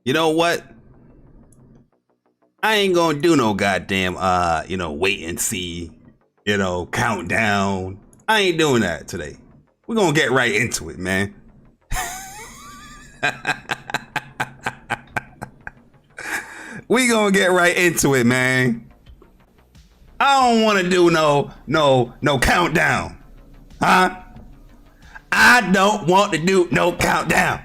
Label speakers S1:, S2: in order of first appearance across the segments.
S1: You know what? I ain't gonna do no goddamn, wait and see, countdown. I ain't doing that today. We're gonna get right into it, man. We gonna get right into it, man. I don't want to do no countdown, huh? I don't want to do no countdown.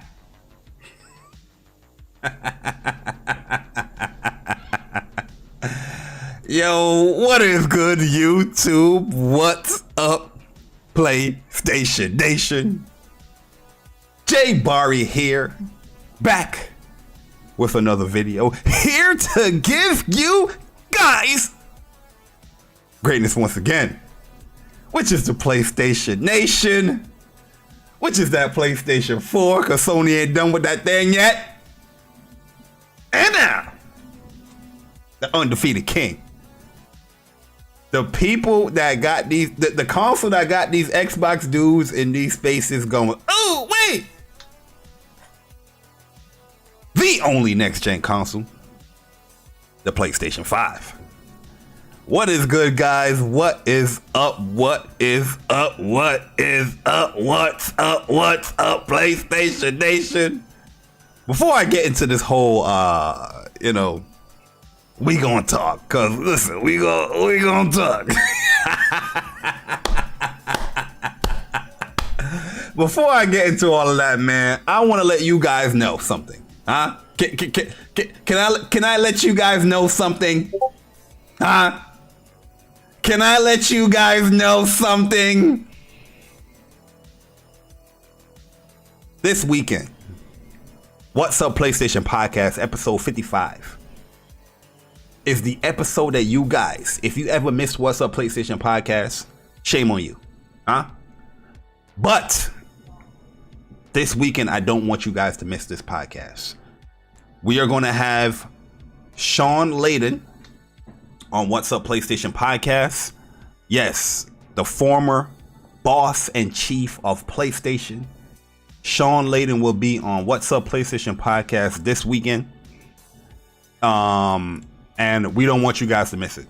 S1: Yo, what is good, YouTube? What's up, PlayStation Nation? Jay Barry here, back with another video, here to give you guys greatness once again, which is the PlayStation Nation, which is that PlayStation 4, because Sony ain't done with that thing yet. And now, the undefeated king. The people that got these, the console that got these Xbox dudes in these spaces going, oh, wait. The only next-gen console, the PlayStation 5. What is good, guys? What is up? What is up? What is up? What's up? What's up, PlayStation Nation? Before I get into this whole, we gonna talk, cause listen, we gonna talk. Before I get into all of that, man, I want to let you guys know something, huh? Can I let you guys know something, huh? Can I let you guys know something? This weekend, What's Up PlayStation Podcast, episode 55. Is the episode that you guys, if you ever missed What's Up PlayStation Podcast, shame on you, huh? But this weekend, I don't want you guys to miss this podcast. We are going to have Sean Layden on What's Up PlayStation Podcast. Yes, the former boss and chief of PlayStation. Sean Layden will be on What's Up PlayStation Podcast this weekend. And we don't want you guys to miss it.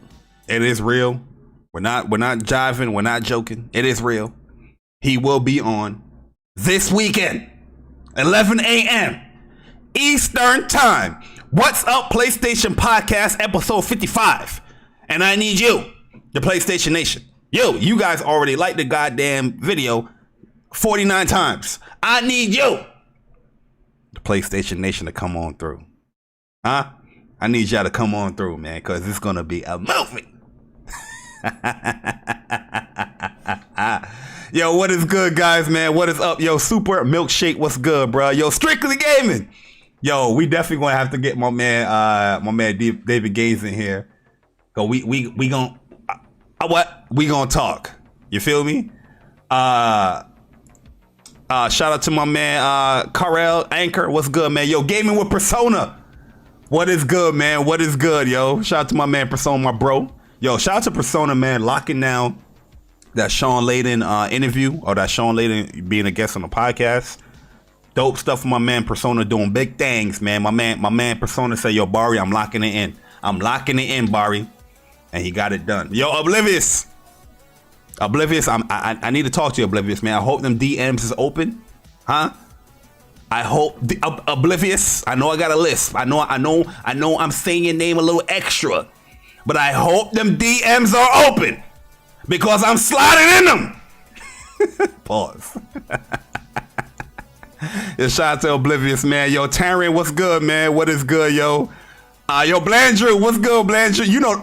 S1: It is real. We're not jiving. We're not joking. It is real. He will be on this weekend, 11 a.m. Eastern Time. What's Up PlayStation Podcast, episode 55. And I need you, the PlayStation Nation. You guys already liked the goddamn video 49 times. I need you, the PlayStation Nation, to come on through. Huh? I need y'all to come on through, man, because it's going to be a movie. Yo, what is good, guys, man? What is up? Yo, Super Milkshake, what's good, bro? Yo, Strictly Gaming. Yo, we definitely going to have to get my man David Gaines in here. Cause we going we going to talk. You feel me? Shout out to my man Karel Anchor. What's good, man? Yo, Gaming with Persona. What is good, man? What is good, yo? Shout out to my man Persona, my bro. Yo, shout out to Persona, man, locking down that Sean Layden interview, or that Sean Layden being a guest on the podcast. Dope stuff for my man Persona, doing big things, man. My man Persona said, yo, Barry, I'm locking it in. I'm locking it in, Barry. And he got it done. Yo, Oblivious, I need to talk to you, Oblivious, man. I hope them DMs is open, huh? I hope Oblivious. I know I got a list. I know. I'm saying your name a little extra, but I hope them DMs are open because I'm sliding in them. Pause. Yo, shout out to Oblivious, man. Yo, Taryn, what's good, man? What is good, yo? Yo, Blandrew, what's good, Blandrew? You know the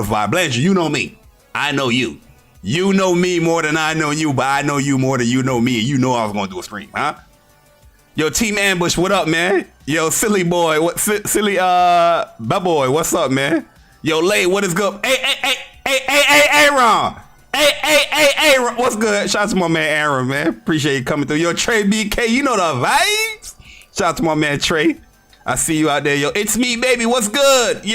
S1: vibe. Blandrew, you know me. I know you. You know me more than I know you, but I know you more than you know me. And you know I was gonna do a stream, huh? Yo, Team Ambush, what up, man? Yo, Silly Boy, Silly Boy, what's up, man? Yo, Lay, what is good? Hey, Ron. Hey, what's good? Shout out to my man Aaron, man. Appreciate you coming through. Yo, Trey BK, you know the vibes. Shout out to my man Trey. I see you out there. Yo, it's me, baby. What's good?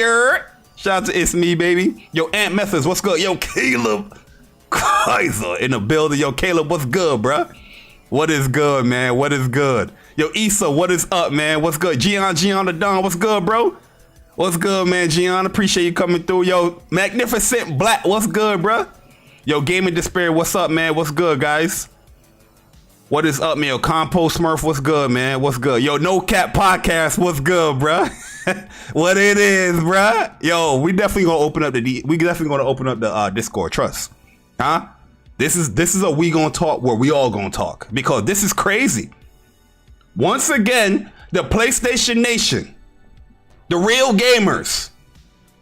S1: Shout out to It's Me, baby. Yo, Ant Methods, what's good? Yo, Caleb Kaiser in the building. Yo, Caleb, what's good, bruh? What is good, man? What is good? Yo, Issa, what is up, man? What's good? Gian the Don, what's good, bro? What's good, man? Gian, appreciate you coming through. Yo, Magnificent Black, what's good, bro? Yo, Gaming Despair, what's up, man? What's good, guys? What is up, man? Yo, Compost Smurf, what's good, man? What's good? Yo, No Cap Podcast, what's good, bro? What it is, bro? Yo, we definitely gonna open up the Discord. Trust, huh? This is a we gonna talk where we all gonna talk, because this is crazy. Once again, the PlayStation Nation, the real gamers,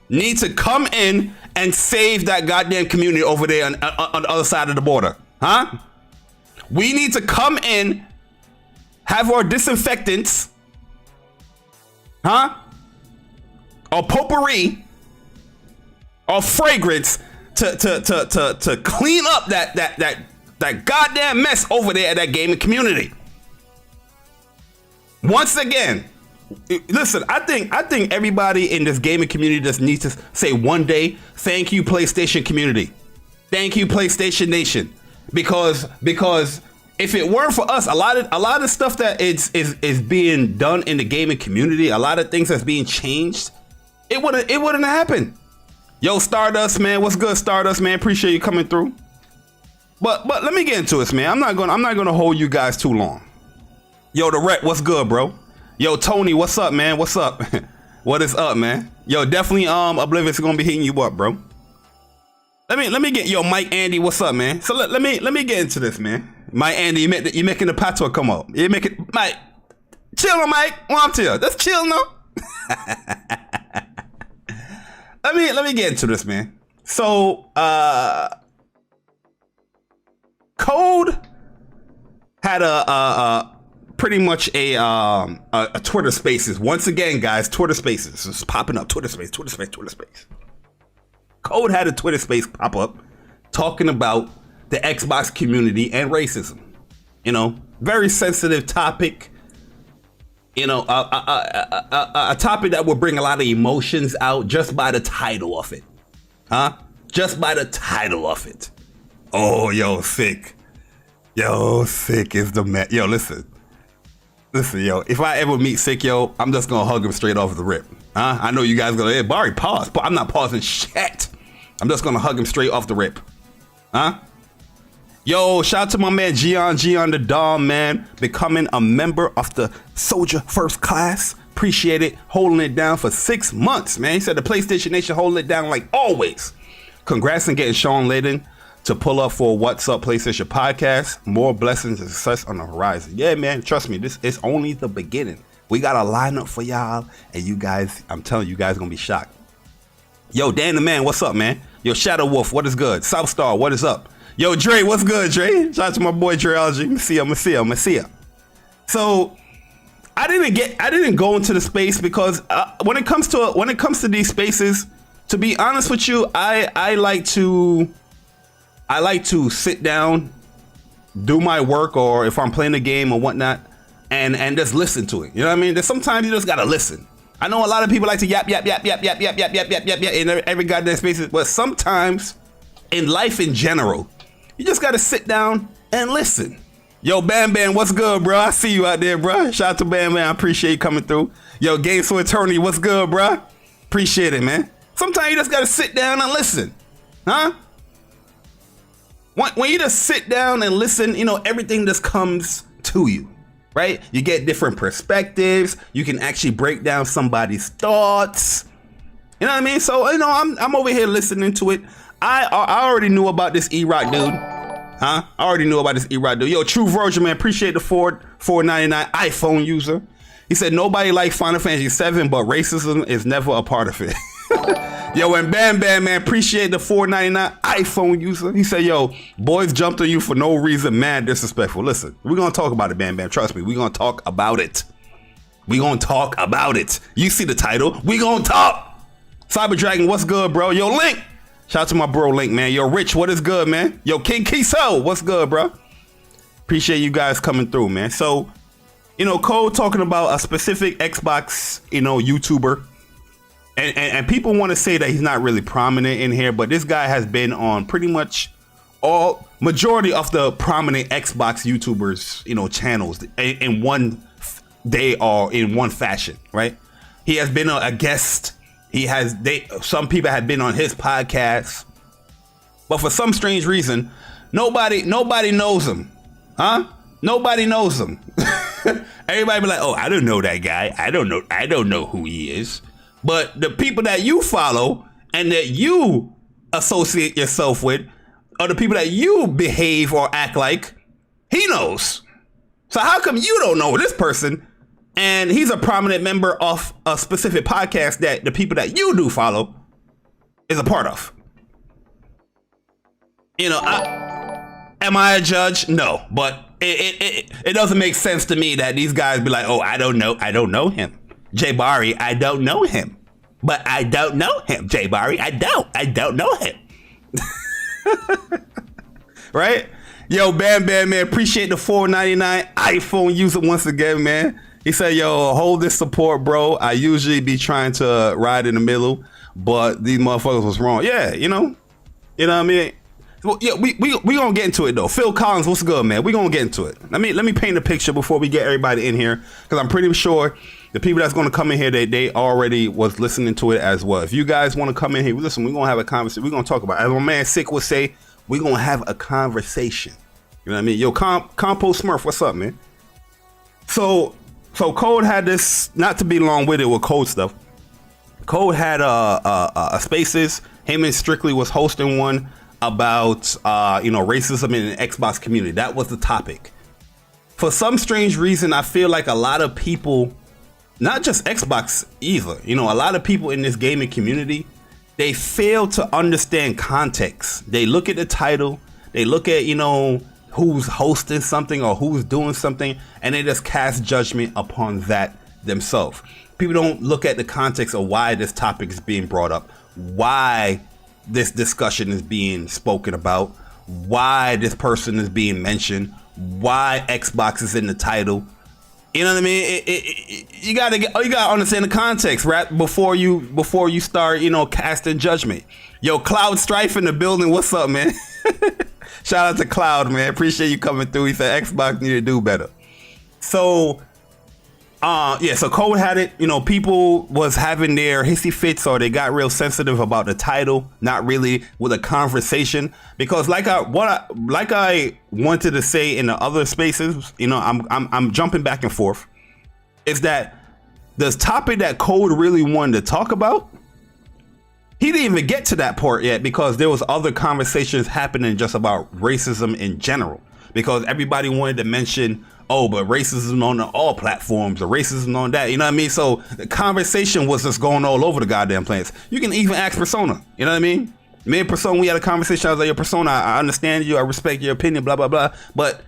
S1: need to come in and save that goddamn community over there on the other side of the border, huh? We need to come in, have our disinfectants, huh? Or potpourri, or fragrance to clean up that goddamn mess over there at that gaming community. Once again, listen, I think everybody in this gaming community just needs to say one day, thank you, PlayStation community. Thank you, PlayStation Nation. Because if it weren't for us, a lot of stuff that is being done in the gaming community, a lot of things that's being changed, it wouldn't have happened. Yo, Stardust, man, what's good, Stardust, man? Appreciate you coming through. But let me get into this, man. I'm not gonna hold you guys too long. Yo, the Rep, what's good, bro? Yo, Tony, what's up, man? What's up? What is up, man? Yo, definitely Oblivious is gonna be hitting you up, bro. Let me get, yo, Mike Andy, what's up, man? So let me get into this, man. Mike Andy, you making the patois come up. You making, Mike, chill on, Mike. Want to? Let's chill now. Let me get into this, man. So Code had a pretty much a Twitter Spaces. Once again, guys, Twitter Spaces is popping up. Twitter Space. Code had a Twitter Space pop up talking about the Xbox community and racism. You know, very sensitive topic. You know, a topic that will bring a lot of emotions out just by the title of it, huh? Just by the title of it. Oh, yo, sick. Yo, sick is the man. Yo, listen, yo. If I ever meet Sick, yo, I'm just gonna hug him straight off the rip. Huh? I know you guys gonna, hey, Barry, pause, but I'm not pausing shit. I'm just gonna hug him straight off the rip. Huh? Yo, shout out to my man Gian the Dom, man, becoming a member of the Soldier First Class. Appreciate it. Holding it down for 6 months, man. He said the PlayStation Nation holding it down like always. Congrats on getting Sean Layden to pull up for What's Up PlayStation podcast. More blessings and success on the horizon. Yeah, man, trust me, this is only the beginning. We got a lineup for y'all, and you guys, I'm telling you, guys gonna be shocked. Yo, Dan the Man, what's up, man? Yo, Shadow Wolf, what is good? South Star, what is up? Yo, Dre, what's good, Dre? Shout out to my boy Dreology. Messiah. So I didn't go into the space because when it comes to these spaces, to be honest with you, I like to sit down, do my work, or if I'm playing a game or whatnot, and just listen to it. You know what I mean? There's sometimes you just gotta listen. I know a lot of people like to yap in every goddamn space, but sometimes in life in general, you just gotta sit down and listen. Yo, Bam Bam, what's good, bro? I see you out there, bro. Shout out to Bam Bam. I appreciate you coming through. Yo, Games for Eternity, what's good, bro? Appreciate it, man. Sometimes you just gotta sit down and listen, huh? When you just sit down and listen, you know, everything just comes to you, right? You get different perspectives. You can actually break down somebody's thoughts. You know what I mean? So, you know, I'm over here listening to it. I already knew about this E-Rock dude, huh? I already knew about this E-Rock dude. Yo, True Virgin, man, appreciate the $4.99 iPhone user. He said, nobody likes Final Fantasy VII, but racism is never a part of it. Yo, and Bam Bam, man, appreciate the $4.99 iPhone user. He said, yo, boys jumped on you for no reason, man, disrespectful. Listen, we're going to talk about it, Bam Bam. Trust me, we're going to talk about it. We're going to talk about it. You see the title. We're going to talk. Cyber Dragon, what's good, bro? Yo, Link. Shout out to my bro Link, man. Yo, Rich, what is good, man? Yo, King Kiso, what's good, bro? Appreciate you guys coming through, man. So, you know, Cole talking about a specific Xbox, you know, YouTuber. And people want to say that he's not really prominent in here, but this guy has been on pretty much majority of the prominent Xbox YouTubers, you know, channels in one they are in one fashion, right? He has been a guest. Some people have been on his podcast, but for some strange reason, nobody knows him, huh? Nobody knows him. Everybody be like, oh, I don't know that guy. I don't know who he is. But the people that you follow and that you associate yourself with, or the people that you behave or act like, he knows. So how come you don't know this person? And he's a prominent member of a specific podcast that the people that you do follow is a part of. You know, am I a judge? No, but it doesn't make sense to me that these guys be like, oh, I don't know him. Jay Barry, I don't know him. But I don't know him, Jay Barry. I don't know him. Right? Yo, Bam Bam, man, appreciate the $4.99 iPhone user once again, man. He said, yo, hold this support, bro. I usually be trying to ride in the middle, but these motherfuckers was wrong. Yeah, you know what I mean? Well, yeah, we gonna get into it though. Phil Collins, what's good, man? We gonna get into it. Let me paint a picture before we get everybody in here, because I'm pretty sure the people that's gonna come in here, they already was listening to it as well. If you guys want to come in here, listen, we're gonna have a conversation. We're gonna talk about it. As my man Sick would say, we're gonna have a conversation. You know what I mean? Yo, Compo Smurf, what's up, man? So Code had this, not to be long with it with Code stuff. Code had a Spaces. Him and Strictly was hosting one about racism in the Xbox community. That was the topic. For some strange reason, I feel like a lot of people, not just Xbox either, a lot of people in this gaming community, they fail to understand context. They look at the title, they look at who's hosting something or who's doing something, and they just cast judgment upon that themselves. People don't look at the context of why this topic is being brought up, why this discussion is being spoken about, why this person is being mentioned, why Xbox is in the title. You know what I mean? You gotta understand the context, right? Before you start, casting judgment. Yo, Cloud Strife in the building. What's up, man? Shout out to Cloud, man. Appreciate you coming through. He said Xbox need to do better. So, so Code had it. People was having their hissy fits, or they got real sensitive about the title, not really with a conversation. Because like I wanted to say in the other spaces, I'm jumping back and forth. Is that the topic that Code really wanted to talk about? He didn't even get to that part yet, because there was other conversations happening just about racism in general. Because everybody wanted to mention, oh, but racism on all platforms, or racism on that, you know what I mean? So the conversation was just going all over the goddamn place. You can even ask Persona, you know what I mean? Me and Persona, we had a conversation. I was like, yo, Persona, I understand you, I respect your opinion, blah, blah, blah. But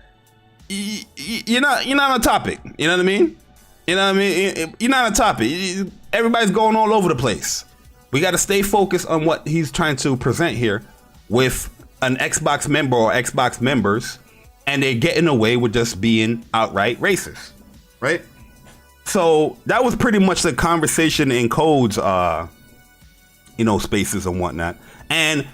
S1: you're not on topic, you know what I mean? You know what I mean? You're not on topic. Everybody's going all over the place. We got to stay focused on what he's trying to present here with an Xbox member or Xbox members, and they're getting away with just being outright racist, right? So that was pretty much the conversation in Code's, spaces and whatnot. And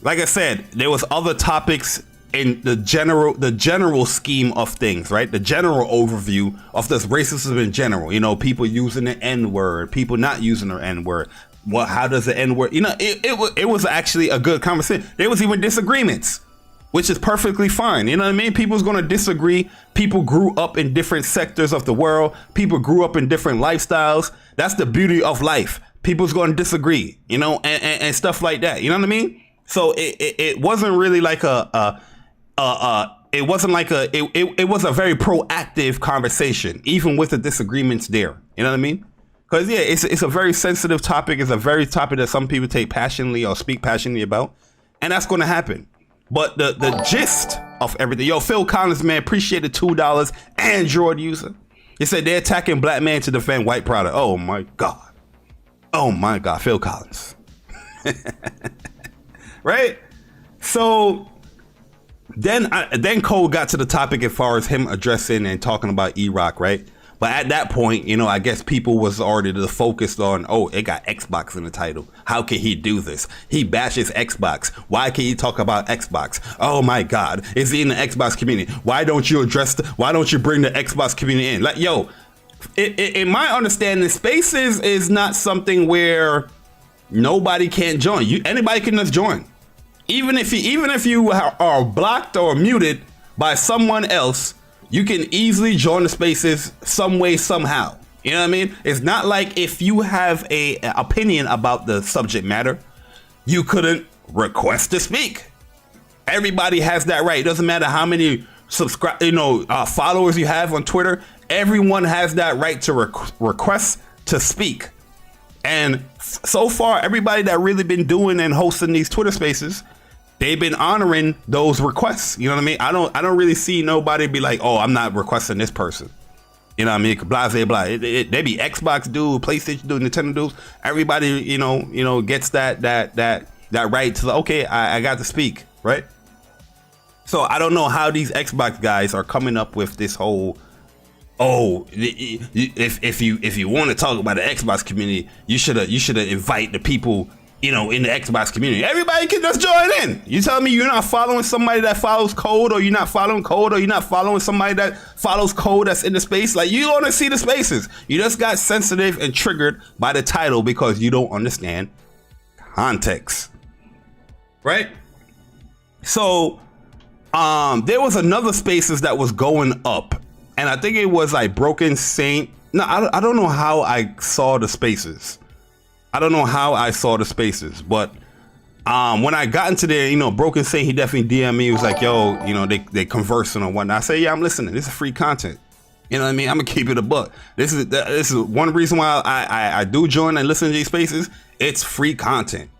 S1: like I said, there was other topics in the general scheme of things, right? The general overview of this racism in general. People using the N-word, people not using the N-word. Well, how does the N-word? It was actually a good conversation. There was even disagreements, which is perfectly fine. You know what I mean? People's going to disagree. People grew up in different sectors of the world. People grew up in different lifestyles. That's the beauty of life. People's going to disagree, and stuff like that. You know what I mean? So it wasn't really like it was a very proactive conversation, even with the disagreements there. You know what I mean? Because, yeah, it's a very sensitive topic. It's a very topic that some people take passionately or speak passionately about. And that's going to happen. But the gist of everything. Yo, Phil Collins, man, appreciate the $2. Android user. He said they're attacking black man to defend white product. Oh, my God. Oh, my God. Phil Collins. Right? So then Cole got to the topic as far as him addressing and talking about E-Rock, right? But at that point, I guess people was already focused on, oh, it got Xbox in the title. How can he do this? He bashes Xbox. Why can't he talk about Xbox? Oh my God, is he in the Xbox community? Why don't you bring the Xbox community in? Like, yo, in my understanding, spaces is not something where nobody can join. Anybody can just join. Even if you are blocked or muted by someone else, you can easily join the spaces some way, somehow. You know what I mean? It's not like if you have a opinion about the subject matter, you couldn't request to speak. Everybody has that right. It doesn't matter how many followers you have on Twitter. Everyone has that right to request to speak. And so far, everybody that really been doing and hosting these Twitter spaces, they've been honoring those requests. You know what I mean? I don't really see nobody be like, oh, I'm not requesting this person. You know what I mean? Blah, blah, blah. They be Xbox dude, PlayStation dude, Nintendo dudes. Everybody, you know, gets that right to, okay, I got to speak, right? So I don't know how these Xbox guys are coming up with this whole, if you want to talk about the Xbox community, you should invite the people, in the Xbox community. Everybody can just join in. You tell me you're not following somebody that follows code, or you're not following code, or you're not following somebody that follows code that's in the space. Like, you want to see the spaces. You just got sensitive and triggered by the title because you don't understand context, right? So there was another spaces that was going up, and I think it was like Broken Saint. No, I don't know how I saw the spaces. But when I got into there, Broken Saint, he definitely DM'd me. He was like, yo, they conversing or whatnot. I say, yeah, I'm listening. This is free content. You know what I mean? I'm gonna keep it a buck. This is one reason why I do join and listen to these spaces. It's free content.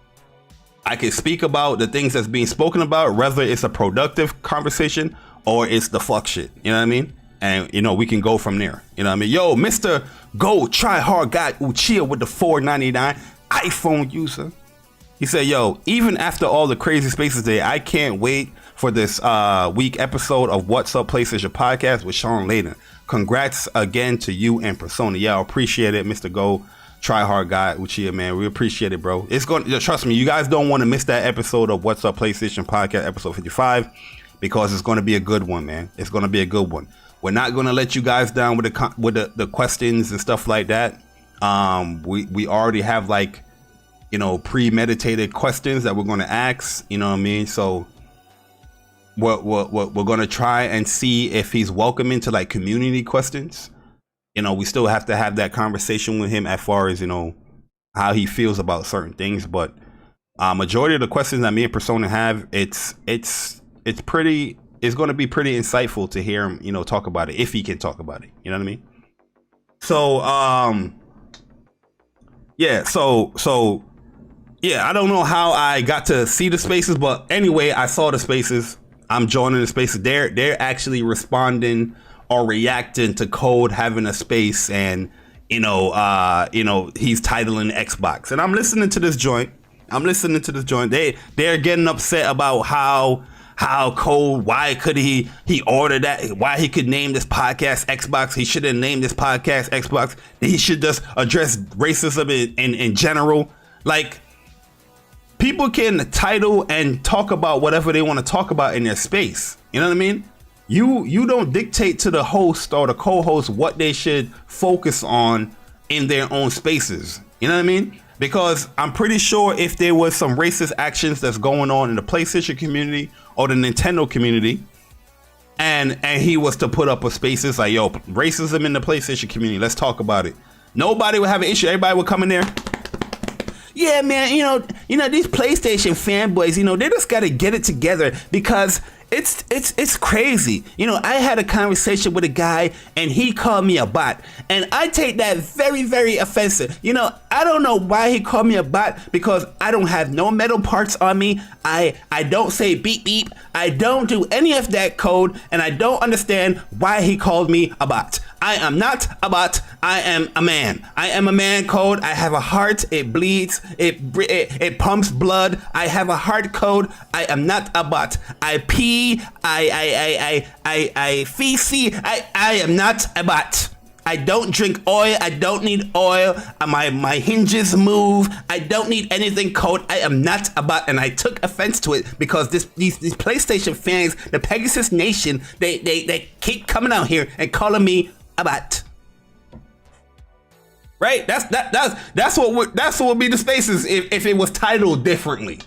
S1: I can speak about the things that's being spoken about, whether it's a productive conversation or it's the fuck shit. You know what I mean? And we can go from there. You know what I mean? Yo, Mr. Go Try Hard Guy Uchiha with the $4.99 iPhone user. He said, yo, even after all the crazy spaces today, I can't wait for this week episode of What's Up PlayStation Podcast with Sean Layden. Congrats again to you and Persona. Yeah, I appreciate it, Mr. Go Try Hard Guy Uchiha, man. We appreciate it, bro. It's going to, trust me, you guys don't want to miss that episode of What's Up PlayStation Podcast, episode 55, because it's going to be a good one, man. It's going to be a good one. We're not going to let you guys down with the questions and stuff like that. We already have premeditated questions that we're going to ask. You know what I mean? So we're going to try and see if he's welcoming to community questions. We still have to have that conversation with him as far as how he feels about certain things. But majority of the questions that me and Persona have, it's going to be pretty insightful to hear him, talk about it, if he can talk about it. You know what I mean? So, I don't know how I got to see the spaces, but anyway, I saw the spaces. I'm joining the spaces. They're actually responding or reacting to Code having a space, and he's titling Xbox, and I'm listening to this joint. They're getting upset about how Code, why could he order that, why he could name this podcast Xbox. He should have named this podcast Xbox. He should just address racism in general. People can title and talk about whatever they want to talk about in their space. You know what I mean? You don't dictate to the host or the co-host what they should focus on in their own spaces. You know what I mean? Because I'm pretty sure if there was some racist actions that's going on in the PlayStation community or the Nintendo community, and he was to put up a spaces like, yo, racism in the PlayStation community, let's talk about it, nobody would have an issue. Everybody would come in there. Yeah, man, these PlayStation fanboys, they just got to get it together, because it's crazy. I had a conversation with a guy and he called me a bot, and I take that very, very offensive. I don't know why he called me a bot, because I don't have no metal parts on me. I don't say beep beep. I don't do any of that code, and I don't understand why he called me a bot. I am not a bot. I am a man. I am a man, Code. I have a heart. It bleeds. It pumps blood. I have a heart, Code. I am not a bot. I pee. I feces. I am not a bot. I don't drink oil. I don't need oil. My hinges move. I don't need anything, Code. I am not a bot, and I took offense to it because these PlayStation fans, the Pegasus Nation, they keep coming out here and calling me a bot. right? That's what would be the spaces if it was titled differently.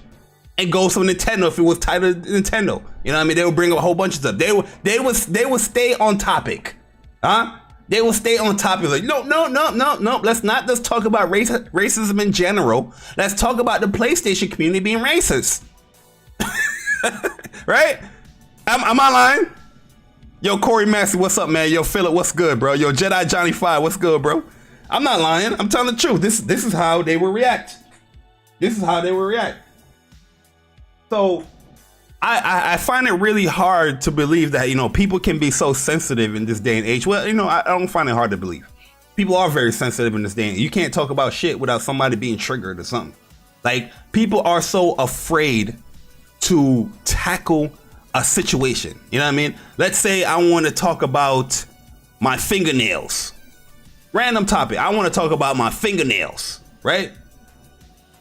S1: And goes from Nintendo if it was titled Nintendo. You know what I mean? They would bring up a whole bunch of stuff. They would stay on topic. Huh? They will stay on topic. Like, no. Let's not just talk about racism in general. Let's talk about the PlayStation community being racist. Right? Am I lying? Yo, Corey Massey, what's up, man? Yo, Philip, what's good, bro? Yo, Jedi Johnny 5, what's good, bro? I'm not lying. I'm telling the truth. This is how they will react. This is how they will react. So I find it really hard to believe that, you know, people can be so sensitive in this day and age. Well, you know, I don't find it hard to believe. People are very sensitive in this day and age. You can't talk about shit without somebody being triggered or something. Like, people are so afraid to tackle a situation. You know what I mean? Let's say I want to talk about my fingernails. Random topic. I want to talk about my fingernails, right?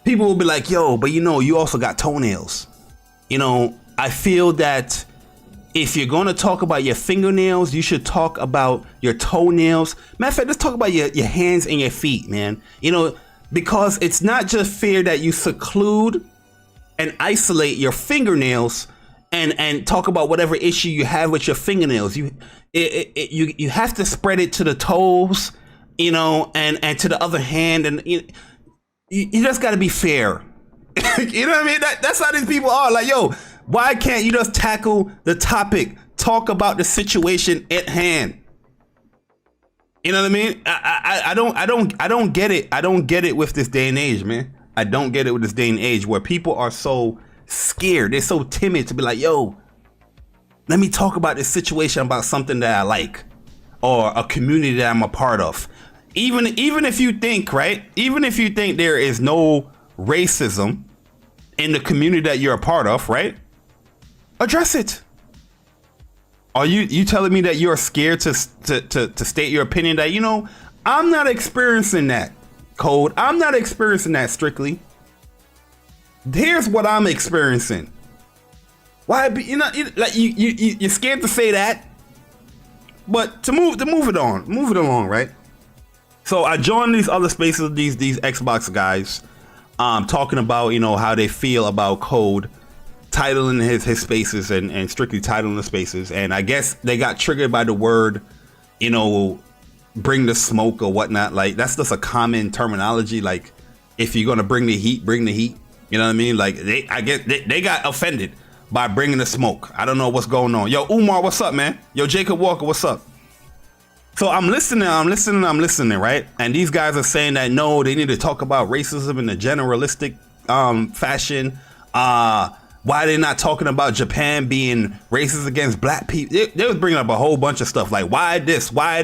S1: People will be like, yo, but you know, you also got toenails. You know, I feel that if you're going to talk about your fingernails, you should talk about your toenails. Matter of fact, let's talk about your hands and your feet, man. You know, because it's not just fair that you seclude and isolate your fingernails and talk about whatever issue you have with your fingernails. You have to spread it to the toes, you know, and to the other hand, and you just got to be fair. You know what I mean? That's how these people are. Like, yo, why can't you just tackle the topic? Talk about the situation at hand. You know what I mean? I don't get it. I don't get it with this day and age, man. I don't get it with this day and age where people are so scared. They're so timid to be like, yo, let me talk about this situation about something that I like or a community that I'm a part of. Even if you think, right? Even if you think there is no racism in the community that you're a part of, right? Address it. Are you telling me that you're scared to state your opinion that, you know, I'm not experiencing that, Code. I'm not experiencing that, Strictly. Here's what I'm experiencing. Why be, you know, like you're scared to say that, but to move it along, right? So I joined these other spaces, these Xbox guys, talking about, you know, how they feel about Code titling his spaces and Strictly titling the spaces, and I guess they got triggered by the word, you know, bring the smoke or whatnot. Like, that's just a common terminology. Like, if you're gonna bring the heat, bring the heat. You know what I mean? Like, I guess they got offended by bringing the smoke. I don't know what's going on. Yo, Umar, what's up, man? Yo, Jacob Walker, what's up? So I'm listening, right? And these guys are saying that, no, they need to talk about racism in a generalistic fashion. Why they not talking about Japan being racist against black people? They was bringing up a whole bunch of stuff like, why this, what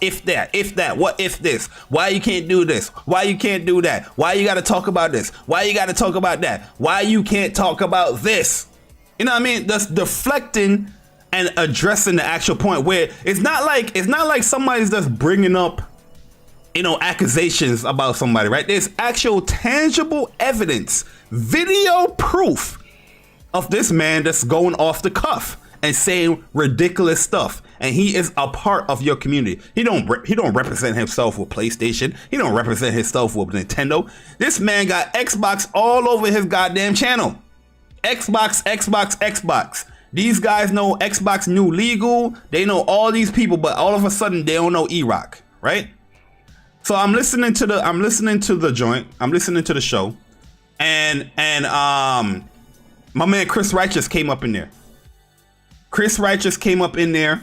S1: if that, what if this, why you can't do this, why you can't do that, why you got to talk about this, why you got to talk about that, why you can't talk about this. You know what I mean? That's deflecting and addressing the actual point, where it's not like somebody's just bringing up, you know, accusations about somebody, right? There's actual tangible evidence, video proof of this man that's going off the cuff and saying ridiculous stuff, and he is a part of your community. He don't represent himself with PlayStation. He don't represent himself with Nintendo. This man got Xbox all over his goddamn channel. Xbox. These guys know Xbox New Legal. They know all these people, but all of a sudden they don't know E-Rock, right? So I'm listening to the joint. I'm listening to the show, and my man Chris Righteous came up in there.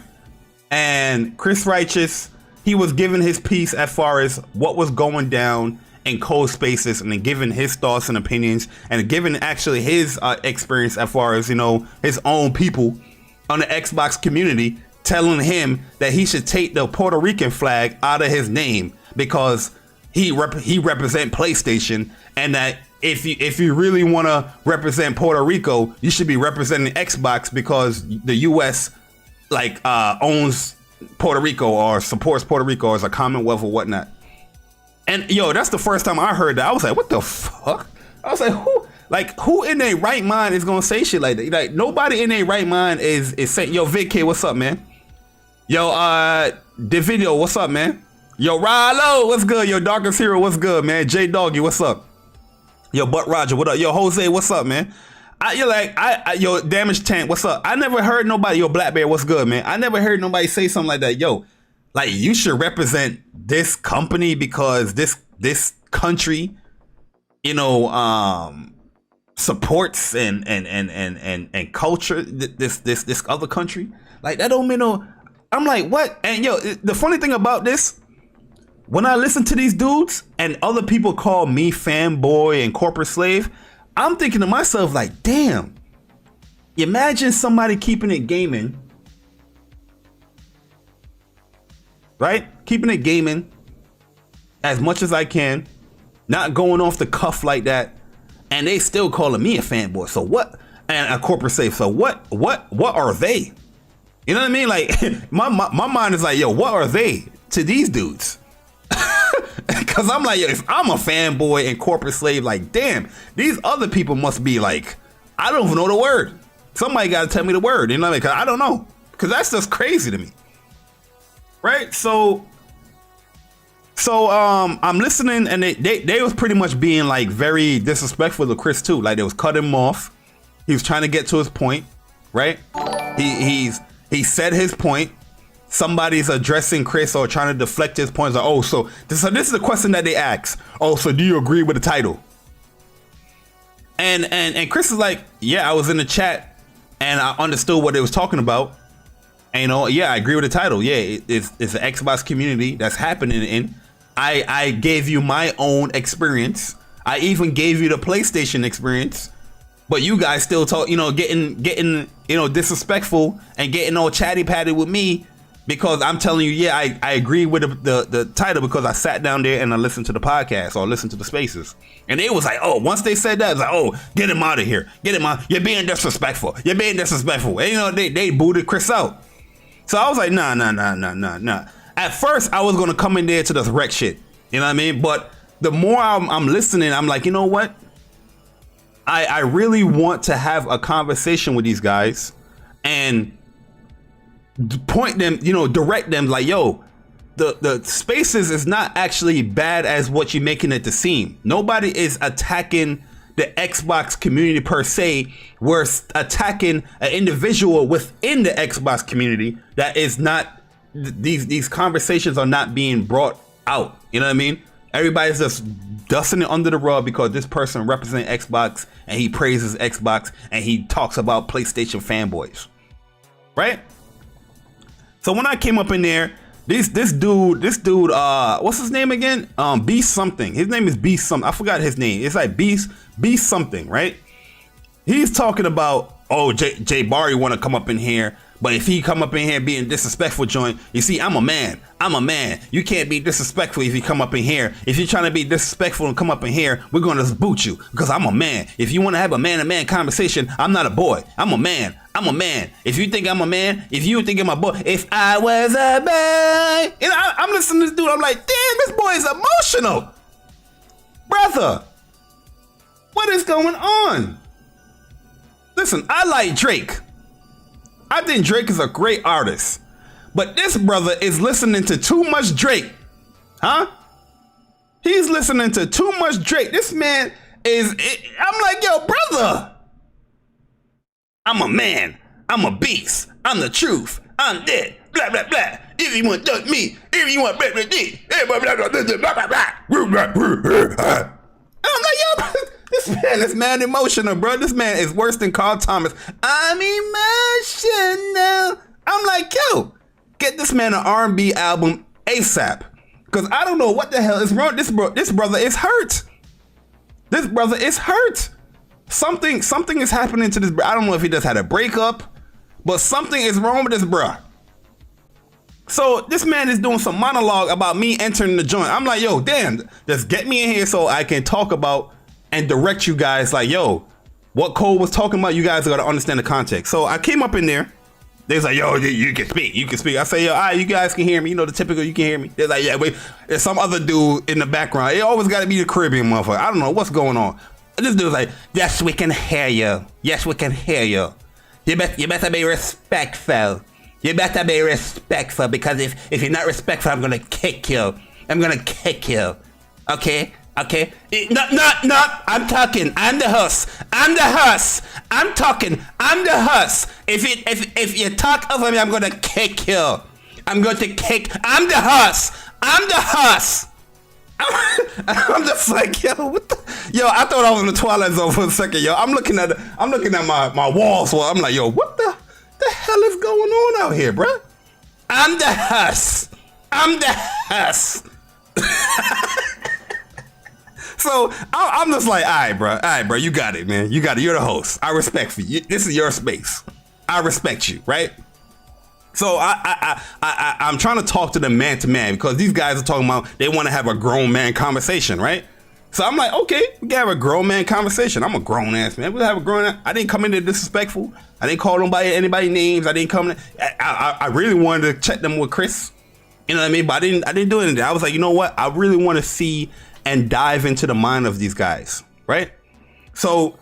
S1: And Chris Righteous, he was giving his piece as far as what was going down in Cold Spaces, and then giving his thoughts and opinions, and giving actually his experience as far as, you know, his own people on the Xbox community telling him that he should take the Puerto Rican flag out of his name because he represent PlayStation, and that if you really want to represent Puerto Rico, you should be representing Xbox because the U.S. owns Puerto Rico or supports Puerto Rico as a commonwealth or whatnot. And yo, that's the first time I heard that. I was like, what the fuck? I was like, who in their right mind is gonna say shit like that? Like, nobody in their right mind is saying, yo, Vic K, what's up, man? Yo, Davidio, what's up, man? Yo, Rilo, what's good? Yo, Darkest Hero, what's good, man? J Doggy, what's up? Yo, Butt Roger, what up? Yo, Jose, what's up, man? Yo, Damage Tank, what's up? I never heard nobody, yo, Black Bear, what's good, man? I never heard nobody say something like that. Yo, like, you should represent this company because this country, you know, supports and culture this other country. Like, that don't mean no. I'm like, what? And yo, the funny thing about this, when I listen to these dudes and other people call me fanboy and corporate slave, I'm thinking to myself like, damn, imagine somebody keeping it gaming, right? Keeping it gaming as much as I can, not going off the cuff like that, and they still calling me a fanboy. So what? And a corporate slave. So what are they? You know what I mean? Like, my mind is like, yo, what are they to these dudes? Because I'm like, yo, if I'm a fanboy and corporate slave, like, damn, these other people must be like, I don't even know the word. Somebody got to tell me the word. You know what I mean? Because I don't know. Because that's just crazy to me. Right? So I'm listening, and they was pretty much being like very disrespectful to Chris too. Like, they was cutting him off. He was trying to get to his point, right? He said his point. Somebody's addressing Chris or trying to deflect his points. Like, oh, so this is the question that they ask. Oh, so do you agree with the title? And Chris is like, yeah, I was in the chat and I understood what they was talking about. And, you know, yeah, I agree with the title. Yeah, it's an Xbox community that's happening in. I gave you my own experience. I even gave you the PlayStation experience. But you guys still talk, you know, getting you know, disrespectful and getting all chatty patty with me because I'm telling you, yeah, I agree with the title because I sat down there and I listened to the podcast or listened to the spaces. And it was like, oh, once they said that, it's like, oh, get him out of here. Get him out. You're being disrespectful. You're being disrespectful. And, you know, they booted Chris out. So I was like, nah. At first, I was going to come in there to this wreck shit. You know what I mean? But the more I'm listening, I'm like, you know what? I really want to have a conversation with these guys and point them, you know, direct them like, yo, the spaces is not actually bad as what you're making it to seem. Nobody is attacking the Xbox community per se. We're attacking an individual within the Xbox community that is not, these conversations are not being brought out. You know what I mean? Everybody's just dusting it under the rug because this person represents Xbox and he praises Xbox and he talks about PlayStation fanboys, right? So when I came up in there, this dude, what's his name again? Beast something. His name is Beast something. I forgot his name. It's like Beast something, right? He's talking about, oh, Jay Barry want to come up in here. But if he come up in here being disrespectful, joint, you see, I'm a man. You can't be disrespectful if you come up in here. If you're trying to be disrespectful and come up in here, we're going to boot you because I'm a man. If you want to have a man-to-man conversation, I'm not a boy. I'm a man. If you think I'm a man, if you think I'm a boy, if I was a boy. You know, I'm listening to this dude. I'm like, damn, this boy is emotional. Brother, what is going on? Listen, I like Drake. I think Drake is a great artist, but this brother is listening to too much Drake, huh? He's listening to too much Drake. This man I'm like, yo, brother, I'm a man. I'm a beast. I'm the truth. I'm dead. Blah, blah, blah. If you want to touch me, if you want blah, blah, blah, blah, blah, blah. I'm like, yo, this man emotional, bro. This man is worse than Carl Thomas. I'm emotional. I'm like, yo, get this man an R&B album ASAP. Because I don't know what the hell is wrong. This brother is hurt. This brother is hurt. Something is happening to this bro. I don't know if he just had a breakup, but something is wrong with this bro. So this man is doing some monologue about me entering the joint. I'm like, yo, damn, just get me in here so I can talk about and direct you guys like, yo, what Cole was talking about, you guys gotta understand the context. So I came up in there. They was like, yo, you can speak. I say, yo, all right, you guys can hear me. You know, the typical, you can hear me. They're like, yeah, wait, there's some other dude in the background. It always gotta be the Caribbean motherfucker. I don't know what's going on. This dude's like, yes, we can hear you. Yes, we can hear you. You better be respectful. You better be respectful, because if you're not respectful, I'm gonna kick you. I'm gonna kick you. Okay? Okay? No, I'm talking. I'm the host. I'm the host. I'm talking. I'm the host. If you talk over me, I'm gonna kick you. I'm going to kick. I'm the host. I'm the host. I'm just like, yo, what the? Yo, I thought I was in the Twilight Zone for a second, yo. I'm looking at my walls. Well, I'm like, yo, what the hell is going on out here, bruh? I'm the host. I'm the host. So I'm just like, all right, bro, you got it, man. You got it. You're the host. I respect you. This is your space. I respect you, right? So I'm trying to talk to them man to man, because these guys are talking about they want to have a grown man conversation, right? So I'm like, okay, we can have a grown man conversation. I'm a grown ass man. We'll have a grown. I didn't come in there disrespectful. I didn't call anybody names. I didn't come in. I really wanted to check them with Chris. You know what I mean? But I didn't do anything. I was like, you know what? I really want to see and dive into the mind of these guys, right? So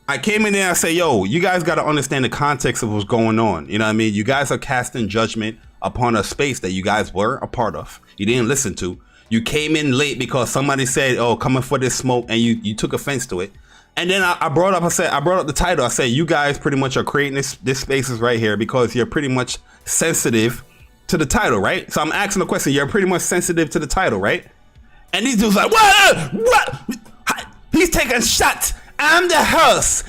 S1: I came in there and I say, yo, you guys got to understand the context of what's going on. You know what I mean? You guys are casting judgment upon a space that you guys were a part of. You didn't listen to. You came in late because somebody said, oh, coming for this smoke, and you took offense to it. And then I brought up the title. I said, you guys pretty much are creating this spaces right here because you're pretty much sensitive to the title, right? So I'm asking the question, you're pretty much sensitive to the title, right? And these dudes like, what? He's taking shots. I'm the host.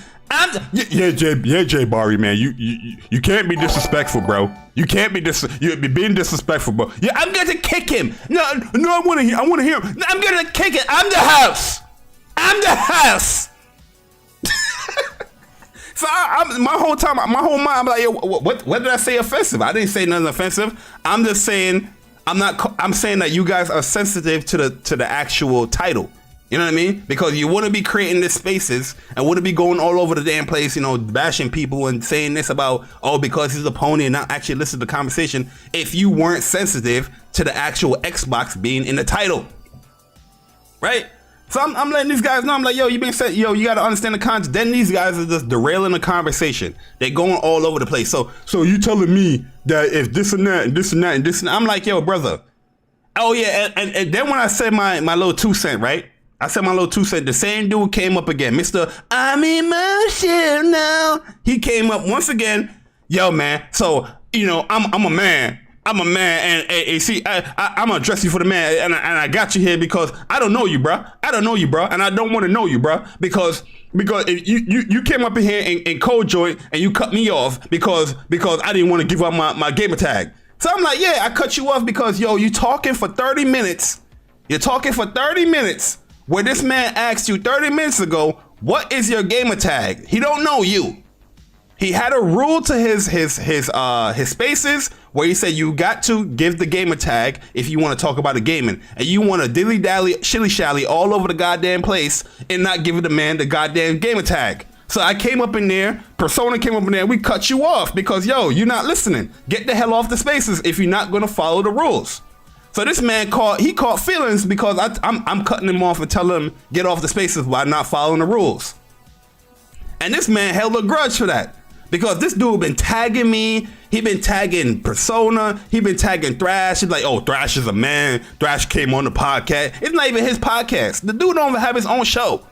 S1: Yeah, Jay Barry, man. You can't be disrespectful, bro. You can't be you're being disrespectful, bro. Yeah, I'm gonna kick him. No, I want to hear him. I'm gonna kick it. I'm the host. I'm the host. So my whole mind, I'm like, yo, what did I say offensive? I didn't say nothing offensive. I'm just saying I'm saying that you guys are sensitive to the actual title. You know what I mean? Because you wouldn't be creating these spaces and wouldn't be going all over the damn place, you know, bashing people and saying this about, oh, because he's a pony, and not actually listen to the conversation if you weren't sensitive to the actual Xbox being in the title. Right? So I'm letting these guys know. I'm like, yo, you got to understand the context. Then these guys are just derailing the conversation. They're going all over the place. So you telling me that if this and that and this and that and this and that, I'm like, yo, brother. Oh, yeah. And then when I said my little 2 cent, right? I said my little 2 cent. The same dude came up again. Mr. I'm emotional. He came up once again. Yo, man. So, you know, I'm a man. I'm a man. And see, I'm going to address you for the man. And I got you here because I don't know you, bro. I don't know you, bro. And I don't want to know you, bro. Because if you came up in here in cold joint and you cut me off because I didn't want to give up my gamer tag. So I'm like, yeah, I cut you off because, yo, you talking for 30 minutes. You're talking for 30 minutes. Where this man asked you 30 minutes ago, what is your gamer tag? He don't know you. He had a rule to his spaces where he said you got to give the gamer tag if you want to talk about the gaming, and you want to dilly dally, shilly shally all over the goddamn place and not giving the man the goddamn gamer tag. So I came up in there, Persona came up in there, we cut you off because, yo, you're not listening. Get the hell off the spaces if you're not going to follow the rules. So this man caught feelings because I'm cutting him off and telling him get off the spaces by not following the rules. And this man held a grudge for that because this dude been tagging me. He been tagging Persona. He been tagging Thrash. He's like, oh, Thrash is a man. Thrash came on the podcast. It's not even his podcast. The dude don't even have his own show.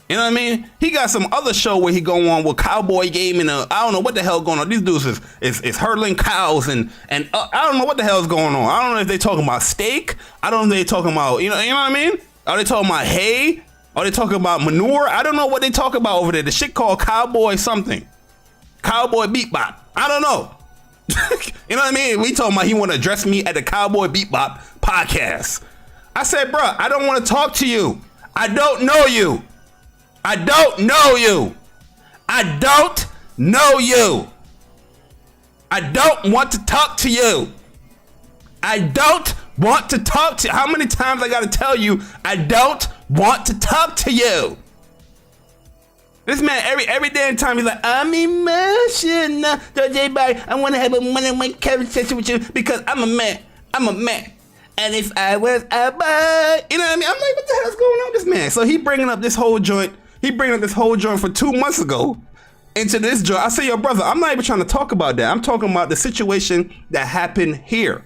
S1: You know what I mean? He got some other show where he go on with Cowboy Gaming. I don't know what the hell going on. These dudes is hurdling cows and I don't know what the hell is going on. I don't know if they talking about steak. I don't know if they talking about, you know what I mean? Are they talking about hay? Are they talking about manure? I don't know what they talk about over there. The shit called Cowboy something. Cowboy Beat Bop. I don't know. You know what I mean? We talking about he want to address me at the Cowboy Beat Bop podcast. I said, bro, I don't want to talk to you. I don't know you. I don't know you. I don't know you. I don't want to talk to you. I don't want to talk to you. How many times I got to tell you I don't want to talk to you? This man, every damn time he's like, I'm emotional. I want to have a one-on-one conversation with you because I'm a man. I'm a man. And if I was a boy, you know what I mean? I'm like, what the hell's going on with this man? So he bringing up this whole joint. He bringing up this whole joint for 2 months ago. into this joint. I say, yo, brother, I'm not even trying to talk about that. I'm talking about the situation that happened here.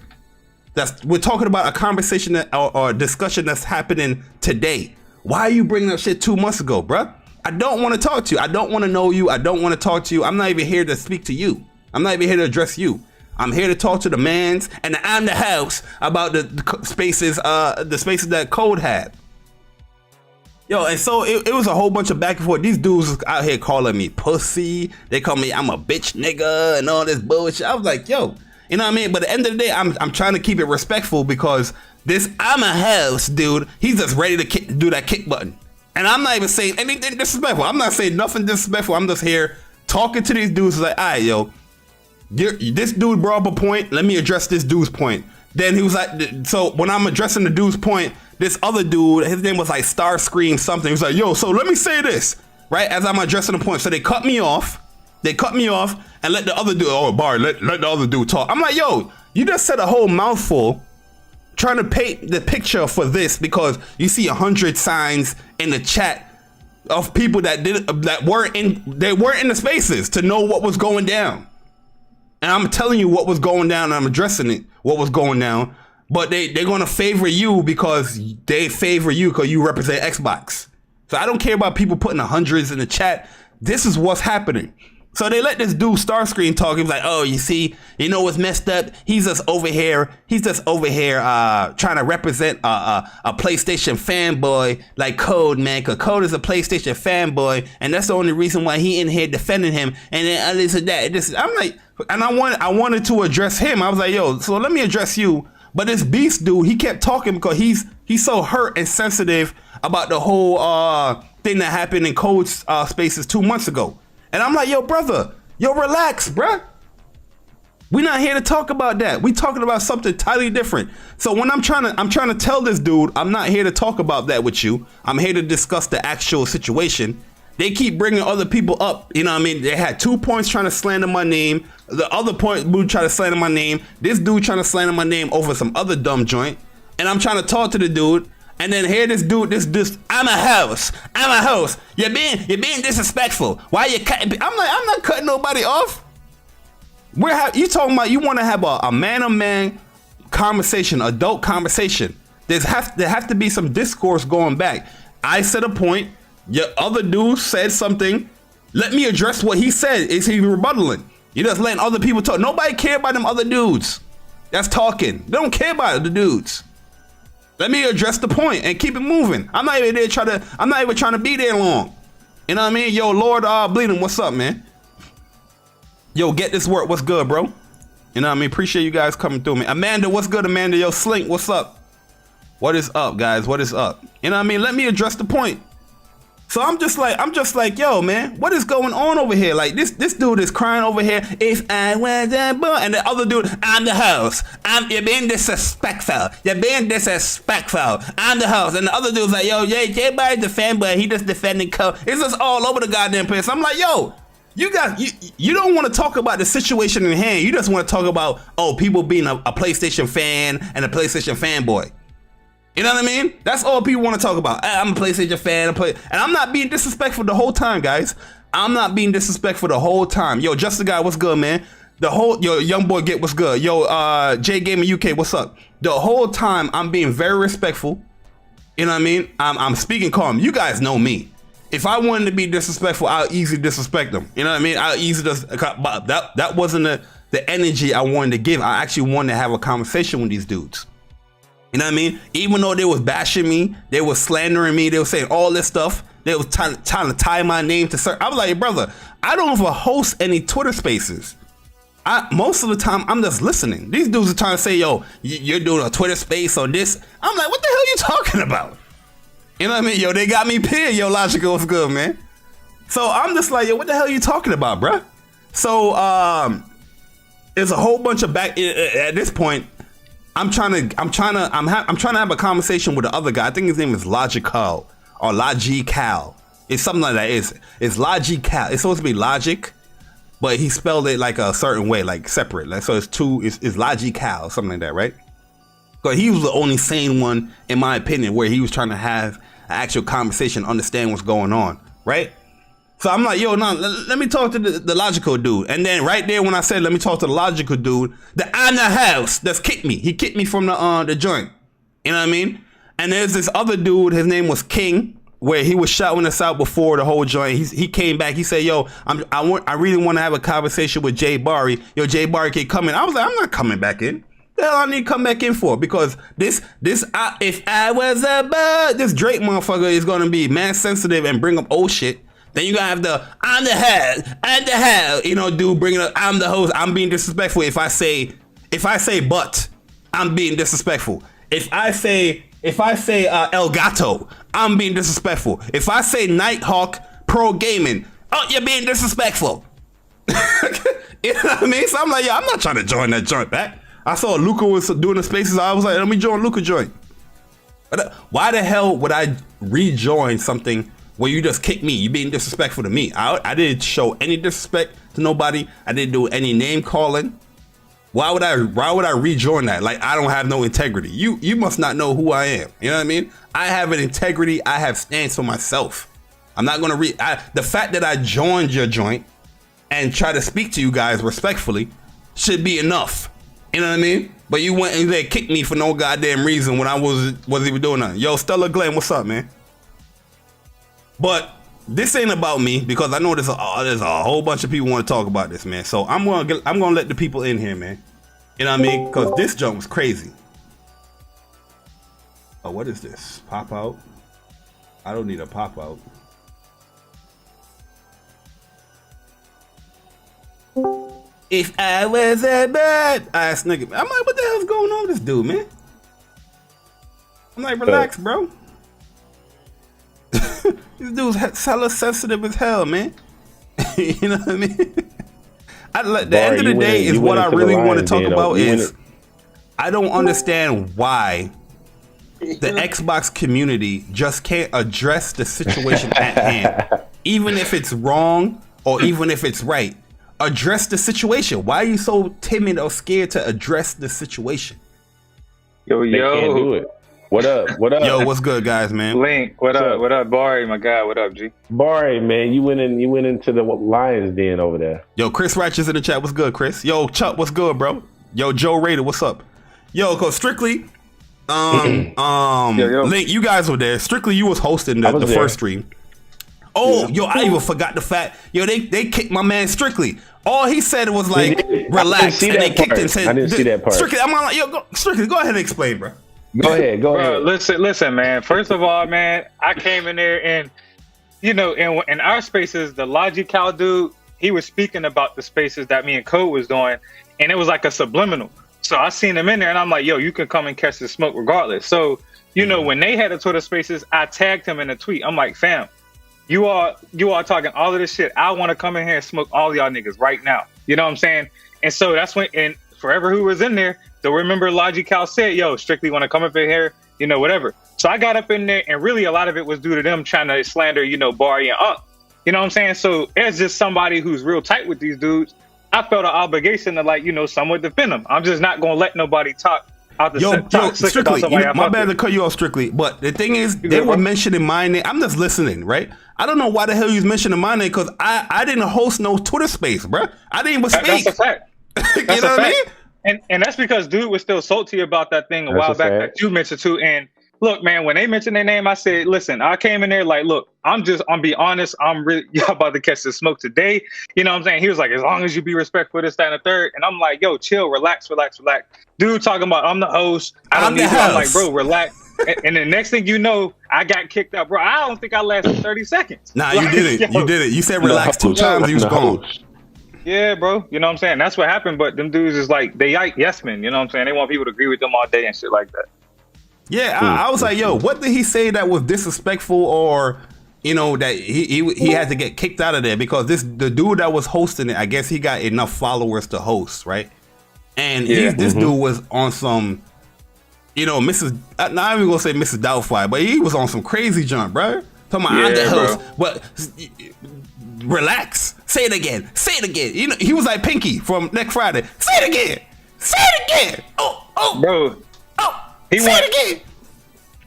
S1: We're talking about a conversation or a discussion that's happening today. Why are you bringing up shit 2 months ago, bruh? I don't want to talk to you. I don't want to know you. I don't want to talk to you. I'm not even here to speak to you. I'm not even here to address you. I'm here to talk to the mans and I'm the house about the spaces that Code had. Yo, and so it was a whole bunch of back and forth. These dudes was out here calling me pussy. They call me I'm a bitch nigga and all this bullshit. I was like, yo, you know what I mean? But at the end of the day, I'm trying to keep it respectful because this I'm a house dude, he's just ready to do that kick button. And I'm not even saying anything disrespectful. I'm not saying nothing disrespectful. I'm just here talking to these dudes like, all right, yo, this dude brought up a point. Let me address this dude's point. Then he was like, so when I'm addressing the dude's point, this other dude, his name was like Starscream something. He was like, yo, so let me say this, right? As I'm addressing the point. So they cut me off. And let the other dude, let the other dude talk. I'm like, yo, you just said a whole mouthful trying to paint the picture for this because you see 100 signs in the chat of people that weren't in the spaces to know what was going down. And I'm telling you what was going down and I'm addressing it, what was going down. But they're going to favor you because they favor you because you represent Xbox. So I don't care about people putting the hundreds in the chat. This is what's happening. So they let this dude Starscream talk. He was like, oh, you see, you know what's messed up? He's just over here trying to represent a PlayStation fanboy like Code, man. Because Code is a PlayStation fanboy. And that's the only reason why he in here defending him. And then this and that. I'm like, and I wanted to address him. I was like, yo, so let me address you. But this beast dude, he kept talking because he's so hurt and sensitive about the whole thing that happened in Code's spaces 2 months ago. And I'm like, yo, brother, yo, relax, bruh. We're not here to talk about that. We talking about something entirely different. So when I'm trying to tell this dude, I'm not here to talk about that with you. I'm here to discuss the actual situation. They keep bringing other people up. You know what I mean? They had 2 points trying to slander my name. The other point, dude trying to slander my name. This dude trying to slander my name over some other dumb joint. And I'm trying to talk to the dude. And then here this dude, this, I'm a host. You're being disrespectful. Why you cutting? I'm like, I'm not cutting nobody off. You talking about you want to have a man-on-man conversation, adult conversation. There have to be some discourse going back. I said a point. Your other dude said something. Let me address what he said. Is he rebuttaling? You just letting other people talk. Nobody care about them other dudes that's talking. They don't care about the dudes. Let me address the point and keep it moving. I'm not even trying to be there long. You know what I mean? Yo, Lord Bleeding, what's up, man? Yo, get this work. What's good, bro? You know what I mean? Appreciate you guys coming through, man. Amanda, what's good, Amanda? Yo, Slink, what's up? What is up, guys? What is up? You know what I mean? Let me address the point. So I'm just like, yo, man, what is going on over here? Like this dude is crying over here. If I was a boy, and the other dude, I'm the host. You're being disrespectful. I'm the host. And the other dude's like, yo, J-Body's the fanboy. He just defending Code. It's just all over the goddamn place. I'm like, yo, you don't want to talk about the situation in hand. You just want to talk about, people being a PlayStation fan and a PlayStation fanboy. You know what I mean? That's all people want to talk about. I'm a PlayStation fan. And I'm not being disrespectful the whole time, guys. I'm not being disrespectful the whole time. Yo, Just the Guy, what's good, man? Yo, Young Boy Get, what's good? Yo, J Gaming UK, what's up? The whole time, I'm being very respectful. You know what I mean? I'm speaking calm. You guys know me. If I wanted to be disrespectful, I'll easily disrespect them. You know what I mean? I'll easily just... That wasn't the energy I wanted to give. I actually wanted to have a conversation with these dudes. You know what I mean? Even though they was bashing me, they was slandering me, they was saying all this stuff, they was trying to tie my name to certain. I was like, brother, I don't even host any Twitter spaces. Most of the time, I'm just listening. These dudes are trying to say, yo, you're doing a Twitter space on this. I'm like, what the hell are you talking about? You know what I mean? Yo, they got me pinned. Yo, Logical, what's good, man? So I'm just like, yo, what the hell are you talking about, bruh? So there's a whole bunch of back at this point. I'm trying to have a conversation with the other guy. I think his name is Logical or Logical. It's something like that. It's Logical. It's supposed to be logic, but he spelled it like a certain way, like separate. Like so, it's Logical, something like that, right? Because he was the only sane one, in my opinion, where he was trying to have an actual conversation, understand what's going on, right? So I'm like, yo, no, let me talk to the logical dude. And then right there when I said, let me talk to the logical dude, the Anna house that's kicked me. He kicked me from the joint. You know what I mean? And there's this other dude, his name was King, where he was shouting us out before the whole joint. He came back. He said, yo, I really want to have a conversation with Jay Barry. Yo, Jay Barry can come in. I was like, I'm not coming back in. The hell I need to come back in for? Because if I was a bird, this Drake motherfucker is going to be man sensitive and bring up old shit. Then you gotta have I'm the head, you know, dude, bringing up, I'm the host, I'm being disrespectful. If I say but, I'm being disrespectful. If I say El Gato, I'm being disrespectful. If I say Nighthawk Pro Gaming, oh, you're being disrespectful. You know what I mean? So I'm like, yeah, I'm not trying to join that joint back. I saw Luca was doing the spaces. I was like, let me join Luca joint. Why the hell would I rejoin something where you just kick me? You being disrespectful to me. I didn't show any disrespect to nobody. I didn't do any name calling. Why would I rejoin that? Like, I don't have no integrity. You must not know who I am. You know what I mean? I have an integrity. I have stance for myself. I'm not gonna the fact that I joined your joint and try to speak to you guys respectfully should be enough. You know what I mean? But you went and they kicked me for no goddamn reason when I wasn't even doing nothing. Yo, Stella Glenn, what's up, man? But this ain't about me, because I know there's a whole bunch of people want to talk about this, man. So I'm gonna let the people in here, man. You know what I mean? Because this jump was crazy. Oh, what is this? Pop out? I don't need a pop out. If I was a bad ass nigga, I'm like, what the hell's going on with this dude, man? I'm like, relax, bro. This dude's hella sensitive as hell, man. You know what I mean? The end of the day is what I really want to talk about is I don't understand why the Xbox community just can't address the situation at hand. Even if it's wrong or even if it's right, address the situation. Why are you so timid or scared to address the situation?
S2: Yo.
S3: Can't do it. What up? What up?
S1: Yo, what's good, guys, man?
S2: Link, what up? What up, Barry, my guy? What up, G?
S3: Barry, man, you went into the lion's den over there.
S1: Yo, Chris Righteous in the chat. What's good, Chris? Yo, Chuck, what's good, bro? Yo, Joe Raider, what's up? Yo, cause Strictly, Link, you guys were there. Strictly, you was hosting the first stream. Oh, yo, I even forgot the fact. Yo, they kicked my man Strictly. All he said was like, relax, and they kicked him.
S3: I didn't see that part.
S1: Strictly, I'm like, yo, Strictly, go ahead and explain, bro.
S3: Go ahead.
S2: Bro, listen, man. First of all, man, I came in there and, you know, in our spaces, the Logical dude, he was speaking about the spaces that me and Code was doing, and it was like a subliminal. So I seen him in there, and I'm like, yo, you can come and catch the smoke regardless. So, you know, when they had the Twitter spaces, I tagged him in a tweet. I'm like, fam, you are talking all of this shit. I want to come in here and smoke all y'all niggas right now. You know what I'm saying? And so that's when, and forever who was in there, so remember Logical said, yo, Strictly want to come up in here, you know, whatever. So I got up in there, and really a lot of it was due to them trying to slander, you know, Barry and Unk. You know what I'm saying? So as just somebody who's real tight with these dudes, I felt an obligation to, like, you know, somewhat defend them. I'm just not going to let nobody talk out the
S1: Strictly, my bad to cut you off, Strictly. But the thing is, they were mentioning my name. I'm just listening, right? I don't know why the hell you was mentioning my name, because I didn't host no Twitter space, bro. I didn't even speak.
S2: That's a fact.
S1: You know what I mean?
S2: And that's because dude was still salty about that thing a while back that you mentioned too. And look, man, when they mentioned their name, I said, listen, I came in there like, look, I'm be honest, I'm really y'all about to catch the smoke today. You know what I'm saying? He was like, as long as you be respectful, this, that, and the third. And I'm like, yo, chill, relax. Dude talking about I'm the host. I'm like, bro, relax. And the next thing you know, I got kicked out, bro. I don't think I lasted 30 seconds.
S1: Nah, you did it. You did it. You said relax 2 times, you was gone.
S2: Yeah, bro. You know what I'm saying? That's what happened. But them dudes is like, they yes men. You know what I'm saying? They want people to agree with them all day and shit like that.
S1: Yeah, I was like, yo, what did he say that was disrespectful, or, you know, that he had to get kicked out of there? Because the dude that was hosting it, I guess he got enough followers to host, right? And this dude was on some, you know, not even gonna say Mrs. Doubtfire, but he was on some crazy jump, bro. Talking about I'm the host. But relax. Say it again. You know, he was like Pinky from Next Friday. Say it again. Oh,
S2: bro.
S1: Oh, say it again.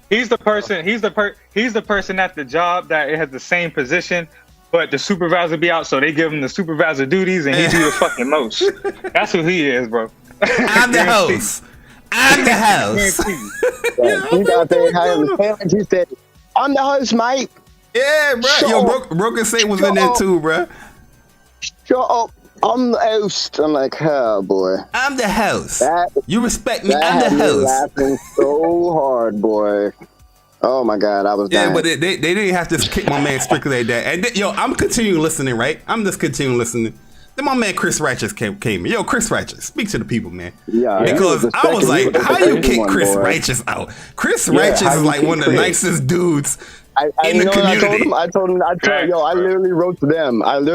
S2: He's the person at the job that it has the same position, but the supervisor be out, so they give him the supervisor duties, and he do the fucking most. That's who he is, bro.
S1: I'm the host. I'm the host.
S4: He got there, he said, "I'm the host, mate."
S1: Yeah, bro. Yo, Broken Say was in there too, bro.
S4: Shut up. I'm the host. I'm like, oh boy.
S1: I'm the host.
S4: That,
S1: you respect me. I'm
S4: had
S1: the
S4: me
S1: host.
S4: laughing so hard, boy. Oh my god, I was dying.
S1: Yeah, but they didn't have to kick my man strictly like that. And yo, I'm continuing listening, right? I'm just continuing listening. Then my man Chris Righteous came in. Yo, Chris Righteous, speak to the people, man.
S4: Yeah,
S1: because I was like, how you kick Chris Righteous out? Chris Righteous is like one of the nicest dudes in the community.
S4: I told him, I literally wrote to them. And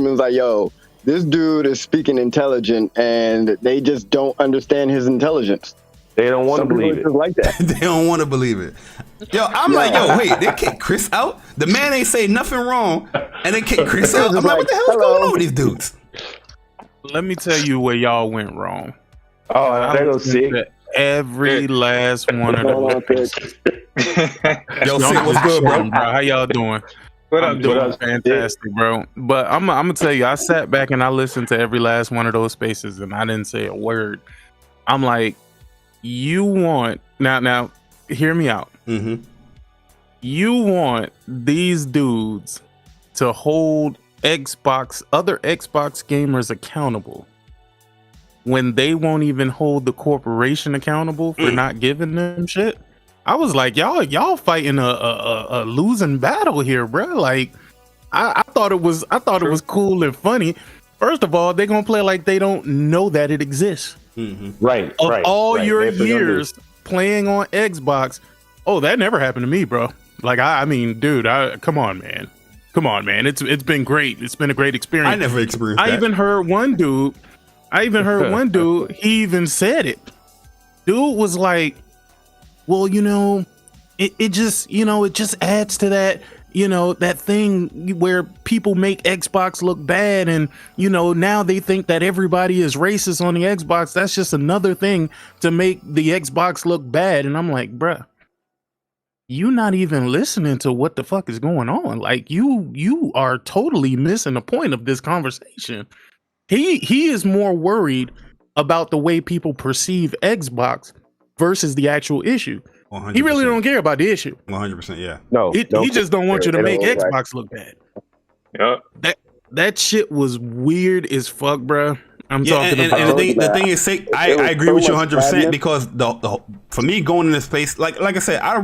S4: was like, yo, this dude is speaking intelligent, and they just don't understand his intelligence.
S3: They don't want to believe it.
S4: Like that.
S1: They don't want to believe it. Yo, I'm like, yo, wait, they kick Chris out? The man ain't say nothing wrong, and they kick Chris out. I'm like, what the hell's going on with these dudes?
S5: Let me tell you where y'all went wrong.
S3: Oh, they go sick.
S5: Every last one of them.
S1: Yo, Sick, what's good, bro?
S5: How y'all doing?
S2: What
S5: I'm
S2: up,
S5: doing
S2: dude?
S5: fantastic, bro. But I'm gonna tell you, I sat back and I listened to every last one of those spaces, and I didn't say a word. I'm like, you want now? Hear me out.
S1: Mm-hmm.
S5: You want these dudes to hold other Xbox gamers accountable when they won't even hold the corporation accountable for not giving them shit. I was like, y'all fighting a losing battle here, bro. Like, I thought it was cool and funny. First of all, they're gonna play like they don't know that it exists.
S1: Mm-hmm.
S3: Right.
S5: All your years playing on Xbox, oh, that never happened to me, bro. Like, I mean, dude, come on, man. It's been great. It's been a great experience.
S1: I never experienced that.
S5: I even heard one dude. He even said it. Dude was like, well, it just adds to that, that thing where people make Xbox look bad, and now they think that everybody is racist on the Xbox. That's just another thing to make the Xbox look bad. And I'm like, bruh, you not even listening to what the fuck is going on. Like, you are totally missing the point of this conversation. He is more worried about the way people perceive Xbox versus the actual issue.
S1: 100%.
S5: He really don't care about the issue.
S1: 100%, yeah.
S3: No,
S5: he just don't want you to make Xbox look bad.
S2: Yeah.
S5: That shit was weird as fuck, bro. I'm talking about.
S1: And the thing is, I agree with you 100% because the for me going in this space, like I said, I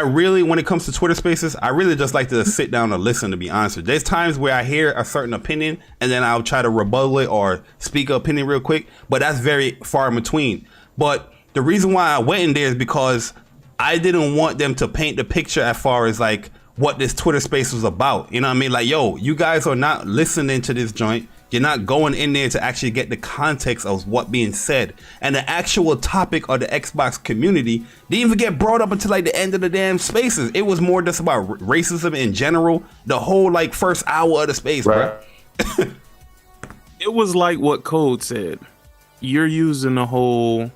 S1: really, when it comes to Twitter Spaces, I really just like to sit down and listen. To be honest with you, there's times where I hear a certain opinion and then I'll try to rebuttal it or speak an opinion real quick, but that's very far in between. But the reason why I went in there is because I didn't want them to paint the picture as far as like what this Twitter space was about. You know what I mean? Like, yo, you guys are not listening to this joint. You're not going in there to actually get the context of what being said. And the actual topic of the Xbox community didn't even get brought up until like the end of the damn spaces. It was more just about racism in general. The whole like first hour of the space, right? Bro.
S5: It was like what Code said. You're using the whole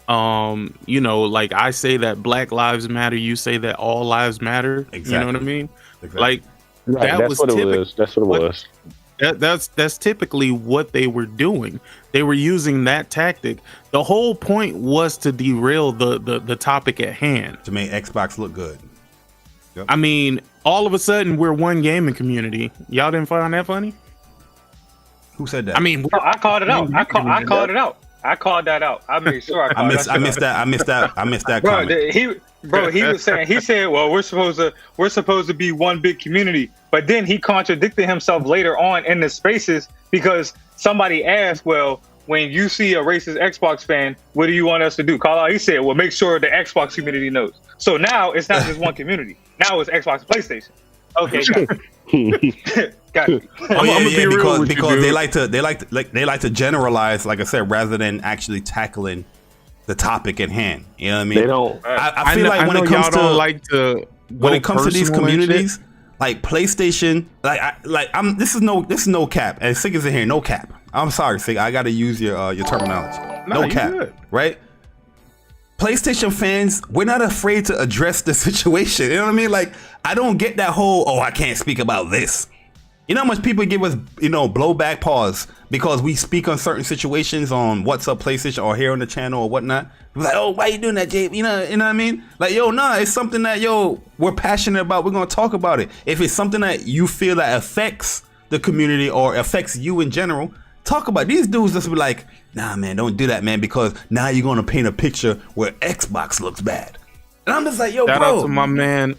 S5: like I say that Black Lives Matter, you say that all lives matter. Exactly. You know what I mean?
S1: Exactly.
S5: Like
S3: That's what it was.
S5: That's typically what they were doing. They were using that tactic. The whole point was to derail the topic at hand.
S1: To make Xbox look good.
S5: Yep. I mean, all of a sudden we're one gaming community. Y'all didn't find that funny?
S1: Who said that?
S5: I mean,
S2: I called it out. I called it out. I called that out. I made sure I called
S1: I missed that
S2: bro,
S1: comment.
S2: He was saying, well, we're supposed to be one big community. But then he contradicted himself later on in the spaces because somebody asked, well, when you see a racist Xbox fan, what do you want us to do? Call out. He said, well, make sure the Xbox community knows. So now it's not just one community. Now it's Xbox and PlayStation. Okay, got it.
S1: Because they like to generalize, like I said, rather than actually tackling the topic at hand. You know what I mean?
S3: They don't.
S1: I feel like when it comes to these communities, like PlayStation, this is no cap. And Sig is in here, no cap. I'm sorry, Sig. I got to use your terminology. No cap, right? PlayStation fans, we're not afraid to address the situation. You know what I mean? Like, I don't get that whole, oh, I can't speak about this. You know how much people give us, blowback pause because we speak on certain situations on What's Up PlayStation or here on the channel or whatnot. We're like, oh, why you doing that, Jay? You know what I mean? Like, it's something that, we're passionate about. We're going to talk about it. If it's something that you feel that affects the community or affects you in general, talk about it. These dudes just be like, nah, man, don't do that, man, because now you're going to paint a picture where Xbox looks bad. And I'm just like,
S5: Shout out to my man.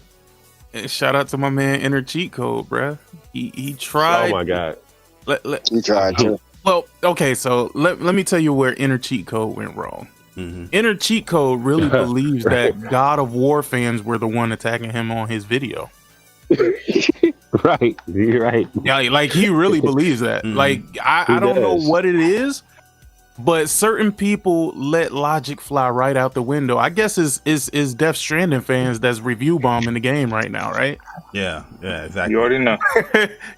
S5: Shout out to my man, Inner Cheat Code, bruh. He tried.
S3: Oh my God.
S4: He tried to.
S5: Well, okay, so let me tell you where Inner Cheat Code went wrong.
S1: Mm-hmm.
S5: Inner Cheat Code really believes that God of War fans were the one attacking him on his video.
S3: Right, you're right.
S5: Yeah, like he really believes that.
S1: Mm-hmm.
S5: Like I don't know what it is, but certain people let logic fly right out the window. I guess is Death Stranding fans that's review bombing the game right now, right?
S1: Yeah, exactly.
S2: You already know.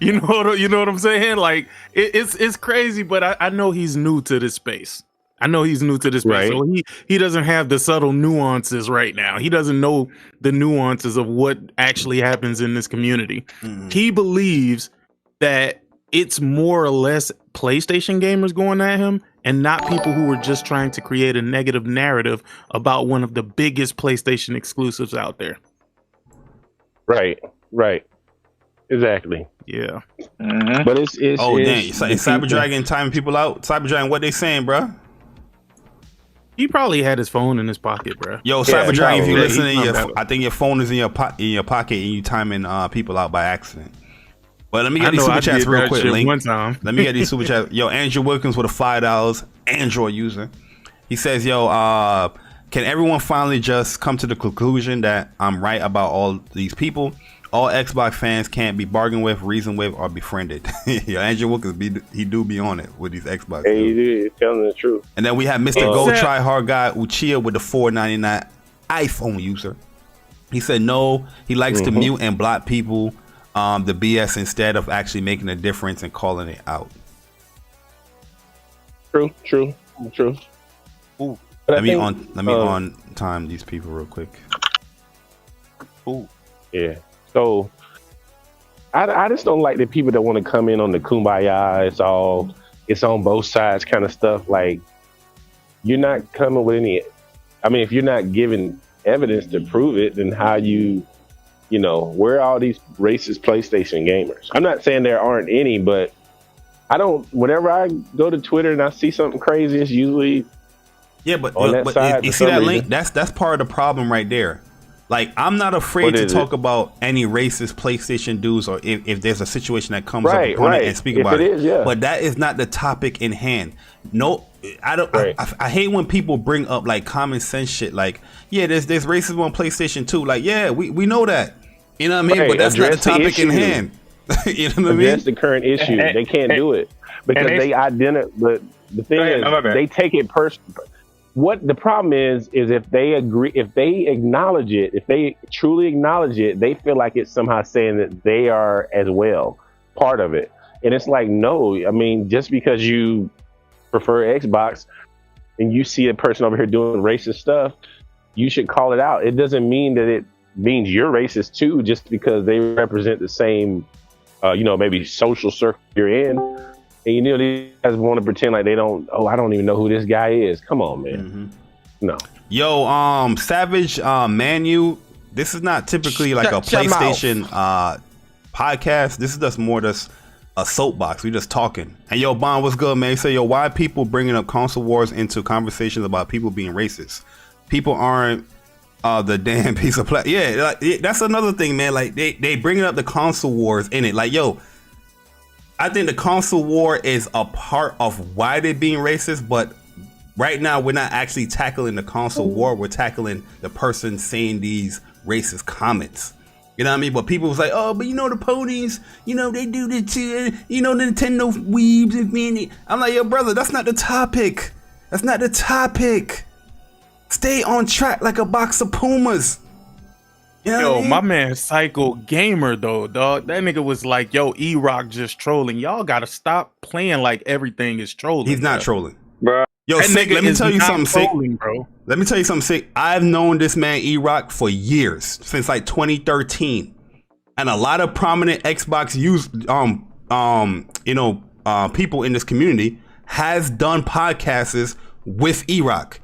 S5: you know what I'm saying? Like it's crazy, but I know he's new to this space.
S3: Right.
S5: So he doesn't have the subtle nuances right now. He doesn't know the nuances of what actually happens in this community.
S1: Mm-hmm.
S5: He believes that it's more or less PlayStation gamers going at him and not people who are just trying to create a negative narrative about one of the biggest PlayStation exclusives out there.
S3: Right. Exactly.
S5: Yeah.
S2: Mm-hmm.
S3: But it's
S1: Dang. Is Cyber Dragon timing people out? Cyber Dragon, what they saying, bro?
S5: He probably had his phone in his pocket, bro.
S1: Yo, Cyber Dragon, if you
S3: probably.
S1: listening, I think your phone is in your pocket and you timing people out by accident. But let me get these super chats real quick, Link.
S5: One time.
S1: Let me get these super chats. Yo, Andrew Wilkins with a $5 Android user. He says, yo, can everyone finally just come to the conclusion that I'm right about all these people? All Xbox fans can't be bargained with, reasoned with, or befriended. Yo, Andrew Wilkins, he do be on it with these Xbox.
S3: Hey, he's telling the truth.
S1: And then we have Mr. Go Try Hard Guy Uchiha with the $4.99 iPhone user. He said no, he likes to mute and block people, the BS instead of actually making a difference and calling it out.
S3: True.
S5: Ooh.
S3: But
S1: Let me on time these people real quick.
S5: Ooh.
S3: Yeah. So I just don't like the people that want to come in on the kumbaya. It's on both sides kind of stuff. Like, you're not coming with any. I mean, if you're not giving evidence to prove it, then how where are all these racist PlayStation gamers? I'm not saying there aren't any, but whenever I go to Twitter and I see something crazy, it's usually
S1: but
S3: on that side.
S1: You see that link? That's part of the problem right there. Like, I'm not afraid to talk about any racist PlayStation dudes, or if there's a situation that comes up upon it and speak about it. But that is not the topic in hand. No, I don't.
S3: Right.
S1: I hate when people bring up like common sense shit. Like, yeah, there's racism on PlayStation 2. Like, yeah, we know that. You know what I mean? But that's not the topic in hand. You know what I mean?
S3: That's the current issue. They can't do it because they identify. But the thing is, they take it personal. What the problem is if they agree, if they acknowledge it, if they truly acknowledge it, they feel like it's somehow saying that they are as well part of it. And it's like, no, I mean, just because you prefer Xbox and you see a person over here doing racist stuff, you should call it out. It doesn't mean that it means you're racist too, just because they represent the same, maybe social circle you're in. And these guys want to pretend like they don't. Oh, I don't even know who this guy is. Come on, man. No.
S1: Yo, Savage Manu. This is not typically like a PlayStation podcast. This is just a soapbox. We just talking. And yo, Bond, what's good, man? You say, yo, why are people bringing up console wars into conversations about people being racist? People aren't the damn piece of plastic. Yeah, like, that's another thing, man. Like they bringing up the console wars in it. Like, yo, I think the console war is a part of why they're being racist, but right now we're not actually tackling the console war. We're tackling the person saying these racist comments. You know what I mean? But people was like, oh, but the ponies, they do this too. The Nintendo weebs and me. I'm like, yo, brother, that's not the topic. That's not the topic. Stay on track like a box of Pumas. You know what I mean?
S5: My man Psycho Gamer though, dog. That nigga was like, yo, E-Rock just trolling. Y'all gotta stop playing like everything is trolling.
S1: He's not trolling.
S2: Bro,
S1: Yo,
S5: That
S1: Sick,
S5: nigga
S1: let me
S5: is
S1: tell you
S5: not
S1: something, Sick.
S5: trolling, bro.
S1: Let me tell you something, Sick. I've known this man E-Rock for years, since like 2013. And a lot of prominent Xbox people in this community has done podcasts with E-Rock.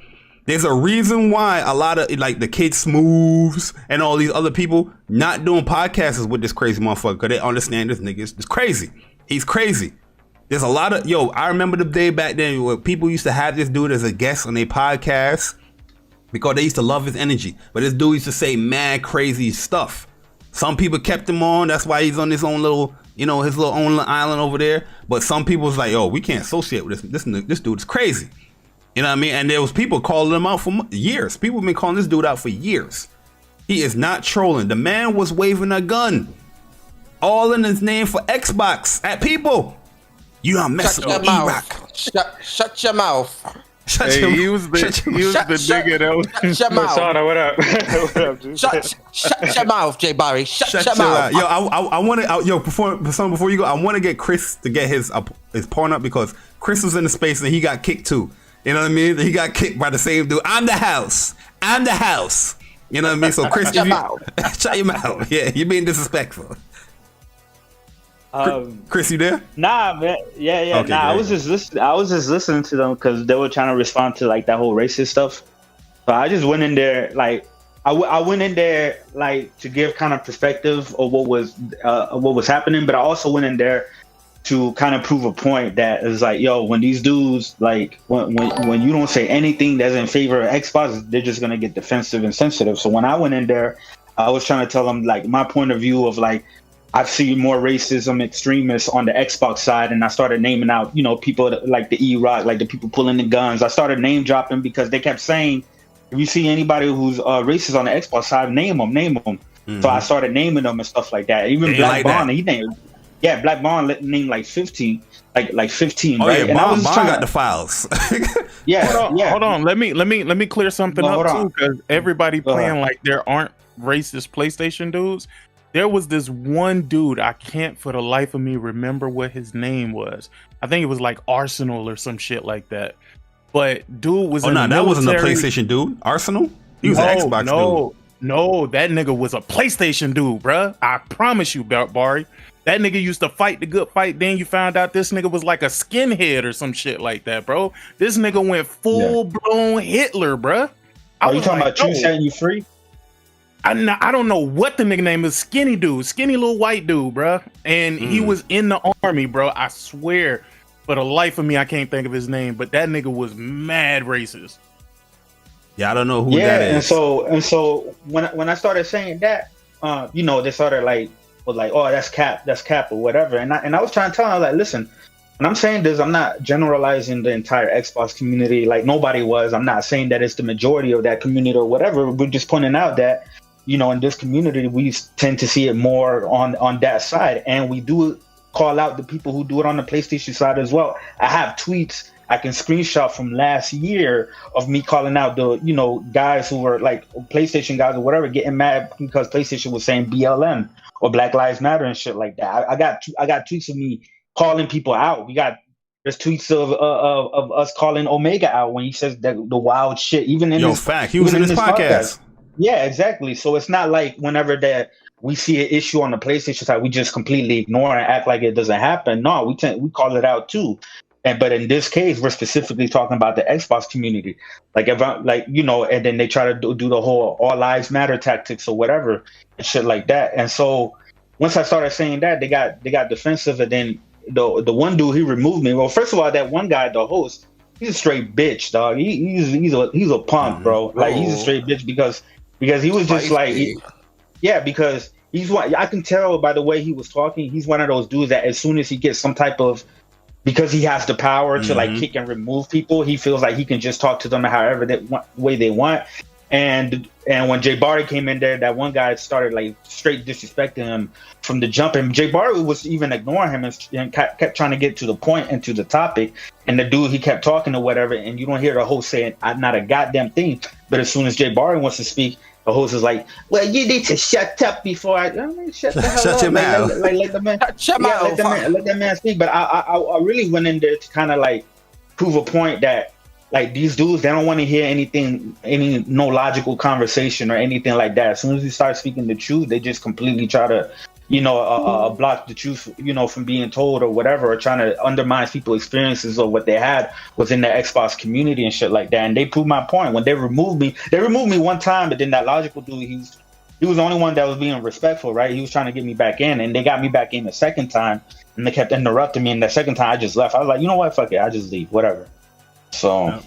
S1: There's a reason why a lot of like the Kid Smooths and all these other people not doing podcasts with this crazy motherfucker because they understand this nigga is crazy. He's crazy. There's a lot of I remember the day back then where people used to have this dude as a guest on their podcast because they used to love his energy. But this dude used to say mad crazy stuff. Some people kept him on. That's why he's on his own little, his little own island over there. But some people was like, yo, we can't associate with this. This dude is crazy. You know what I mean? And there was people calling him out for years. People have been calling this dude out for years. He is not trolling. The man was waving a gun, all in his name for Xbox at people. You are messing with E-Rock.
S6: Shut your mouth.
S5: He was the nigga that was.
S6: Shut your mouth.
S2: Persona, what up? What up, dude?
S6: Shut your mouth, J Barry. Shut your mouth.
S1: Yo, I want to. Before you go, I want to get Chris to get his porn up because Chris was in the space and he got kicked too. You know what I mean? He got kicked by the same dude. I'm the house. You know what I mean? So Chris,
S6: shut your mouth.
S1: Shut your mouth. Yeah, you're being disrespectful. Chris, you there?
S7: Nah, man. Yeah.
S1: Okay,
S7: nah, I
S1: great.
S7: was just listening to them because they were trying to respond to like that whole racist stuff. So I just went in there like I went in there like to give kind of perspective of what was happening, but I also went in there to kind of prove a point that is like, yo, when these dudes like when you don't say anything that's in favor of Xbox, they're just gonna get defensive and sensitive. So when I went in there, I was trying to tell them like my point of view of like I've seen more racism extremists on the Xbox side, and I started naming out, people like the E-Rock, like the people pulling the guns. I started name dropping because they kept saying, if you see anybody who's racist on the Xbox side, name them. Mm-hmm. So I started naming them and stuff like that. Even Black Bond, he named, Black Bond named like 15, like 15.
S1: Oh
S7: right?
S1: yeah, Bond got the files.
S5: Hold on. Let me clear something up too, because everybody playing like there aren't racist PlayStation dudes. There was this one dude, I can't for the life of me remember what his name was. I think it was like Arsenal or some shit like that. But dude was
S1: that wasn't a PlayStation dude. Arsenal? He was an Xbox dude.
S5: No, that nigga was a PlayStation dude, bruh. I promise you, Barry. That nigga used to fight the good fight. Then you found out this nigga was like a skinhead or some shit like that, bro. This nigga went full blown Hitler, bruh.
S7: Are you talking about True Setting You Free?
S5: I don't know what the nigga name is. Skinny little white dude, bro. And he was in the army, bro. I swear, for the life of me, I can't think of his name. But that nigga was mad racist.
S1: Yeah, I don't know who that is.
S7: And so when I started saying that, they started was like, oh, that's cap or whatever. And I was trying to tell them, I was like, listen, when I'm saying this, I'm not generalizing the entire Xbox community like nobody was. I'm not saying that it's the majority of that community or whatever. We're just pointing out that, in this community, we tend to see it more on that side. And we do call out the people who do it on the PlayStation side as well. I have tweets I can screenshot from last year of me calling out the, guys who were like PlayStation guys or whatever, getting mad because PlayStation was saying BLM or Black Lives Matter and shit like that. I got tweets of me calling people out. There's tweets of us calling Omega out when he says the wild shit. Even in
S1: fact, he was in his podcast.
S7: Yeah, exactly. So it's not like whenever that we see an issue on the PlayStation side, we just completely ignore and act like it doesn't happen. No, we call it out too. But in this case, we're specifically talking about the Xbox community. And then they try to do the whole all lives matter tactics or whatever and shit like that. And so once I started saying that, they got defensive, and then the one dude, he removed me. Well, first of all, that one guy, the host, he's a straight bitch, dog. He's a punk, bro. Like he's a straight bitch because he was just because he's one. I can tell by the way he was talking. He's one of those dudes that as soon as he gets some type of, because he has the power to like kick and remove people, he feels like he can just talk to them however way they want. And when Jay Barry came in there, that one guy started like straight disrespecting him from the jump. And Jay Barry was even ignoring him and kept trying to get to the point and to the topic. And the dude, he kept talking or whatever. And you don't hear the host saying not a goddamn thing. But as soon as Jay Barry wants to speak, the host is like, well, you need to shut up before shut the hell
S1: shut
S7: up.
S1: Your mouth.
S7: Let the man, let that man speak. But I really went in there to kind of like prove a point that like these dudes, they don't want to hear anything, no logical conversation or anything like that. As soon as you start speaking the truth, they just completely try to, block the truth, from being told or whatever, or trying to undermine people's experiences or what they had within the Xbox community and shit like that. And they proved my point when they removed me one time, but then that logical dude, he was the only one that was being respectful, right? He was trying to get me back in, and they got me back in the second time, and they kept interrupting me. And the second time I just left. I was like, you know what? Fuck it. I just leave, whatever. So,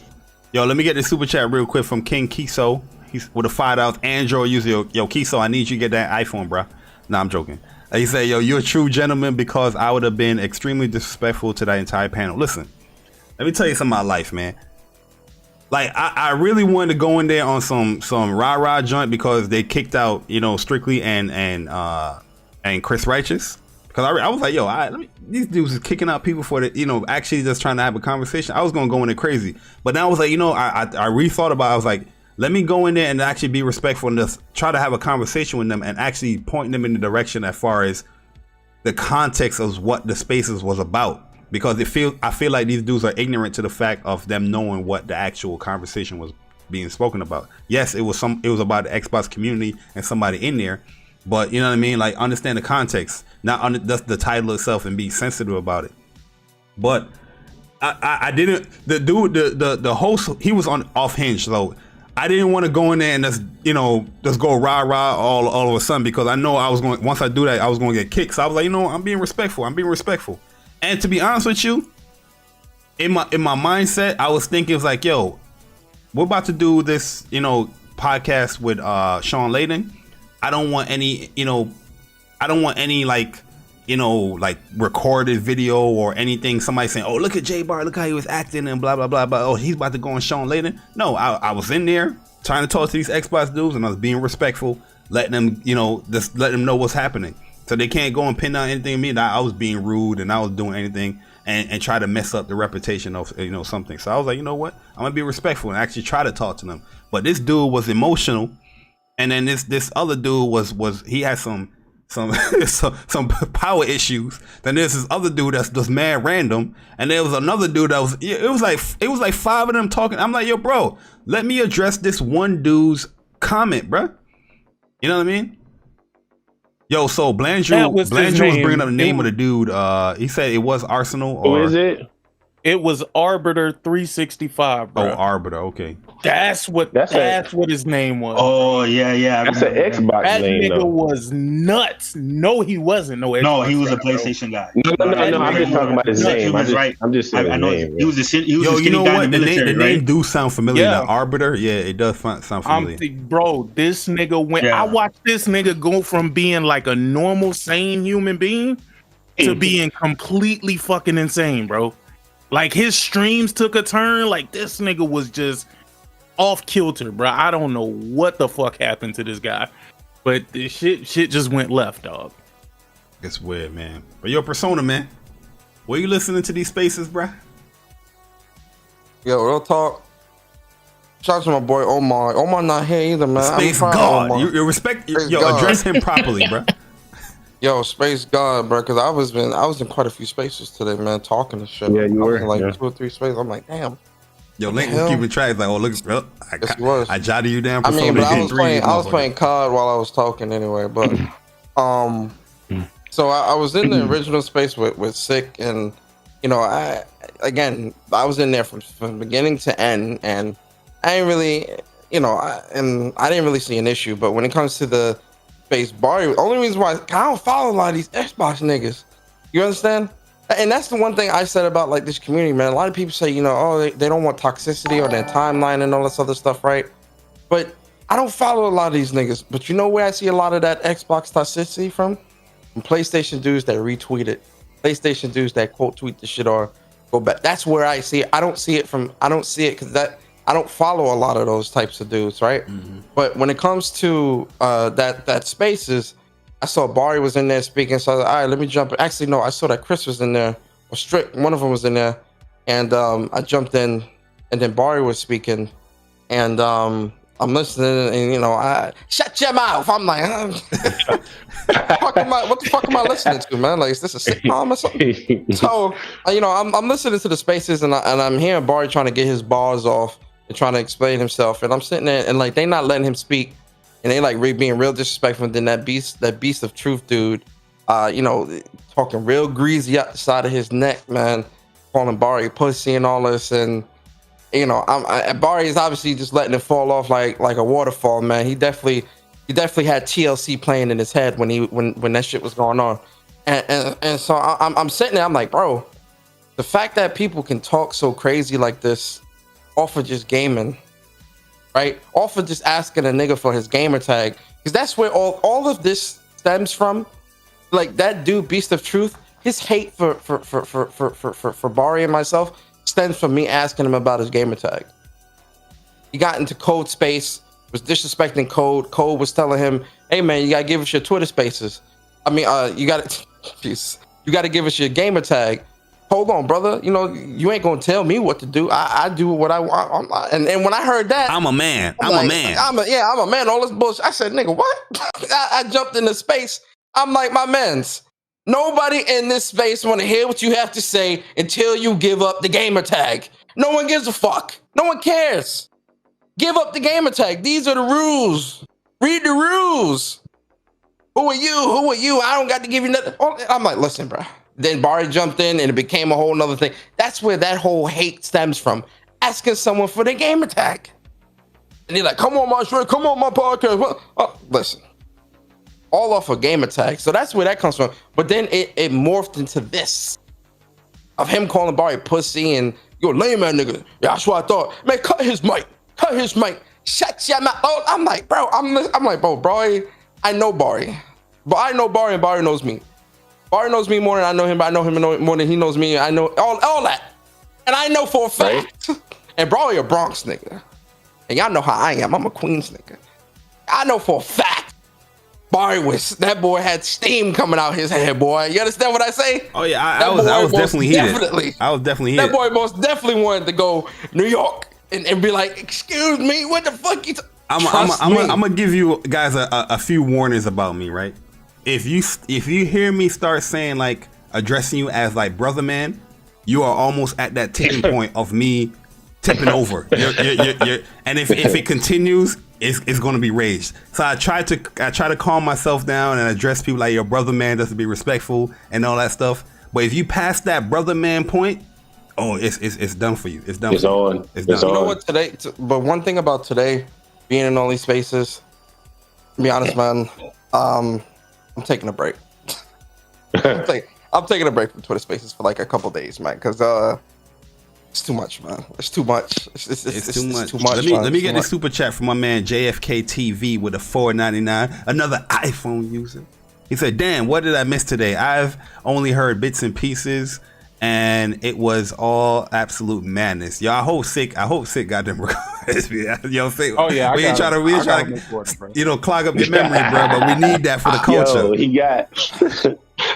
S1: yo, let me get the super chat real quick from King Kiso. He's with a $5 Android user. Yo, Kiso, I need you to get that iPhone, bro. Nah, I'm joking. He said, yo, you're a true gentleman because I would have been extremely disrespectful to that entire panel. Listen, let me tell you something about life, man. Like, I really wanted to go in there on some rah-rah joint because they kicked out, Strictly and Chris Righteous. Because I was like, yo, these dudes is kicking out people for the, actually just trying to have a conversation. I was going to go in there crazy. But then I was like, I rethought about it. I was like, let me go in there and actually be respectful and just try to have a conversation with them and actually point them in the direction as far as the context of what the spaces was about. Because I feel like these dudes are ignorant to the fact of them knowing what the actual conversation was being spoken about. Yes, it was about the Xbox community and somebody in there, but you know what I mean? Like, understand the context, not just the title itself, and be sensitive about it. But I didn't. The dude, the host, he was off hinge, so I didn't want to go in there and just go rah all of a sudden, because I know I was going, once I do that, I was going to get kicked. So I was like, I'm being respectful. And to be honest with you, in my mindset, I was thinking, it's like, yo, we're about to do this, podcast with Sean Layden. I don't want any, like recorded video or anything. Somebody saying, oh, look at J Bar, look how he was acting and blah, blah, blah, blah. Oh, he's about to go on Sean Layden. No, I was in there trying to talk to these Xbox dudes, and I was being respectful, letting them, just let them know what's happening. So they can't go and pin down anything on me that I was being rude and I was doing anything and try to mess up the reputation of, something. So I was like, you know what? I'm gonna be respectful and actually try to talk to them. But this dude was emotional, and then this other dude was he had some power issues. Then there's this other dude that's just mad random, and there was another dude that was it was like five of them talking. I'm like, yo, bro, let me address this one dude's comment, bro. You know what I mean? Yo, so Blandrew was bringing up the name of the dude. He said it was Arsenal.
S3: Who is it?
S5: It was Arbiter 365, bro.
S1: Oh, Arbiter, okay.
S5: That's what his name was.
S7: Oh, yeah.
S3: That's an Xbox
S5: that
S3: name,
S5: nigga
S3: though.
S5: was nuts. No, he wasn't. No,
S7: he was a PlayStation guy.
S3: No. I'm just talking about his name. I'm just saying
S7: I know
S3: his name.
S7: he was a skinny
S1: you know
S7: guy
S1: what?
S7: in the military,
S1: the name do sound familiar. The Arbiter, yeah, it does sound familiar.
S5: Bro, this nigga went. I watched this nigga go from being like a normal, sane human being to being completely fucking insane, bro. Like, his streams took a turn. Like, this nigga was just off kilter, bro. I don't know what the fuck happened to this guy, but this shit just went left, dog.
S1: It's weird, man. But your persona, man, were you listening to these spaces, bro?
S6: Yo, real talk. Shout out to my boy Omar. Omar not here either, man.
S1: Space God. You respect. Address him properly, bro.
S6: Yo, Space God, bro, because I was in quite a few spaces today, man, talking and shit.
S3: Yeah, you were
S6: in like 2 or 3 spaces. I'm like, damn.
S1: Yo, Link was keeping track. He's like, oh, look, bro, I jotted you down.
S6: I mean, but I was playing COD while I was talking anyway. But so I was in the original space with Sick, and I was in there from beginning to end, and I ain't really, I didn't really see an issue. But when it comes to the Space Bar, only reason why I don't follow a lot of these Xbox niggas. You understand? And that's the one thing I said about like this community, man. A lot of people say, they don't want toxicity on their timeline and all this other stuff, right? But I don't follow a lot of these niggas. But you know where I see a lot of that Xbox toxicity from? From PlayStation dudes that retweet it, PlayStation dudes that quote tweet the shit or go back. That's where I see it. I don't see it because I don't follow a lot of those types of dudes, right? Mm-hmm. But when it comes to that spaces, I saw Barry was in there speaking, so I was like, all right, let me jump. Actually, no, I saw that Chris was in there, or Strick, one of them was in there, and I jumped in, and then Barry was speaking, and I'm listening, and I shut your mouth. I'm like, what the fuck am I listening to, man? Like, is this a sitcom or something? So, I'm listening to the spaces, and I'm hearing Barry trying to get his bars off and trying to explain himself, and I'm sitting there, and like they not letting him speak, and they like being real disrespectful. And then that beast of truth, dude, talking real greasy out the side of his neck, man, calling Barry pussy and all this, and. Barry is obviously just letting it fall off like a waterfall, man. He definitely had TLC playing in his head when that shit was going on, and so I'm sitting there, I'm like, bro, the fact that people can talk so crazy like this off of just gaming, right? Off of just asking a nigga for his gamer tag, because that's where all of this stems from. Like that dude, Beast of Truth, his hate for Barry and myself stems from me asking him about his gamer tag. He got into Code space, was disrespecting Code. Code was telling him, "Hey man, you gotta give us your Twitter spaces. You gotta give us your gamer tag." Hold on, brother. You ain't gonna tell me what to do. I do what I want. And when I heard that,
S1: I'm a man. I'm a man.
S6: I'm a man. All this bullshit. I said, nigga, what? I jumped into space. I'm like, my mans. Nobody in this space want to hear what you have to say until you give up the gamer tag. No one gives a fuck. No one cares. Give up the gamer tag. These are the rules. Read the rules. Who are you? Who are you? I don't got to give you nothing. I'm like, listen, bro. Then Barry jumped in and it became a whole nother thing. That's where that whole hate stems from. Asking someone for their gamer tag. And they're like, come on my show, come on my podcast. Listen. All off a gamer tag. So that's where that comes from. But then it morphed into this. Of him calling Barry pussy and you're a lame ass nigga. Yeah, that's what I thought. Man, cut his mic. Cut his mic. Shut your mouth. Oh, I'm like, bro, Barry, I know Barry. But I know Barry and Barry knows me. Barry knows me more than I know him, but I know him more than he knows me. I know all that. And I know for a fact. Right. And Barry a Bronx nigga. And y'all know how I am. I'm a Queens nigga. I know for a fact. That boy had steam coming out his head, boy. You understand what I say?
S1: Oh yeah, I was definitely heated. I was definitely heated.
S6: That boy most definitely wanted to go New York and be like, excuse me, what the fuck you
S1: I'm gonna give you guys a few warnings about me, right? If you hear me start saying like addressing you as like brother man, you are almost at that tipping point of me tipping over. And if it continues, it's going to be rage. So I try to calm myself down and address people like your brother man, just to be respectful and all that stuff. But if you pass that brother man point, it's done for you. It's done. It's on. It's done.
S6: You know what today? But one thing about today, being in all these spaces, to be honest, man, I'm taking a break. I'm taking a break from Twitter Spaces for like a couple days, man, because it's too much, man. It's too much. It's too much.
S1: Let me get the super chat from my man JFK TV with a $4.99. Another iPhone user. He said, "Damn, what did I miss today? I've only heard bits and pieces, and it was all absolute madness." Yo, I hope sick got them recorded. Yo, sick.
S2: Oh yeah,
S1: we ain't trying to clog up your memory, bro. But we need that for the culture.
S3: Yo, he got.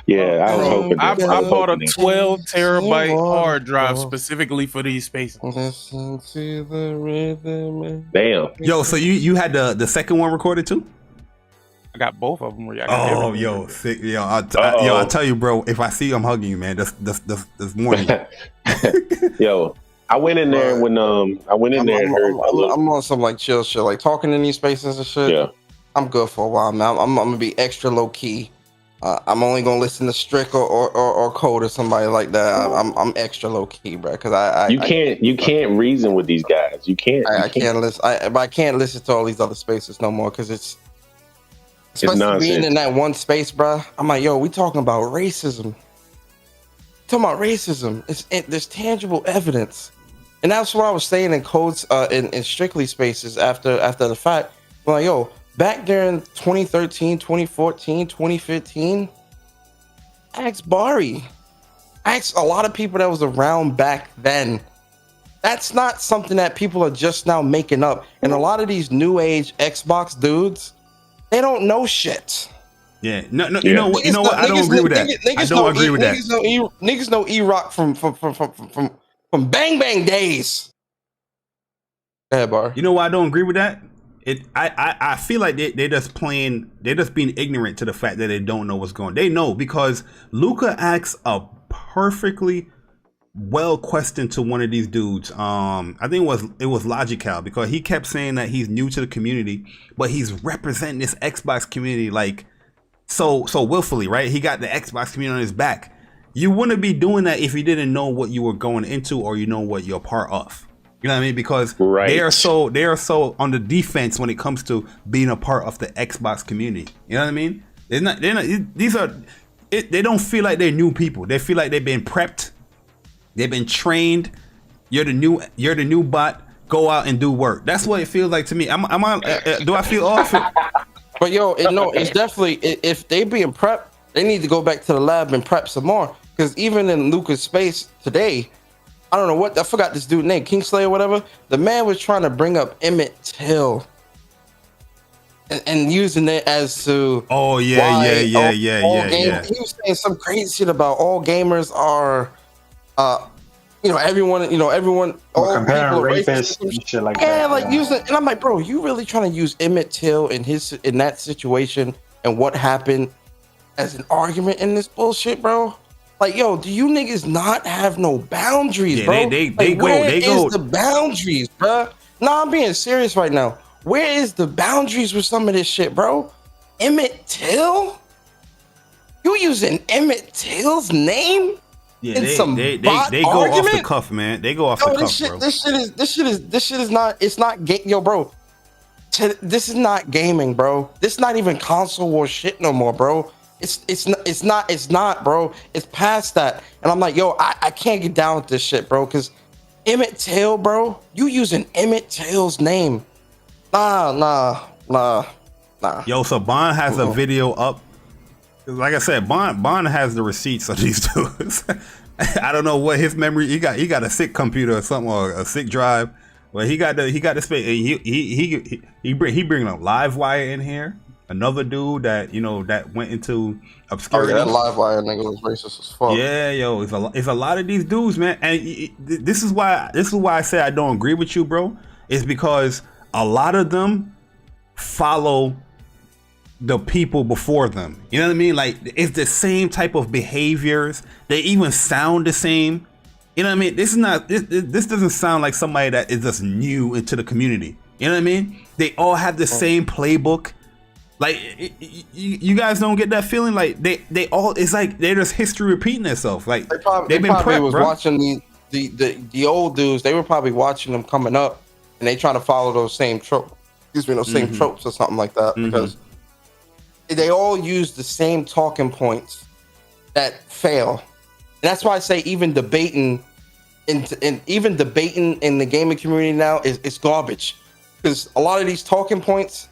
S3: Yeah, I was hoping.
S5: I bought a 12 terabyte hard drive specifically for these spaces.
S6: Listen to the rhythm.
S3: Damn.
S1: Yo, so you had the second one recorded too?
S5: I got both of them.
S1: Yo, sick. Yo, I'll tell you, bro. If I see you, I'm hugging you, man. This morning.
S3: Yo, I went in there when I went in there and heard.
S6: I'm on some like chill shit, like talking in these spaces and shit.
S3: Yeah,
S6: I'm good for a while, man. I'm gonna be extra low key. I'm only gonna listen to Strick or Code or somebody like that. I'm extra low key, bro. Because
S3: you can't reason with these guys. You can't.
S6: I can't listen. I can't listen to all these other spaces no more because it's especially being in that one space, bro. I'm like, yo, we talking about racism. There's tangible evidence, and that's what I was saying in Codes in Strictly spaces after the fact. I'm like, yo. Back during 2013, 2014, 2015, ask Barry. Ask a lot of people that was around back then. That's not something that people are just now making up. And a lot of these new age Xbox dudes, they don't know shit.
S1: Yeah. No. You know what? I don't agree with that. I don't agree with that.
S6: Niggas know E-Rock from Bang Bang days. Go ahead, Bar.
S1: You know why I don't agree with that? I feel like they're just being ignorant to the fact that they don't know what's going on. They know because Luca asks a perfectly well question to one of these dudes. I think it was Logical, because he kept saying that he's new to the community, but he's representing this Xbox community like so willfully, right? He got the Xbox community on his back. You wouldn't be doing that if you didn't know what you were going into or you know what you're part of. You know what I mean? Because they are so on the defense when it comes to being a part of the Xbox community. You know what I mean? They don't feel like they're new people. They feel like they've been prepped. They've been trained. You're the new bot. Go out and do work. That's what it feels like to me. Do I feel off?
S6: But it's definitely, if they being prepped, they need to go back to the lab and prep some more. Because even in Luca's space today, I don't know I forgot this dude's name, Kingsley or whatever. The man was trying to bring up Emmett Till and using it as to
S1: yeah.
S6: He was saying some crazy shit about all gamers are everyone all
S7: comparing rapists and shit like that.
S6: Yeah, like using, and I'm like, bro, you really trying to use Emmett Till in that situation and what happened as an argument in this bullshit, bro? Like, yo, do you niggas not have no boundaries, bro?
S1: They go.
S6: Where is the boundaries, bro? No, I'm being serious right now. Where is the boundaries with some of this shit, bro? Emmett Till? You using Emmett Till's name?
S1: Yeah, they go off the cuff, man. They go off the cuff, bro.
S6: This shit is not. It's not yo, bro. This is not gaming, bro. This is not even console war shit no more, bro. It's not, bro. It's past that. And I'm like, yo, I can't get down with this shit, bro. Cause Emmett Till, bro, you using Emmett Till's name. Nah.
S1: Yo, so Bond has a video up. Like I said, Bond has the receipts of these dudes. I don't know what his memory. He got a sick computer or something, or a sick drive. Well, he got the space. He bringing a Livewire in here. Another dude that that went into obscurity.
S6: Oh, yeah, that Livewire nigga was racist as fuck.
S1: Yeah, yo, it's a lot of these dudes, man. And this is why I say I don't agree with you, bro. It's because a lot of them follow the people before them. You know what I mean? Like, it's the same type of behaviors. They even sound the same. You know what I mean? This doesn't sound like somebody that is just new into the community. You know what I mean? They all have the same playbook. Like, you guys don't get that feeling? Like they all, it's like they're just history repeating itself. Like
S6: they probably was watching the old dudes. They were probably watching them coming up, and they trying to follow those same tropes. Same tropes or something like that, because they all use the same talking points that fail. And that's why I say even debating in the gaming community now is garbage, because a lot of these talking points,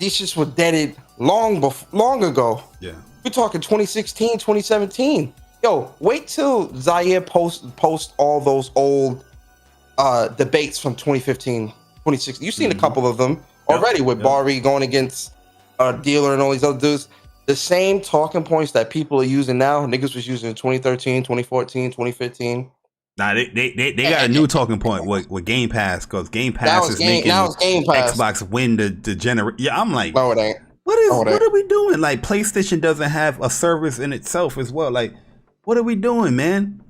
S6: these shits were deaded long ago. Yeah, we're talking 2016, 2017. Yo, wait till Zaire post all those old debates from 2015, 2016. You've seen a couple of them already with Bari going against Dealer and all these other dudes. The same talking points that people are using now, niggas was using in 2013, 2014, 2015.
S1: Nah, they got a new talking point with Game Pass, because Game Pass is making Xbox win the generation. Yeah, I'm like,
S6: no, it ain't.
S1: What are we doing? Like, PlayStation doesn't have a service in itself as well. Like, what are we doing, man?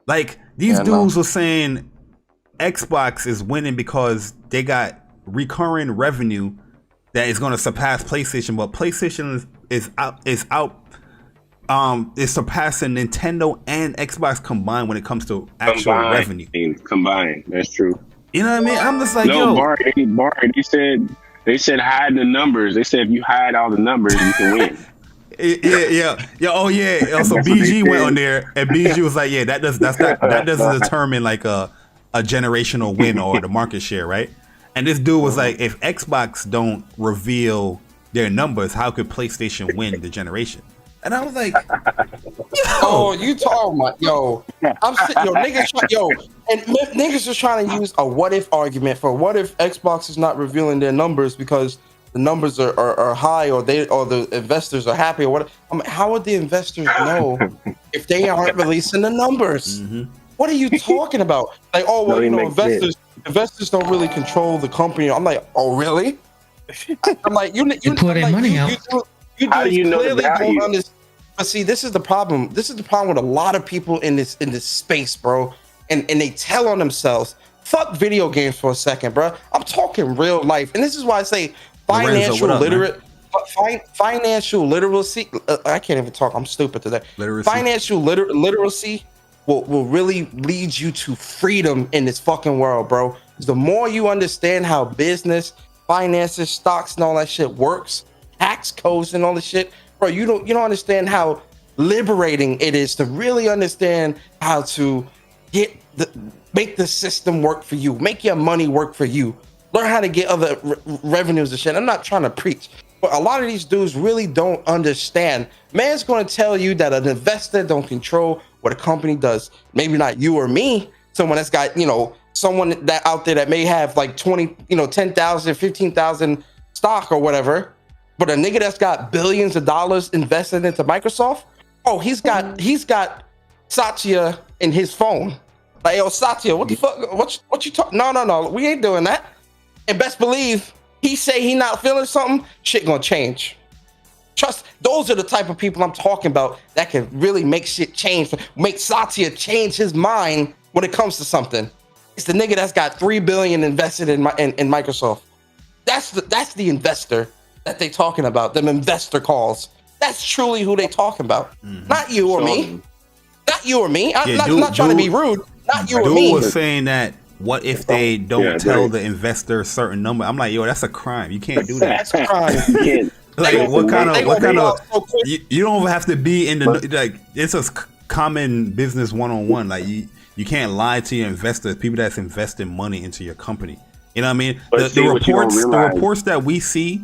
S1: Like, these dudes were saying Xbox is winning because they got recurring revenue that is going to surpass PlayStation, but PlayStation is surpassing Nintendo and Xbox combined when it comes to actual revenue.
S3: Combined, that's true.
S1: You know what I mean? I'm just like,
S3: they said hide the numbers. They said if you hide all the numbers, you can win.
S1: Yeah. Oh yeah. So BG went on there, and BG was like, yeah, that doesn't determine like a generational win or the market share, right? And this dude was like, if Xbox don't reveal their numbers, how could PlayStation win the generation? And I was like, yo.
S6: You talking about, yo. I'm sitting, niggas are trying to use a what if argument for what if Xbox is not revealing their numbers because the numbers are high, or the investors are happy, or what. I mean, how would the investors know if they aren't releasing the numbers? What are you talking about? Like, oh, well, you know, investors don't really control the company. I'm like, oh, really? I'm like, you
S8: pour their money out.
S3: How do you know the value?
S6: But see, this is the problem. This is the problem with a lot of people in this space, bro. And they tell on themselves. Fuck video games for a second, bro. I'm talking real life, and this is why I say financial financial literacy. I can't even talk. I'm stupid today. Financial literacy will really lead you to freedom in this fucking world, bro. The more you understand how business, finances, stocks, and all that shit works, tax codes and all this shit, bro, you don't understand how liberating it is to really understand how to make the system work for you, make your money work for you, learn how to get other revenues and shit. I'm not trying to preach, but a lot of these dudes really don't understand. Man's going to tell you that an investor don't control what a company does. Maybe not you or me, someone that's got, someone that out there that may have like 20, 10,000, 15,000 stock or whatever. But a nigga that's got billions of dollars invested into Microsoft, oh, he's got Satya in his phone. Like, yo, Satya, what the fuck? What you talking? No, we ain't doing that. And best believe he say he not feeling something, shit gonna change. Trust, those are the type of people I'm talking about that can really make shit change, make Satya change his mind when it comes to something. It's the nigga that's got $3 billion invested in Microsoft. That's the investor that they talking about. Them investor calls. That's truly who they talking about. Mm-hmm. Not you or me. Not you or me. I'm not trying to be rude. Not you or me.
S1: Was saying that. What if they don't tell the investor a certain number? I'm like, yo, that's a crime. You can't do that.
S6: That's a crime.
S1: Like, what kind of? You don't have to be in the like. It's a common business 101. Like you can't lie to your investors, people that's investing money into your company. You know what I mean? The reports that we see,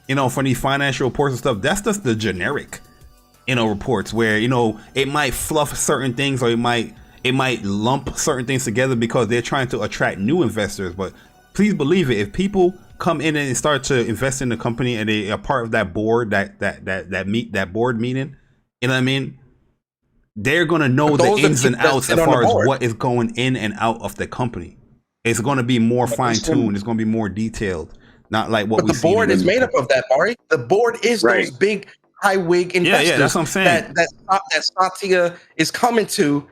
S1: from these financial reports and stuff, that's just the generic, reports where it might fluff certain things, or it might lump certain things together because they're trying to attract new investors. But please believe it, if people come in and start to invest in the company and they are part of that board, that board meeting, you know what I mean? They're gonna know the ins and outs as far as what is going in and out of the company. It's gonna be more fine-tuned. It's gonna be more detailed. Not like what we see.
S6: The board is made up of that, Ari. The board is those big high wig investors.
S1: Yeah, that's what I'm saying.
S6: That Satya is coming to,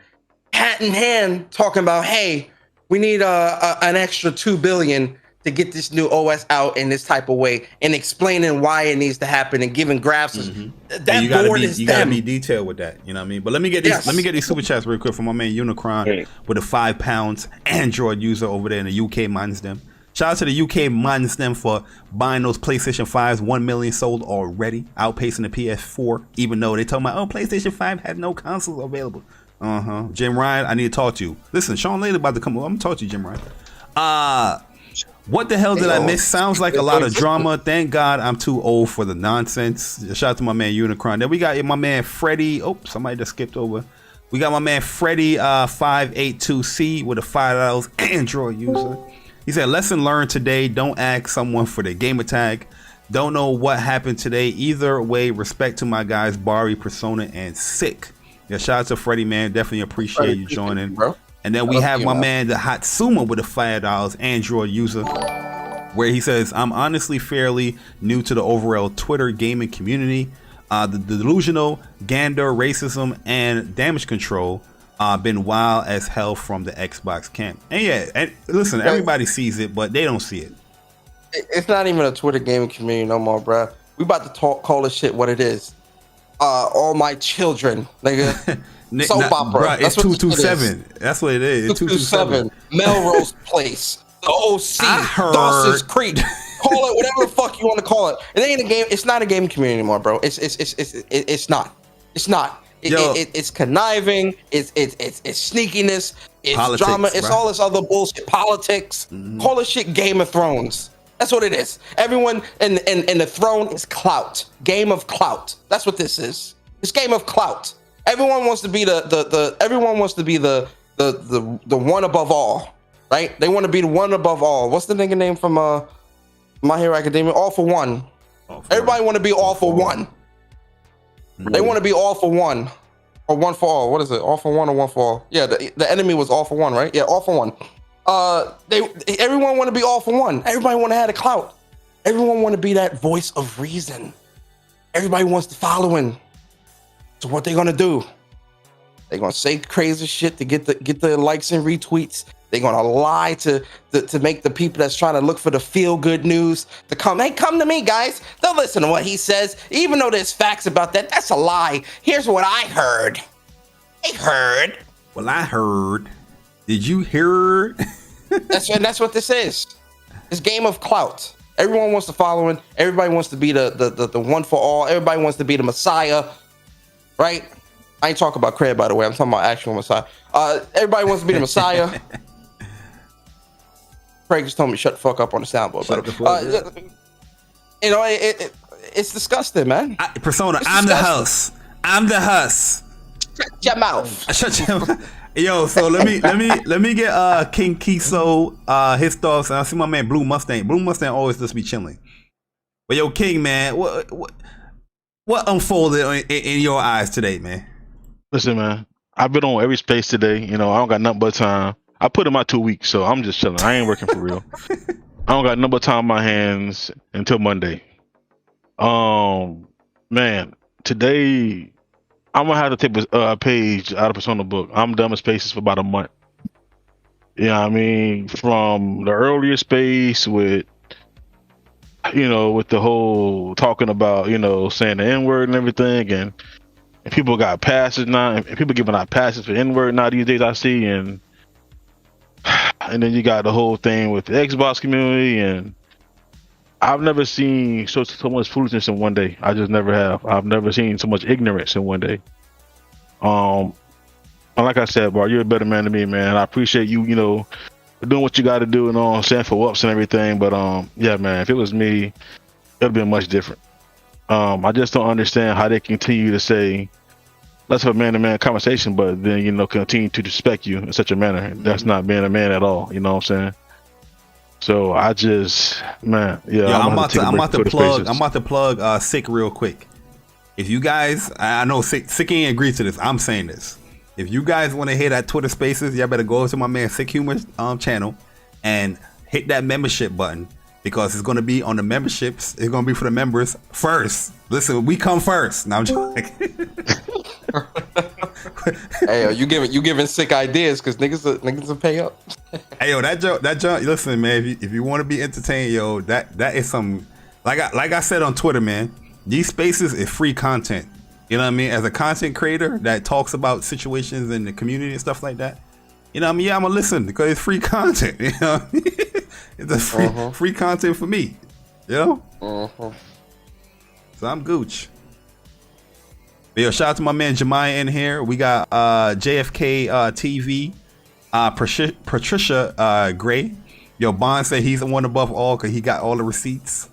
S6: hat in hand, talking about, hey, we need an extra $2 billion to get this new OS out in this type of way, and explaining why it needs to happen and giving graphs. Mm-hmm. That board is
S1: you gotta be detailed with that. You know what I mean? But let me get these super chats real quick from my man Unicron with a £5 Android user over there in the UK. Minus them. Shout out to the UK minus them for buying those PlayStation 5s. 1 million sold already, outpacing the PS4. Even though they talking about PlayStation 5 had no consoles available. Jim Ryan, I need to talk to you. Listen, Sean Layden about to come over. I'm gonna talk to you, Jim Ryan. What the hell did I miss? Sounds like a lot of drama. Thank God I'm too old for the nonsense. Shout out to my man Unicron. Then we got my man Freddie. Oh, somebody just skipped over. We got my man Freddie 582C with a $5 Android user. He said, lesson learned today. Don't ask someone for their gamer tag. Don't know what happened today. Either way, respect to my guys, Bari, Persona, and Sick. Yeah, shout out to Freddie, man. Definitely appreciate you joining, bro. And then we have my man, the Hatsuma, with a $5 Android user, where he says, I'm honestly fairly new to the overall Twitter gaming community. The delusional, gander, racism, and damage control been wild as hell from the Xbox camp. And listen, everybody sees it, but they don't see it.
S6: It's not even a Twitter gaming community no more, bro. We about to call this shit what it is. All my children, nigga. Soap opera.
S1: Bruh, it's 227. That's what it is. It's 227.
S6: Melrose Place. The OC. Dawson's Creek. Call it whatever the fuck you want to call it. It ain't a game. It's not a gaming community anymore, bro. It's not. It's not. It's conniving. It's sneakiness. It's politics, drama. It's all this other bullshit. Politics. Mm-hmm. Call this shit Game of Thrones. That's what it is. Everyone in the throne is clout. Game of clout. That's what this is. It's Game of clout. Everyone wants to be everyone wants to be the one above all, right? They want to be the one above all. What's the nigga name from My Hero Academia? All for one. Everybody want to be all for one. Mm-hmm. They want to be all for one. or one for all. What is it? All for one or one for all? Yeah, the enemy was all for one, right? Yeah, all for one. Everyone want to be all for one. Everybody want to have a clout. Everyone want to be that voice of reason. Everybody wants the following. So what they gonna do? They're gonna say crazy shit to get the likes and retweets. They're gonna lie to make the people that's trying to look for the feel good news to come. Hey, come to me, guys. Don't listen to what he says, even though there's facts about that. That's a lie. Here's what I heard. I heard.
S1: Well, I heard. Did you hear?
S6: That's what this is. This game of clout. Everyone wants the following. Everybody wants to be the one for all. Everybody wants to be the Messiah, right? I ain't talking about Craig, by the way. I'm talking about actual Messiah. Everybody wants to be the Messiah. Craig just told me shut the fuck up on the soundboard. It's disgusting, man.
S1: Persona, I'm the host. I'm the host.
S6: Shut your mouth.
S1: Shut your mouth. Yo, so let me get King Kiso his thoughts. And I see my man Blue Mustang. Blue Mustang always just be chilling. But yo, King, man, what unfolded in your eyes today, man?
S8: Listen, man, I've been on every space today. You know, I don't got nothing but time. I put in my 2 weeks, so I'm just chilling. I ain't working for real. I don't got nothing but time on my hands until Monday. Man, today I'm gonna have to take a page out of Persona book. I'm done with spaces for about a month. Yeah, I mean, from the earlier space with, you know, with the whole talking about, you know, saying the N-word and everything, and people got passes now, and people giving out passes for N-word now these days, I see, and then you got the whole thing with the Xbox community, and I've never seen so much foolishness in one day. I just never have. I've never seen so much ignorance in one day. And like I said, bro, you're a better man than me, man. I appreciate you, you know, doing what you got to do and all, saying for ups and everything. But yeah, man, if it was me, it'd been much different. I just don't understand how they continue to say, let's have a man-to-man conversation, but then, you know, continue to disrespect you in such a manner. That's not being a man at all. You know what I'm saying? So I just, man, yeah.
S1: Yo, I'm about to plug Sick real quick. If you guys, I know Sick ain't agreed to this. I'm saying this. If you guys want to hear that Twitter Spaces, y'all better go to my man Sick Humor channel and hit that membership button, because it's going to be on the memberships. It's going to be for the members first. Listen, we come first. Now I'm just like,
S6: hey, you giving Sick ideas, because niggas will pay up.
S1: Hey, yo, that joke. Listen, man, if you want to be entertained, yo, that is some, like I said on Twitter, man. These spaces is free content. You know what I mean? As a content creator that talks about situations in the community and stuff like that, you know what I mean? Yeah, I'm gonna listen because it's free content. You know what I mean? It's a free content for me. You know? So I'm Gooch. But yo, shout out to my man Jemiah in here. We got JFK TV, Patricia Gray. Yo, Bond said he's the one above all because he got all the receipts.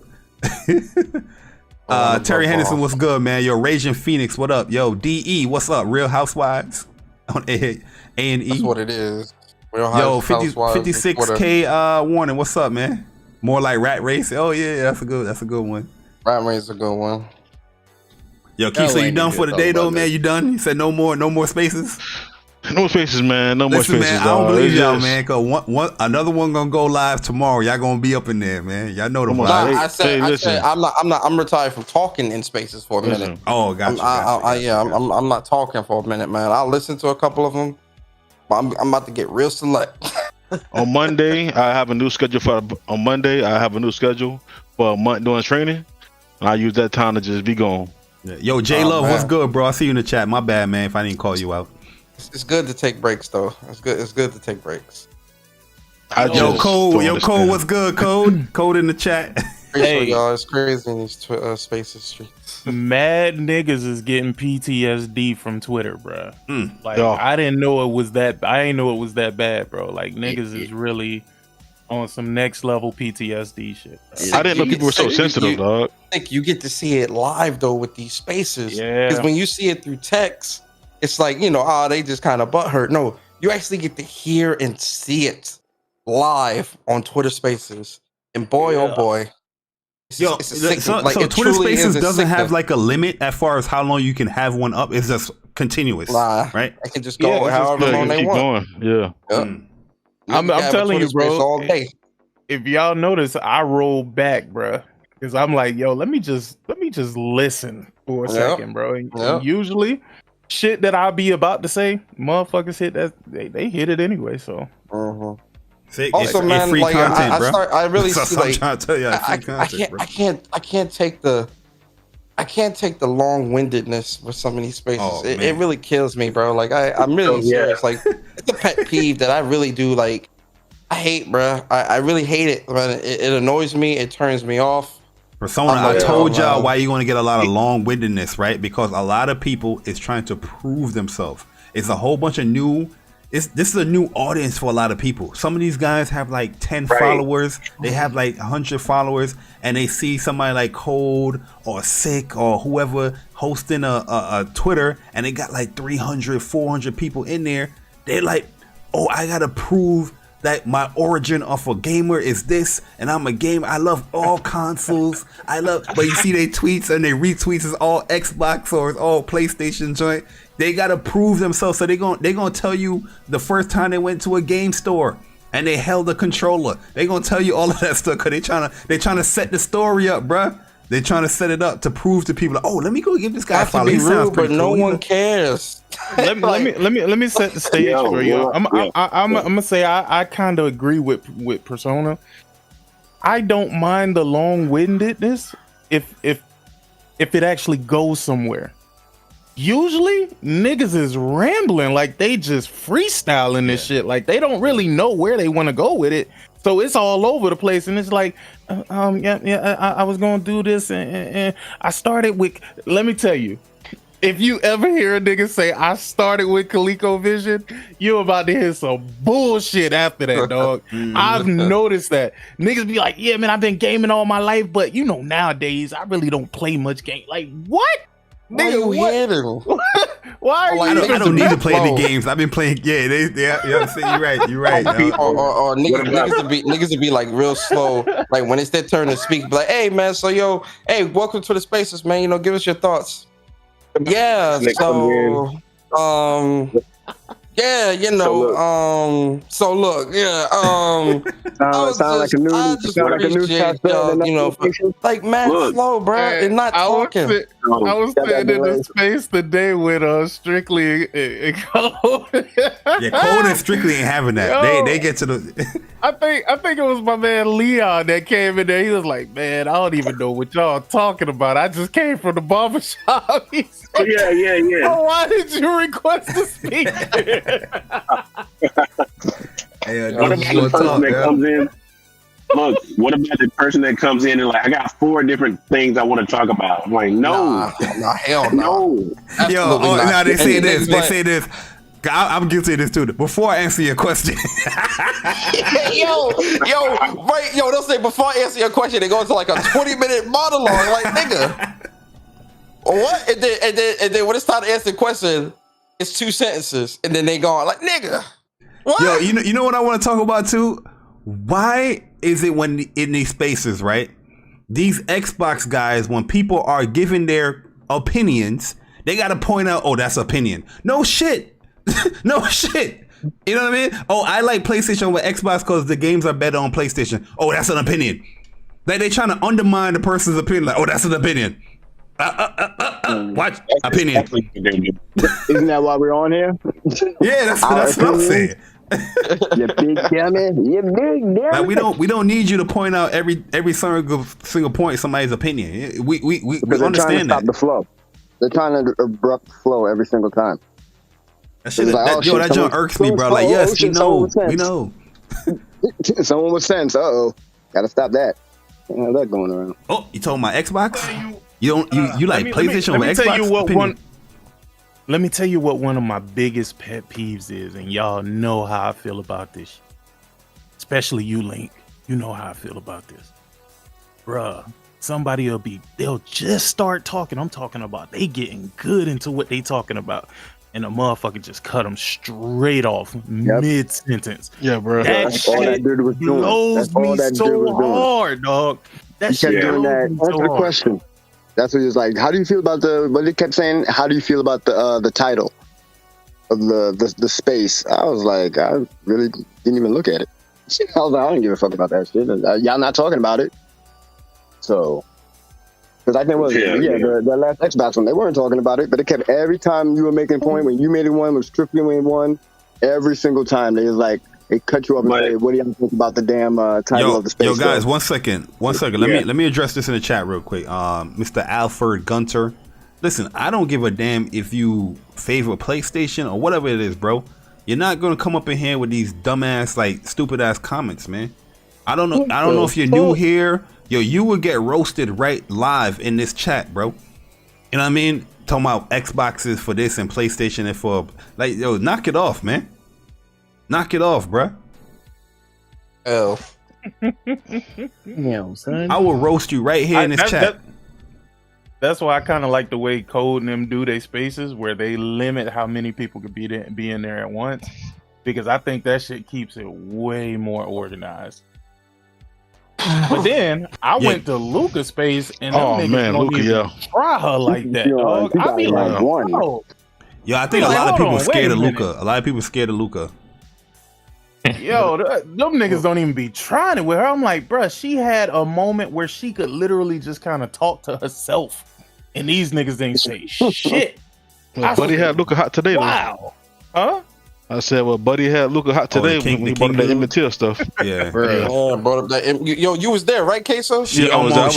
S1: Terry Henderson, what's good, man? Yo, Raging Phoenix, what up? Yo, DE, what's up? Real Housewives on A&E.
S6: That's what it is. Real
S1: Yo, 56K Warning, what's up, man? More like Rat Race. Oh yeah, that's a good one.
S6: Rat Race is a good one.
S1: Yo, Keith, so you done for the day though, man? You done? You said no more spaces?
S8: No spaces, man. No more spaces.
S1: Man, I don't believe y'all, man. Cause another one gonna go live tomorrow. Y'all gonna be up in there, man. Y'all know the vibe.
S6: I said, I'm retired from talking in spaces for a minute.
S1: Oh, gotcha.
S6: I'm not talking for a minute, man. I'll listen to a couple of them. But I'm about to get real select.
S8: On Monday, I have a new schedule for a month doing training. And I use that time to just be gone.
S1: Yeah. Yo, J Love, what's good, bro? I see you in the chat. My bad, man, if I didn't call you out.
S6: It's good to take breaks, though. It's good to take breaks.
S1: Yo, Code, what's good, Code? Code in the chat.
S6: Hey, y'all, it's crazy in these spaces streets.
S5: Mad niggas is getting PTSD from Twitter, bro. Like, I didn't know it was that bad, bro. Like, niggas is really on some next level PTSD shit, bro.
S8: I didn't know people were so sensitive, dog.
S6: I think you get to see it live though with these spaces.
S5: Yeah.
S6: Because when you see it through text, it's like, you know, they just kind of butthurt. No, you actually get to hear and see it live on Twitter Spaces. And boy, oh boy.
S1: So Twitter Spaces doesn't have like a limit as far as how long you can have one up. It's just continuous,
S6: Nah,
S1: right?
S6: I can just go however long they want.
S8: Yeah.
S5: I'm telling you, bro.
S6: All day.
S5: If y'all notice, I roll back, bro, because I'm like, yo, let me just listen for a second, bro. And usually, shit that I'll be about to say, motherfuckers hit that. They hit it anyway. So.
S1: See,
S6: Also, man,
S1: free
S6: like
S1: content, bro.
S6: I really
S1: That's
S6: see,
S1: what I'm
S6: like,
S1: trying to tell you. Free content, bro.
S6: I can't take the long-windedness with some of these spaces.
S1: Oh,
S6: it really kills me, bro. Like I'm really serious. Like it's a pet peeve that I really do. Like I hate, bro. I really hate it, man. It annoys me. It turns me off.
S1: Persona, I told y'all why you're going to get a lot of long-windedness, right? Because a lot of people is trying to prove themselves. It's a whole bunch of new. This is a new audience for a lot of people. Some of these guys have like 10 followers. They have like 100 followers, and they see somebody like Cold or Sick or whoever hosting a Twitter, and they got like 300, 400 people in there. They're like, oh, I got to prove that my origin of a gamer is this, and I'm a gamer. I love all consoles. But you see they tweets and they retweets is all Xbox or it's all PlayStation joint. They gotta prove themselves, so they gonna tell you the first time they went to a game store and they held a controller. They gonna tell you all of that stuff because they trying to set the story up, bruh. They trying to set it up to prove to people, like, oh, let me go give this guy a follow.
S6: He sounds pretty cool, but no one cares.
S5: let me set the stage for you. I'm gonna say I kind of agree with Persona. I don't mind the long-windedness if it actually goes somewhere. Usually niggas is rambling, like they just freestyling this shit, like they don't really know where they want to go with it, so it's all over the place. And it's like I was gonna do this and I started with, let me tell you, if you ever hear a nigga say I started with ColecoVision, you're about to hear some bullshit after that, dog. I've noticed that niggas be like, yeah man, I've been gaming all my life, but you know nowadays I really don't play much game. Like what? Nigga, why are you?
S1: I don't need to play any games. I've been playing. Yeah, you're right. You're right.
S6: Or niggas would be like real slow. Like when it's their turn to speak, be like, hey man, so hey, welcome to the spaces, man. You know, give us your thoughts. Yeah, so yeah, you know, so look, yeah,
S4: sound like a news
S6: you know, like man, slow, bro, and not talking.
S5: I was sitting in the space today with Strictly and Cole.
S1: Yeah, Cole and Strictly ain't having that. Yo, they get to the.
S5: I think it was my man Leon that came in there. He was like, man, I don't even know what y'all talking about. I just came from the barbershop. He said,
S3: yeah.
S5: Oh, why did you request to speak?
S3: What about the person that comes in? Look, what about the person that comes in and like, I got 4 different things I want to talk about? I'm like, no,
S6: hell no.
S1: Yo, they say this. They say this. I'm guilty of this too. Before I answer your question,
S6: they'll say before I answer your question, they go into like a 20-minute monologue, like nigga. What? And then when it's time to answer the question, it's 2 sentences, and then they go on like nigga. What?
S1: Yo, you know what I want to talk about too? Why is it when in these spaces, right? These Xbox guys, when people are giving their opinions, they got to point out, oh, that's opinion. No shit. No shit. You know what I mean? Oh, I like PlayStation over Xbox because the games are better on PlayStation. Oh, that's an opinion. Like they trying to undermine the person's opinion. Like, oh, that's an opinion. What opinion?
S4: Isn't that why we're on here?
S1: Yeah, that's what I'm saying.
S4: You big dummy. You big dummy.
S1: Like we don't need you to point out every single point somebody's opinion. We understand that.
S4: Stop the flow. They're trying to abrupt the flow every single time.
S1: That junk irks me, bro. Like, yes, we know.
S4: Someone with sense. Gotta stop that. How's that going around?
S1: Oh, you told my Xbox? You like PlayStation over Xbox?
S5: Let me tell you what one of my biggest pet peeves is, and y'all know how I feel about this. Especially you, Link. You know how I feel about this. Bruh, they'll just start talking. I'm talking about they getting good into what they talking about. And the motherfucker just cut them straight off mid-sentence.
S8: Yeah, bro.
S5: That shit blows me so hard, dog. That shit
S4: doing that. Answer the question. That's what he was like. How do you feel about what he kept saying? How do you feel about the title of the space? I was like, I really didn't even look at it. I was like, I don't give a fuck about that shit. Y'all not talking about it. So, because I think the last Xbox one, they weren't talking about it, but it kept every time you were making a point, when you made it one, was strictly when one, every single time they was like, they cut you up and say, what do y'all think about the damn title of the space?
S1: Yo, guys, one second. Let me address this in the chat real quick. Mr. Alfred Gunter, listen, I don't give a damn if you favor PlayStation or whatever it is, bro. You're not gonna come up in here with these dumbass, like, stupid ass comments, man. I don't know if you're new here. Yo, you would get roasted right live in this chat, bro. You know what I mean? Talking about Xboxes for this and PlayStation and for, like, yo, knock it off, man. Knock it off, bro.
S6: Damn,
S5: son.
S1: I will roast you right here in this chat.
S5: That's why I kind of like the way Code and them do their spaces, where they limit how many people could be in there at once, because I think that shit keeps it way more organized. But then I went to Luca's space, and Luca, try her like that, dog. I be like, whoa.
S1: Yo, I think a lot of people scared of Luca. A lot of people scared of Luca.
S5: Yo, them niggas don't even be trying it with her. I'm like, bruh, she had a moment where she could literally just kind of talk to herself, and these niggas ain't say shit.
S8: Well, Buddy had Luca hot today.
S5: Wow. Huh?
S8: I said, well, Buddy had Luca hot today when we brought up that Emmett Till stuff.
S1: Yeah.
S6: Brought up that. Yo, you was there, right, Queso?
S1: She almost went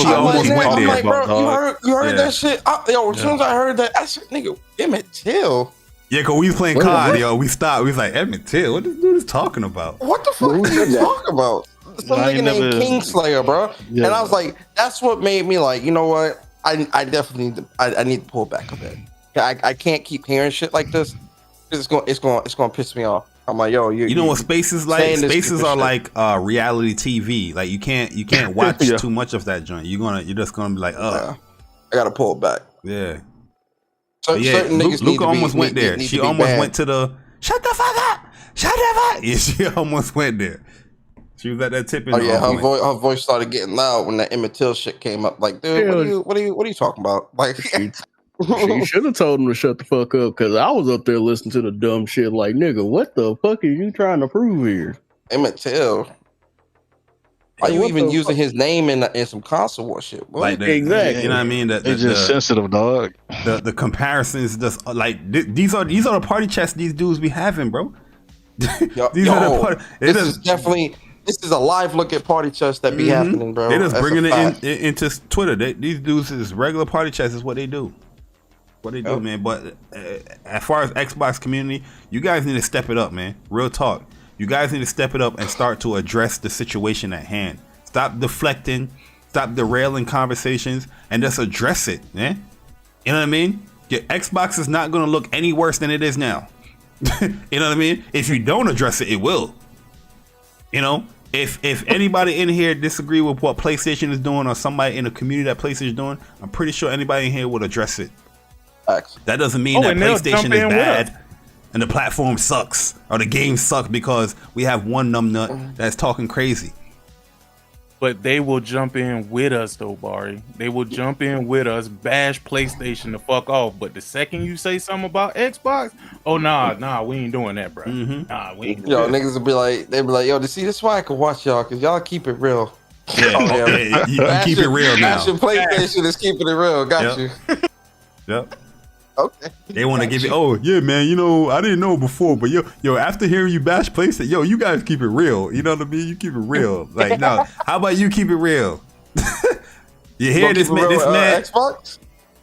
S1: there.
S6: I'm like, bro, you heard that shit? As soon as I heard that, I said, nigga, Emmett Till.
S1: Yeah, cause we was playing COD, yo. We stopped. We was like, Emmett Till, what this dude is talking about?
S6: What the fuck are you talking about? Some nigga named Kingslayer, bro. Yeah. And I was like, that's what made me like, you know what? I definitely need to pull back a bit. I can't keep hearing shit like this. It's gonna piss me off. I'm like, yo,
S1: you know what spaces like? Spaces are like reality TV. Like you can't watch too much of that joint. You're just gonna be like,
S6: I gotta pull it back.
S1: Yeah.
S6: Certain niggas
S1: Luca almost went there. She almost went to the shut the fuck up, shut the fuck. Yeah, she almost went there. She was at that tipping.
S6: Oh yeah, her voice started getting loud when that Emmett Till shit came up. Like, dude, what are you talking about? Like,
S9: she should have told him to shut the fuck up, because I was up there listening to the dumb shit. Like, nigga, what the fuck are you trying to prove here?
S6: Emmett Till. Why you even using his name in some console war shit?
S1: Like
S9: exactly.
S1: You know what I mean?
S8: It's just sensitive, dog.
S1: The comparisons just like these are the party chats these dudes be having, bro.
S6: This is a live look at party chats that be happening, bro.
S1: They just bringing it into Twitter. These dudes is regular party chats is what they do. What they do, man. But as far as Xbox community, you guys need to step it up, man. Real talk. You guys need to step it up and start to address the situation at hand. Stop deflecting, stop derailing conversations, and just address it, man. You know what I mean? Your Xbox is not going to look any worse than it is now. You know what I mean? If you don't address it, it will. You know, if anybody in here disagree with what PlayStation is doing, or somebody in the community that PlayStation is doing, I'm pretty sure anybody in here would address it. That doesn't mean that PlayStation is bad and the platform sucks or the game sucks because we have one numbnut that's talking crazy.
S5: But they will jump in with us, though, Bari. They will jump in with us, bash PlayStation the fuck off. But the second you say something about Xbox, oh nah, we ain't doing that, bro. Nah, we ain't.
S6: Yo, niggas will be like, yo, see, this is why I can watch y'all, because y'all keep it real.
S1: Yeah, you keep it real now.
S6: PlayStation is keeping it real. Got you.
S1: Yep.
S6: Okay.
S1: They want to give you, oh yeah, man. You know, I didn't know before, but yo, after hearing you bash PlayStation, yo, you guys keep it real. You know what I mean? You keep it real. Like, no, how about you keep it real? You hear this man?
S6: Xbox?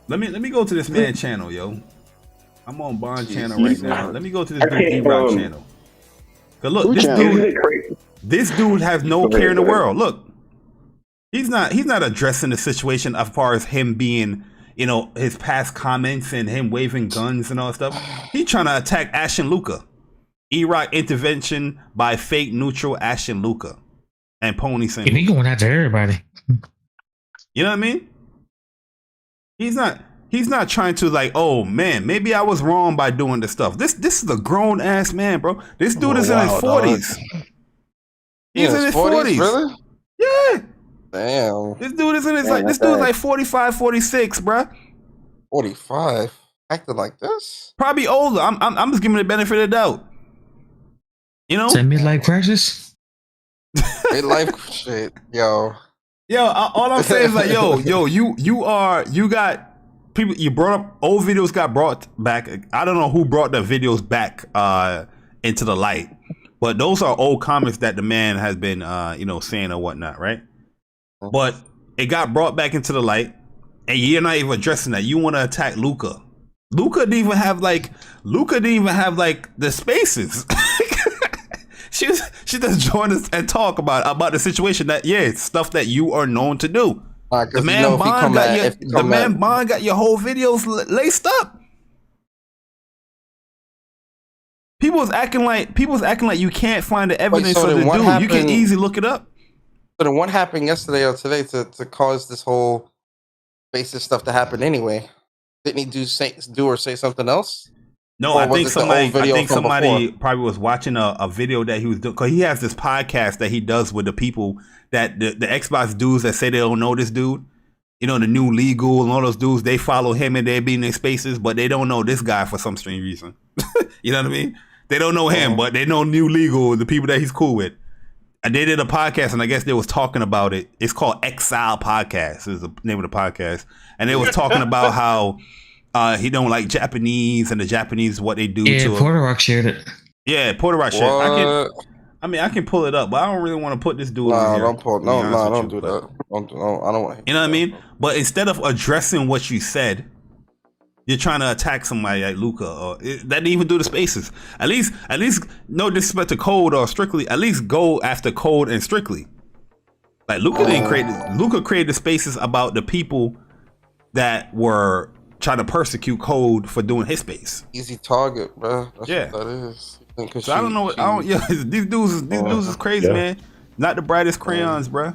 S1: Let me go to this man channel, yo. I'm on Bond channel right now. Let me go to this dude E-Rock channel. Cause look, this dude has no care in the world. Look, he's not addressing the situation as far as him being, you know, his past comments and him waving guns and all that stuff. He trying to attack Ash and Luca. E-Rock intervention by fake neutral Ash and Luca and Pony Singer.
S10: He going after everybody.
S1: You know what I mean? He's not trying to, like, oh man, maybe I was wrong by doing this stuff. This is a grown ass man, bro. This dude is in his 40s. He's in his 40s.
S6: Really?
S1: Yeah.
S6: Damn.
S1: This dude is in his like. This dude's like 45, 46, bruh.
S6: 45. Acting like this?
S1: Probably older. I'm just giving the benefit of the doubt. You know?
S10: Is that midlife crisis?
S6: Midlife shit, yo.
S1: Yo, all I'm saying is like, you got people. You brought up old videos got brought back. I don't know who brought the videos back into the light, but those are old comments that the man has been saying or whatnot, right? But it got brought back into the light, and you're not even addressing that. You want to attack Luca. Luca didn't even have like the spaces. She just joined us and talk about the situation that it's stuff that you are known to do. The man Bond got your whole videos laced up. People was acting like you can't find the evidence of the dude. You can easily look it up.
S6: So then what happened yesterday or today to cause this whole basis stuff to happen anyway? Didn't he do or say something else?
S1: No, I think somebody probably was watching a video that he was doing, because he has this podcast that he does with the people that the Xbox dudes that say they don't know this dude. You know, the new legal and all those dudes, they follow him and they be in their spaces, but they don't know this guy for some strange reason. You know what I mean? They don't know him, but they know new legal, the people that he's cool with. And they did a podcast, and I guess they was talking about it. It's called Exile Podcast is the name of the podcast. And they was talking about how he don't like Japanese, and the Japanese, what they do to him.
S10: Porter Rock shared it.
S1: Yeah, Porter Rock shared it. I can pull it up, but I don't really want to put this dude in here.
S6: Don't do that. I don't want.
S1: You know what I mean? But instead of addressing what you said, you're trying to attack somebody like Luca, or that didn't even do the spaces. At least, no disrespect to Code or Strictly. At least go after Code and Strictly. Like Luca didn't create. Luca created the spaces about the people that were trying to persecute Code for doing his space.
S6: Easy target, bro. That's what that is.
S1: So I don't know. These dudes is crazy, man. Not the brightest crayons, bro.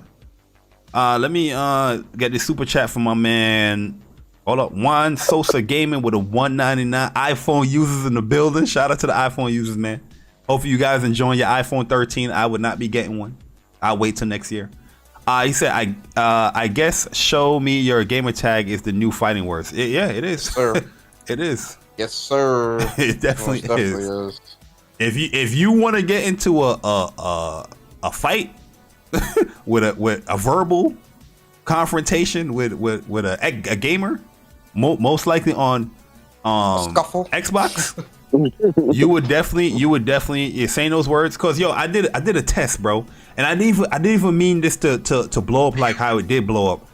S1: Let me get this super chat from my man. Hold up, Juan Sosa Gaming with a 199 iPhone users in the building. Shout out to the iPhone users, man. Hopefully you guys enjoying your iPhone 13. I would not be getting one. I'll wait till next year. He said, I guess show me your gamer tag is the new fighting words. Yeah, it is.
S6: Sir.
S1: It is.
S6: Yes, sir.
S1: It definitely is. If you want to get into a fight with a verbal confrontation with a gamer, most likely on Xbox, you would definitely saying those words, because I did a test, bro, and I didn't even mean this to blow up like how it did blow up,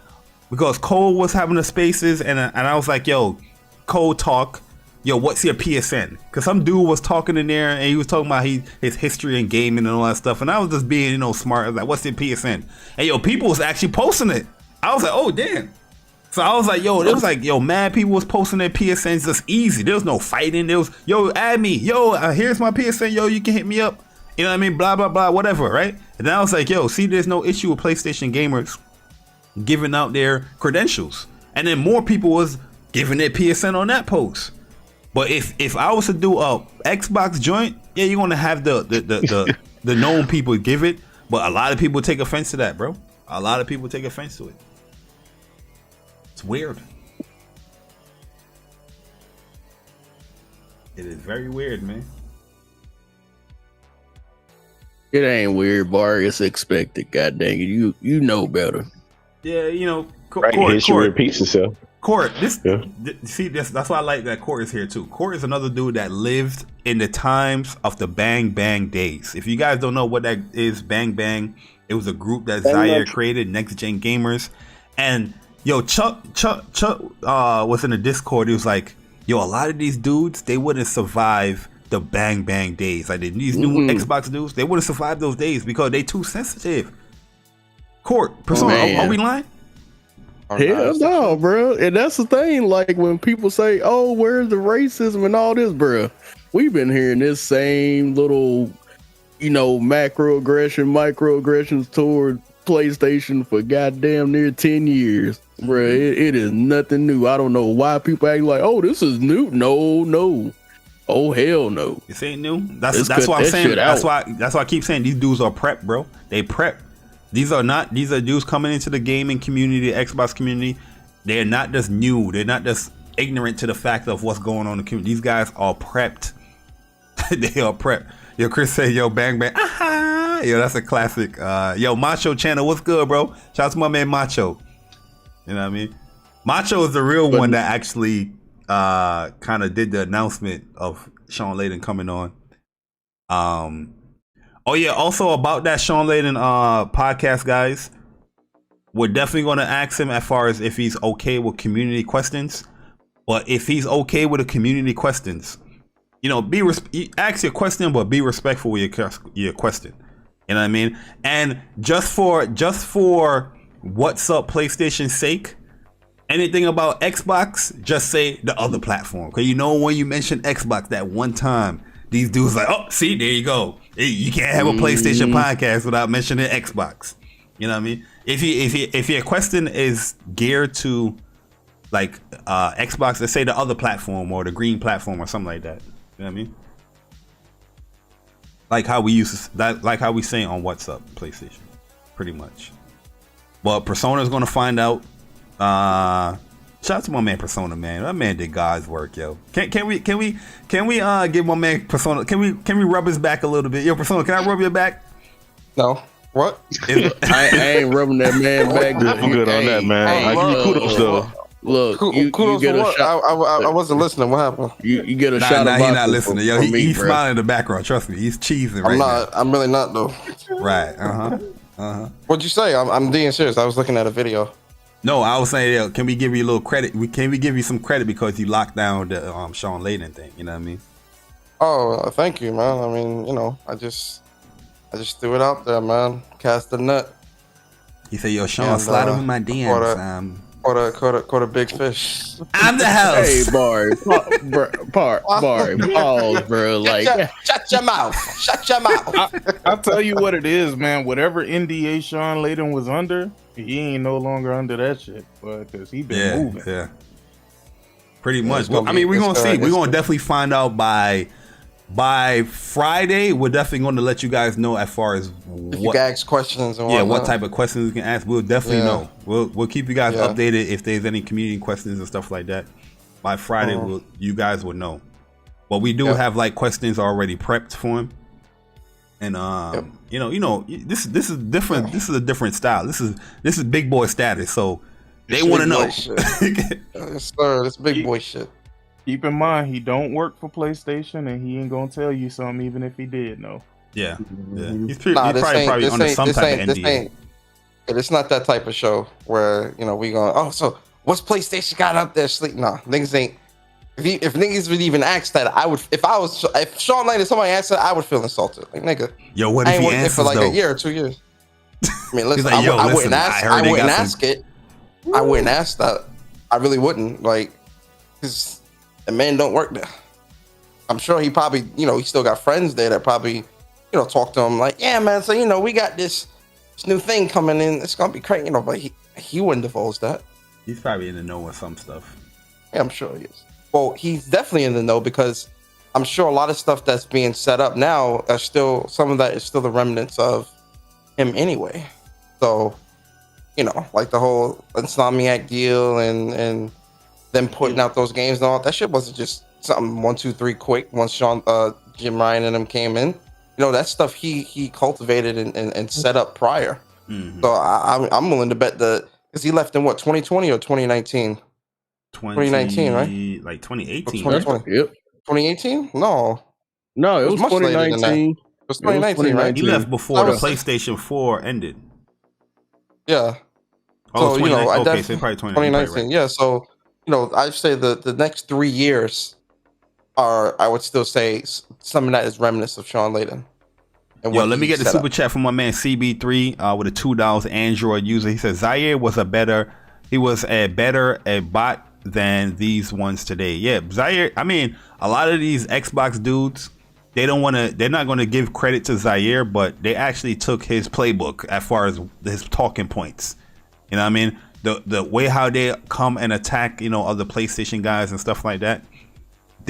S1: because Cole was having the spaces, and I was like, yo, Cole talk, yo, what's your PSN? Because some dude was talking in there and he was talking about his history in gaming and all that stuff, and I was just being smart. I was like, what's your PSN? And yo, people was actually posting it. I was like, oh damn. So I was like, yo, it was like, yo, mad people was posting their PSNs just easy. There was no fighting. There was, yo, add me. Yo, here's my PSN. Yo, you can hit me up. You know what I mean? Blah, blah, blah, whatever, right? And then I was like, yo, see, there's no issue with PlayStation gamers giving out their credentials. And then more people was giving their PSN on that post. But if I was to do a Xbox joint, yeah, you're gonna have the known people give it. But a lot of people take offense to that, bro. A lot of people take offense to it. It's weird. It is very weird, man.
S9: It ain't weird, Bar. It's expected. God dang it, you know better.
S1: Yeah,
S3: history repeats itself.
S1: Court, that's why I like that Court is here too. Court is another dude that lived in the times of the Bang Bang days. If you guys don't know what that is, Bang Bang, it was a group that Zaire created, Next Gen Gamers. And yo, Chuck was in the Discord. He was like, yo, a lot of these dudes, they wouldn't survive the Bang Bang days. Like these new Xbox dudes, they wouldn't survive those days because they too sensitive. Court, Persona, are we lying?
S9: Hell no, bro. And that's the thing. Like when people say, "Oh, where's the racism and all this, bro?" We've been hearing this same little, microaggressions toward PlayStation for goddamn near 10 years, bro. It is nothing new. I don't know why people act like, "Oh, this is new." No. Oh hell no.
S1: This ain't new. That's why I'm saying. That's why I keep saying these dudes are prep, bro. They prep These are dudes coming into the gaming community, Xbox community. They're not just new. They're not just ignorant to the fact of what's going on in the community. These guys are prepped. They are prepped. Yo, Chris said, yo, bang, bang. Aha! Yo, that's a classic. Yo, Macho Channel, what's good, bro? Shout out to my man Macho. You know what I mean? Macho is the real one that actually kind of did the announcement of Sean Layden coming on. Oh yeah, also about that Sean Layden podcast, guys, we're definitely going to ask him as far as if he's okay with community questions. But if he's okay with the community questions, you know, ask your question, but be respectful with your question. You know what I mean? And just for what's up PlayStation's sake, anything about Xbox, just say the other platform. Because you know when you mention Xbox that one time, these dudes like, oh, see, there you go. You can't have a PlayStation podcast without mentioning Xbox. You know what I mean? If your question is geared to like Xbox, let's say the other platform or the green platform or something like that. You know what I mean? Like how we like how we say on What's Up PlayStation, pretty much. But Persona is gonna find out. Shout out to my man Persona, man. That man did God's work, yo. Can we give my man Persona? Can we rub his back a little bit? Yo, Persona, can I rub your back?
S6: No. What?
S9: I ain't rubbing that man back.
S8: I'm good on that, man. I give you kudos though.
S9: Look,
S6: kudos
S9: you get
S6: for
S9: a
S6: what?
S9: shot.
S6: I wasn't listening. What happened?
S9: You get a shot.
S1: Nah,
S9: of
S1: he's not listening. Yo, he's
S9: bro.
S1: smiling in the background. Trust me, he's cheesing right now.
S6: I'm really not though.
S1: Right.
S6: What'd you say? I'm being serious. I was looking at a video.
S1: No, I was saying, yo, can we give you a little credit? Can we give you some credit because you locked down the Sean Layden thing? You know what I mean?
S6: Oh, thank you, man. I mean, you know, I just threw it out there, man. Cast the net.
S1: He said, yo, Sean, slide over my DMs.
S6: Caught a big fish.
S1: I'm the house.
S9: Hey, Barry, Barry, pause, bro. Like,
S6: shut your mouth. Shut your mouth.
S5: I'll tell you what it is, man. Whatever NDA Sean Layden was under, he ain't no longer under that shit, because he been moving.
S1: Yeah, pretty much. Well, I mean, we're gonna see. We're gonna definitely find out by Friday. We're definitely going to let you guys know as far as
S6: if you can ask questions and
S1: what type of questions you can ask. We'll definitely know. We'll keep you guys updated if there's any community questions and stuff like that. By Friday, you guys will know. But we do have like questions already prepped for him. And you know, this is different. This is a different style. This is big boy status. So they want to know.
S6: Yes, sir. It's big boy shit.
S5: Keep in mind, he don't work for PlayStation, and he ain't gonna tell you something, even if he did know.
S1: Yeah. He's probably under some type of NDA.
S6: It's not that type of show where we going. Oh, so what's PlayStation got up there? Sleep? No, niggas ain't. If niggas would even ask that, I would. If Sean Layden, somebody asked that, I would feel insulted. Like, nigga,
S1: yo, what if he answers
S6: for like
S1: though?
S6: a year or 2 years? I mean, listen,
S1: like,
S6: I wouldn't ask. I wouldn't ask it. I wouldn't ask that. I really wouldn't. Like, because the man don't work there. I'm sure he probably, he still got friends there that probably, talk to him like, yeah, man. So we got this new thing coming in. It's gonna be crazy, But he wouldn't divulge that.
S1: He's probably in the know with some stuff.
S6: Yeah, I'm sure he is. Well, he's definitely in the know because I'm sure a lot of stuff that's being set up now are still, some of that is still the remnants of him anyway. So, like the whole Insomniac deal and them putting out those games and all that shit wasn't just something 1, 2, 3 quick once Jim Ryan and them came in. That stuff he cultivated and set up prior. Mm-hmm. So I'm willing to bet because he left in what, 2020 or 2019? 2019, right?
S1: Like 2018.
S6: 2020. Yep. 2018? No,
S9: it was 2019.
S6: It was 2019, right?
S1: He left before the PlayStation 4 ended.
S6: Yeah.
S1: Oh,
S6: so,
S1: okay, so probably
S6: 2019. Right. Yeah, so I'd say the next 3 years are, I would still say, some of that is remnants of Sean Layden.
S1: Yo, let me get the super chat from my man CB3 with a $2 Android user. He says Zaire was a better bot than these ones today. Yeah, Zaire. I mean, a lot of these Xbox dudes, they're not going to give credit to Zaire, but they actually took his playbook as far as his talking points. You know what I mean? The way how they come and attack, other PlayStation guys and stuff like that.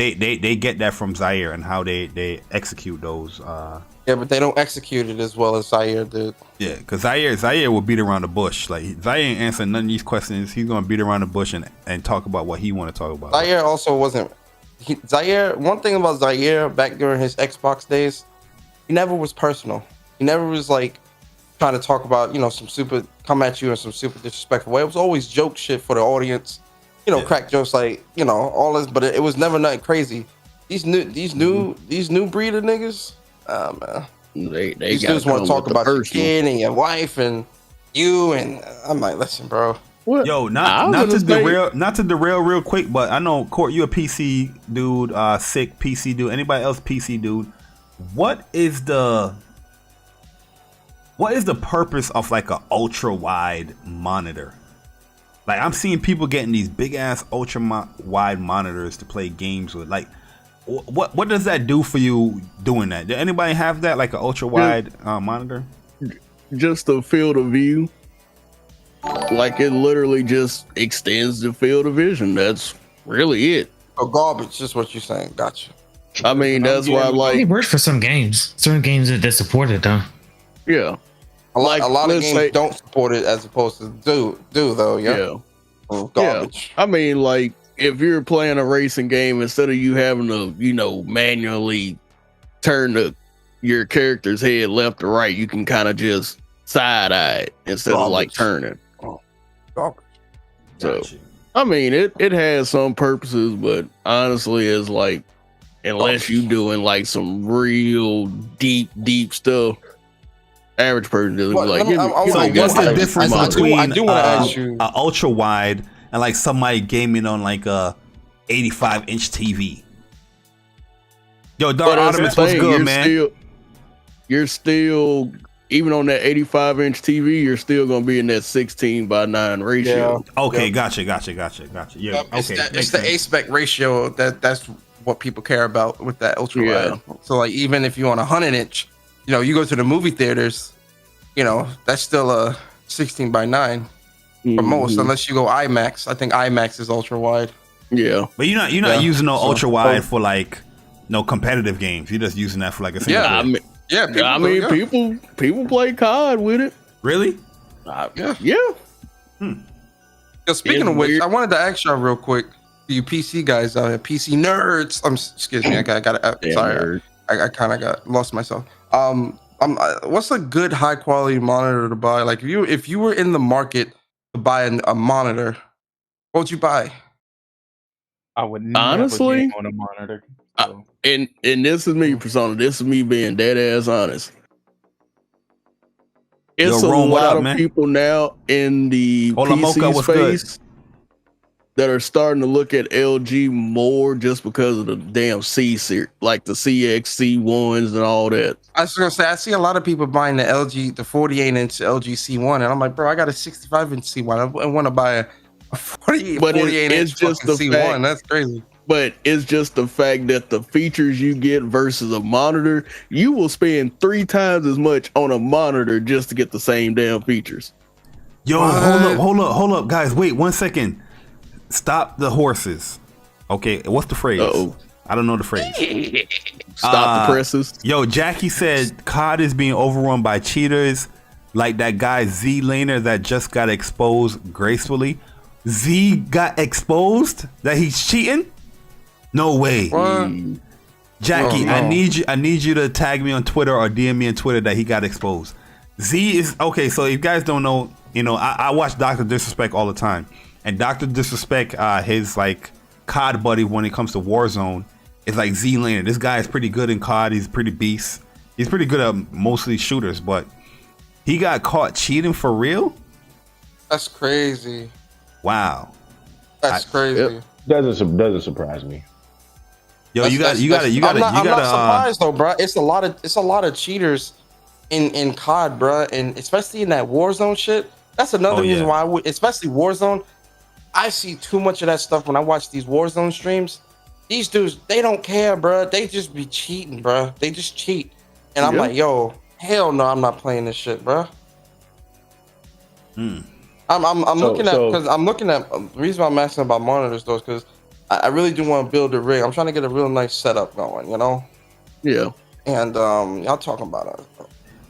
S1: they get that from Zaire and how they execute those.
S6: Yeah, but they don't execute it as well as Zaire did.
S1: Yeah, because Zaire will beat around the bush. Like Zaire ain't answering none of these questions. He's gonna beat around the bush and talk about what he want to talk about.
S6: Zaire also wasn't. Zaire. One thing about Zaire back during his Xbox days, he never was personal. He never was like trying to talk about some super come at you in some super disrespectful way. It was always joke shit for the audience. Crack jokes like all this, but it was never nothing crazy. These new breed of niggas. Man.
S9: They
S6: just want to talk about your kid and your wife and you, and I'm like, listen, bro.
S9: What?
S1: Yo, not to derail real quick, but I know Court, you a PC dude, sick PC dude. Anybody else PC dude? What is the purpose of like a ultra wide monitor? Like I'm seeing people getting these big ass ultra wide monitors to play games with. Like, what does that do for you doing that? Did anybody have that, like an ultra wide monitor?
S9: Just the field of view. Like it literally just extends the field of vision. That's really it.
S6: Oh, garbage, just what you're saying. Gotcha.
S9: I mean, that's why
S10: it works for some games. Certain games that support it, though.
S9: Yeah.
S6: A lot of games don't support it as opposed to do though. Yeah. Oh, garbage.
S9: Yeah. I mean, like if you're playing a racing game, instead of you having to, manually turn your character's head left or right, you can kind of just side eye instead of like turning.
S6: Garbage.
S9: So, I mean, it has some purposes, but honestly, it's like unless you doing like some real deep stuff. Average person doesn't be like.
S1: What's the difference between
S6: an
S1: ultra wide and like somebody gaming on like a 85-inch TV? Yo, Dark Artemis, what's good, man?
S9: You're still even on that 85-inch TV. You're still gonna be in that 16:9 ratio.
S1: Yeah. Okay, gotcha. Yeah,
S6: It's the aspect ratio that's what people care about with that ultra wide. So like even if you're on 100-inch. You go to the movie theaters, that's still a 16:9 for most, unless you go IMAX. I think IMAX is ultra wide.
S9: Yeah,
S1: but you're not using no ultra wide for like no competitive games. You're just using that for like a single player.
S9: People play COD with it.
S1: Really?
S9: Yeah.
S6: So speaking of which, I wanted to ask y'all real quick, you PC guys out here, PC nerds. Excuse me, I got sorry, I kind of got lost myself. What's a good high quality monitor to buy? Like if you were in the market to buy a monitor, what would you buy?
S2: I would never
S9: honestly
S2: game on a monitor. So.
S9: And this is me, Persona. This is me being dead ass honest. It's a lot of people now in the PC space that are starting to look at LG more just because of the damn C series, like the CX C1s and all that.
S6: I was gonna say I see a lot of people buying the 48-inch LG C1, and I'm like, bro, I got a 65-inch C1. I want to buy a 48-inch C1. That's crazy.
S9: But it's just the fact that the features you get versus a monitor, you will spend 3 times as much on a monitor just to get the same damn features.
S1: Yo, hold up, guys. Wait 1 second. Stop the horses. Okay, what's the phrase?
S9: Uh-oh.
S1: I don't know the phrase.
S9: Stop the presses.
S1: Yo, Jackie said COD is being overrun by cheaters like that guy Z Laner that just got exposed gracefully. Z got exposed that he's cheating? No way. Jackie, I need you to tag me on Twitter or DM me on Twitter that he got exposed. Z is okay, so if you guys don't know, I watch Dr. Disrespect all the time. And Dr. Disrespect, his like COD buddy when it comes to Warzone is like Z Laner. This guy is pretty good in COD. He's pretty beast. He's pretty good at mostly shooters, but he got caught cheating for real.
S6: That's crazy.
S1: Wow,
S6: that's crazy.
S3: It doesn't surprise me.
S1: Yo, you got. I'm
S6: not surprised though, bro. It's a lot of cheaters in COD, bro, and especially in that Warzone shit. That's another reason why especially Warzone. I see too much of that stuff when I watch these Warzone streams. These dudes, they don't care, bro. They just be cheating, bro. They just cheat. And I'm like, yo, hell no, I'm not playing this shit, bro. I'm looking at the reason why I'm asking about monitors though is because I really do want to build a rig. I'm trying to get a real nice setup going, you know?
S9: Yeah.
S6: And y'all talking about it.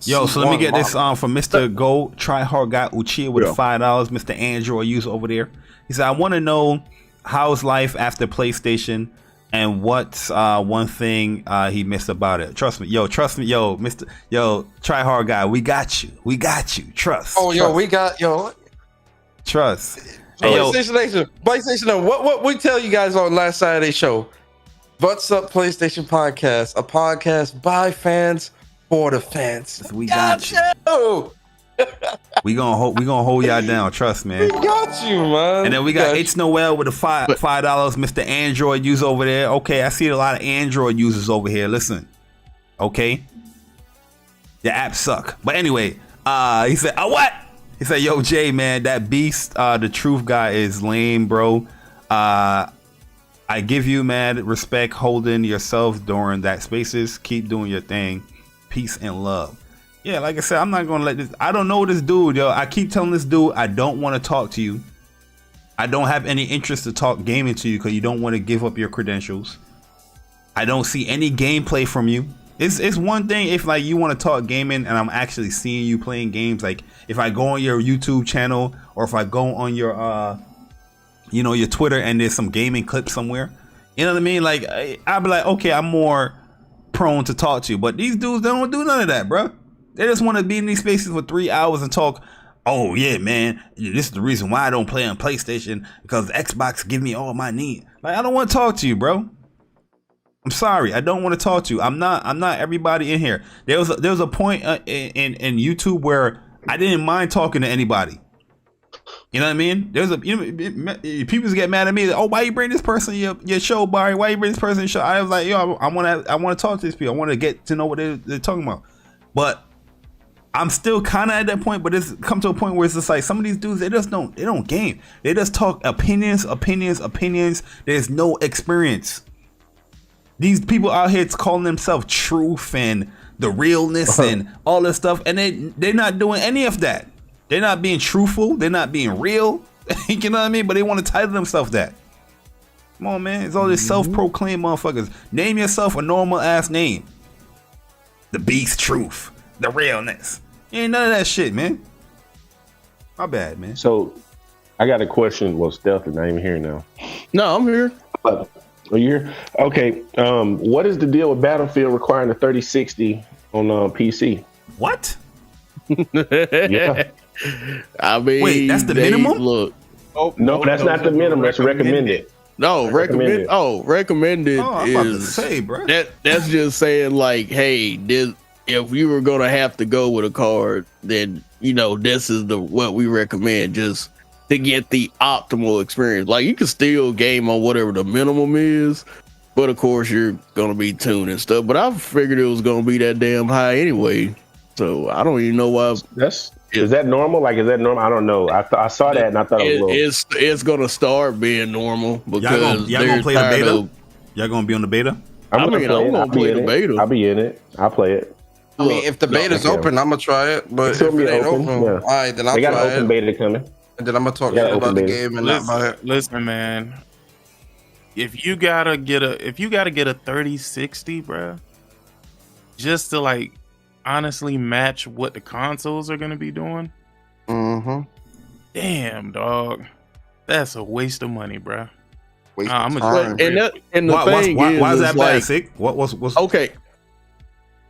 S1: Yo, so let me get this from Mr. Go Try Hard Guy Uchiha with $5. Mr. Android user over there. He said, I want to know how's life after PlayStation and what's one thing he missed about it. Trust me, yo, Mr. Yo, Try Hard Guy, we got you. Trust.
S6: Oh, yo, we got
S1: Trust.
S6: Hey, PlayStation, what we tell you guys on last Saturday show? What's Up PlayStation Podcast, a podcast by fans for the fans.
S1: We got you. we gonna hold y'all down. Trust, man.
S6: We got you, man.
S1: And then we got It's Noel with the $5. Mr. Android user over there. Okay, I see a lot of Android users over here. Listen, okay, the apps suck. But anyway, he said, what? He said, yo, Jay, man, that beast, the truth guy is lame, bro. I give you mad respect holding yourself during that spaces. Keep doing your thing. Peace and love. Yeah, like I said, I'm not gonna let this. I don't know this dude, yo. I keep telling this dude I don't want to talk to you. I don't have any interest to talk gaming to you because you don't want to give up your credentials. I don't see any gameplay from you. It's one thing if like you want to talk gaming and I'm actually seeing you playing games. Like if I go on your YouTube channel or if I go on your your Twitter and there's some gaming clip somewhere, you know what I mean? Like I'd be like, okay, I'm more prone to talk to you. But these dudes, they don't do none of that, bro. They just want to be in these spaces for 3 hours and talk. Oh yeah, man, this is the reason why I don't play on PlayStation because Xbox give me all my need. Like I don't want to talk to you, bro. I'm sorry, I don't want to talk to you. I'm not everybody in here. There was a point in YouTube where I didn't mind talking to anybody. You know what I mean? There's people get mad at me. Oh, why you bring this person your show, Barry? Why you bring this person your show? I was like, yo, I want to talk to these people. I want to get to know what they're talking about. But I'm still kind of at that point. But it's come to a point where it's just like some of these dudes, they don't game. They just talk opinions. There's no experience. These people out here calling themselves truth and the realness and all this stuff, and they're not doing any of that. They're not being truthful. They're not being real. You know what I mean? But they want to title themselves that. Come on, man. It's all these self-proclaimed motherfuckers. Name yourself a normal ass name. The beast, truth, the realness. Ain't none of that shit, man. My bad, man.
S3: So, I got a question. Well, Stealth is not even here now.
S9: No, I'm here.
S3: Are you here? Okay. What is the deal with Battlefield requiring a 3060 on PC?
S1: What?
S3: Yeah.
S9: I mean,
S1: wait, that's the minimum?
S9: Look.
S3: No, that's not the minimum. That's recommended.
S9: No, recommended. Oh, recommended
S1: I'm about to
S9: is
S1: say, bro.
S9: That's just saying like, hey, if you were gonna have to go with a card, then this is what we recommend just to get the optimal experience. Like you can still game on whatever the minimum is, but of course you're gonna be tuned and stuff. But I figured it was gonna be that damn high anyway, so I don't even know why.
S3: Is that normal? Like, is that normal? I don't know. I saw that and I thought it was low.
S9: It's gonna start being normal because
S1: y'all gonna play the beta. Y'all gonna be on the beta?
S3: I'm gonna play the beta. I'll be in it. I'll play it.
S6: I mean, if the beta's open, I'm gonna try it. But if it ain't open, all right, then I'll try it. They got an open beta coming. And then I'm gonna talk shit about the game and not buy it.
S5: Listen, man. If you gotta get a 3060, bro, just to like honestly match what the consoles are gonna be doing. Damn, dog, that's a waste of money, bro.
S9: And the thing is,
S1: why is that bad? Sick? What's
S9: okay?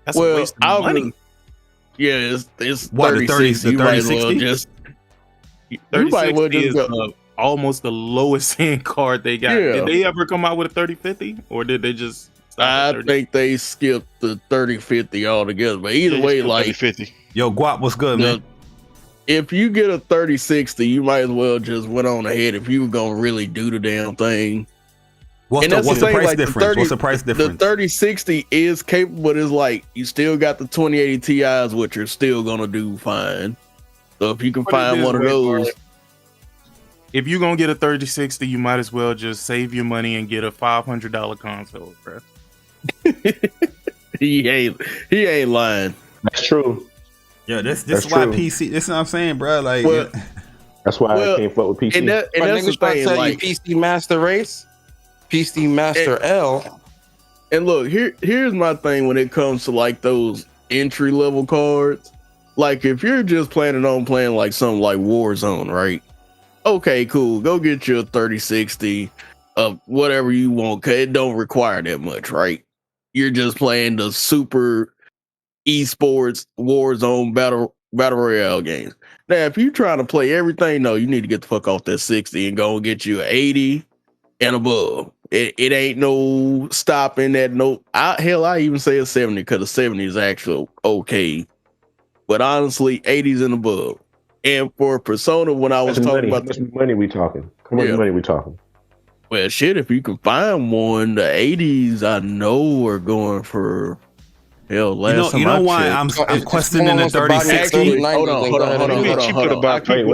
S5: That's a waste of money.
S9: Yeah, it's
S1: what, the 3060?
S9: You might well just
S5: is almost the lowest end card they got.
S9: Yeah.
S5: Did they ever come out with a 3050, or did they just?
S9: I think they skipped the 3050 altogether. But either way, like
S8: 3050.
S1: Yo, Guap, what's good, man?
S9: If you get a 3060, you might as well just went on ahead if you were gonna really do the damn thing.
S1: What's the price difference? What's the price difference?
S9: The 3060 is capable, but it's like you still got the 2080 Ti's, which are still gonna do fine. So if you can find one of those,
S5: if you're gonna get a 3060, you might as well just save your money and get a $500 console, bro.
S9: he ain't lying.
S3: That's true.
S1: Yeah, this is why PC. This is what I'm saying, bro. Like,
S3: that's why I can't fuck with PC.
S6: And that's the thing. Like PC Master Race. PC Master L.
S9: And look, here's my thing when it comes to like those entry level cards. Like if you're just planning on playing like something like Warzone, right? Okay, cool. Go get your 3060 of whatever you want, cause it don't require that much, right? You're just playing the super esports Warzone battle royale games. Now, if you're trying to play everything, no, you need to get the fuck off that 60 and go and get you an 80 and above. It ain't no stopping that. No, I even say a 70 because the 70 is actually okay. But honestly, 80s and above. And for Persona, when I was talking about
S3: how much money we talking? How much money we talking?
S9: Well, shit, if you can find one, the 80s I know are going for hell. Last
S1: You know why I'm questioning the 3060.
S9: Hold on.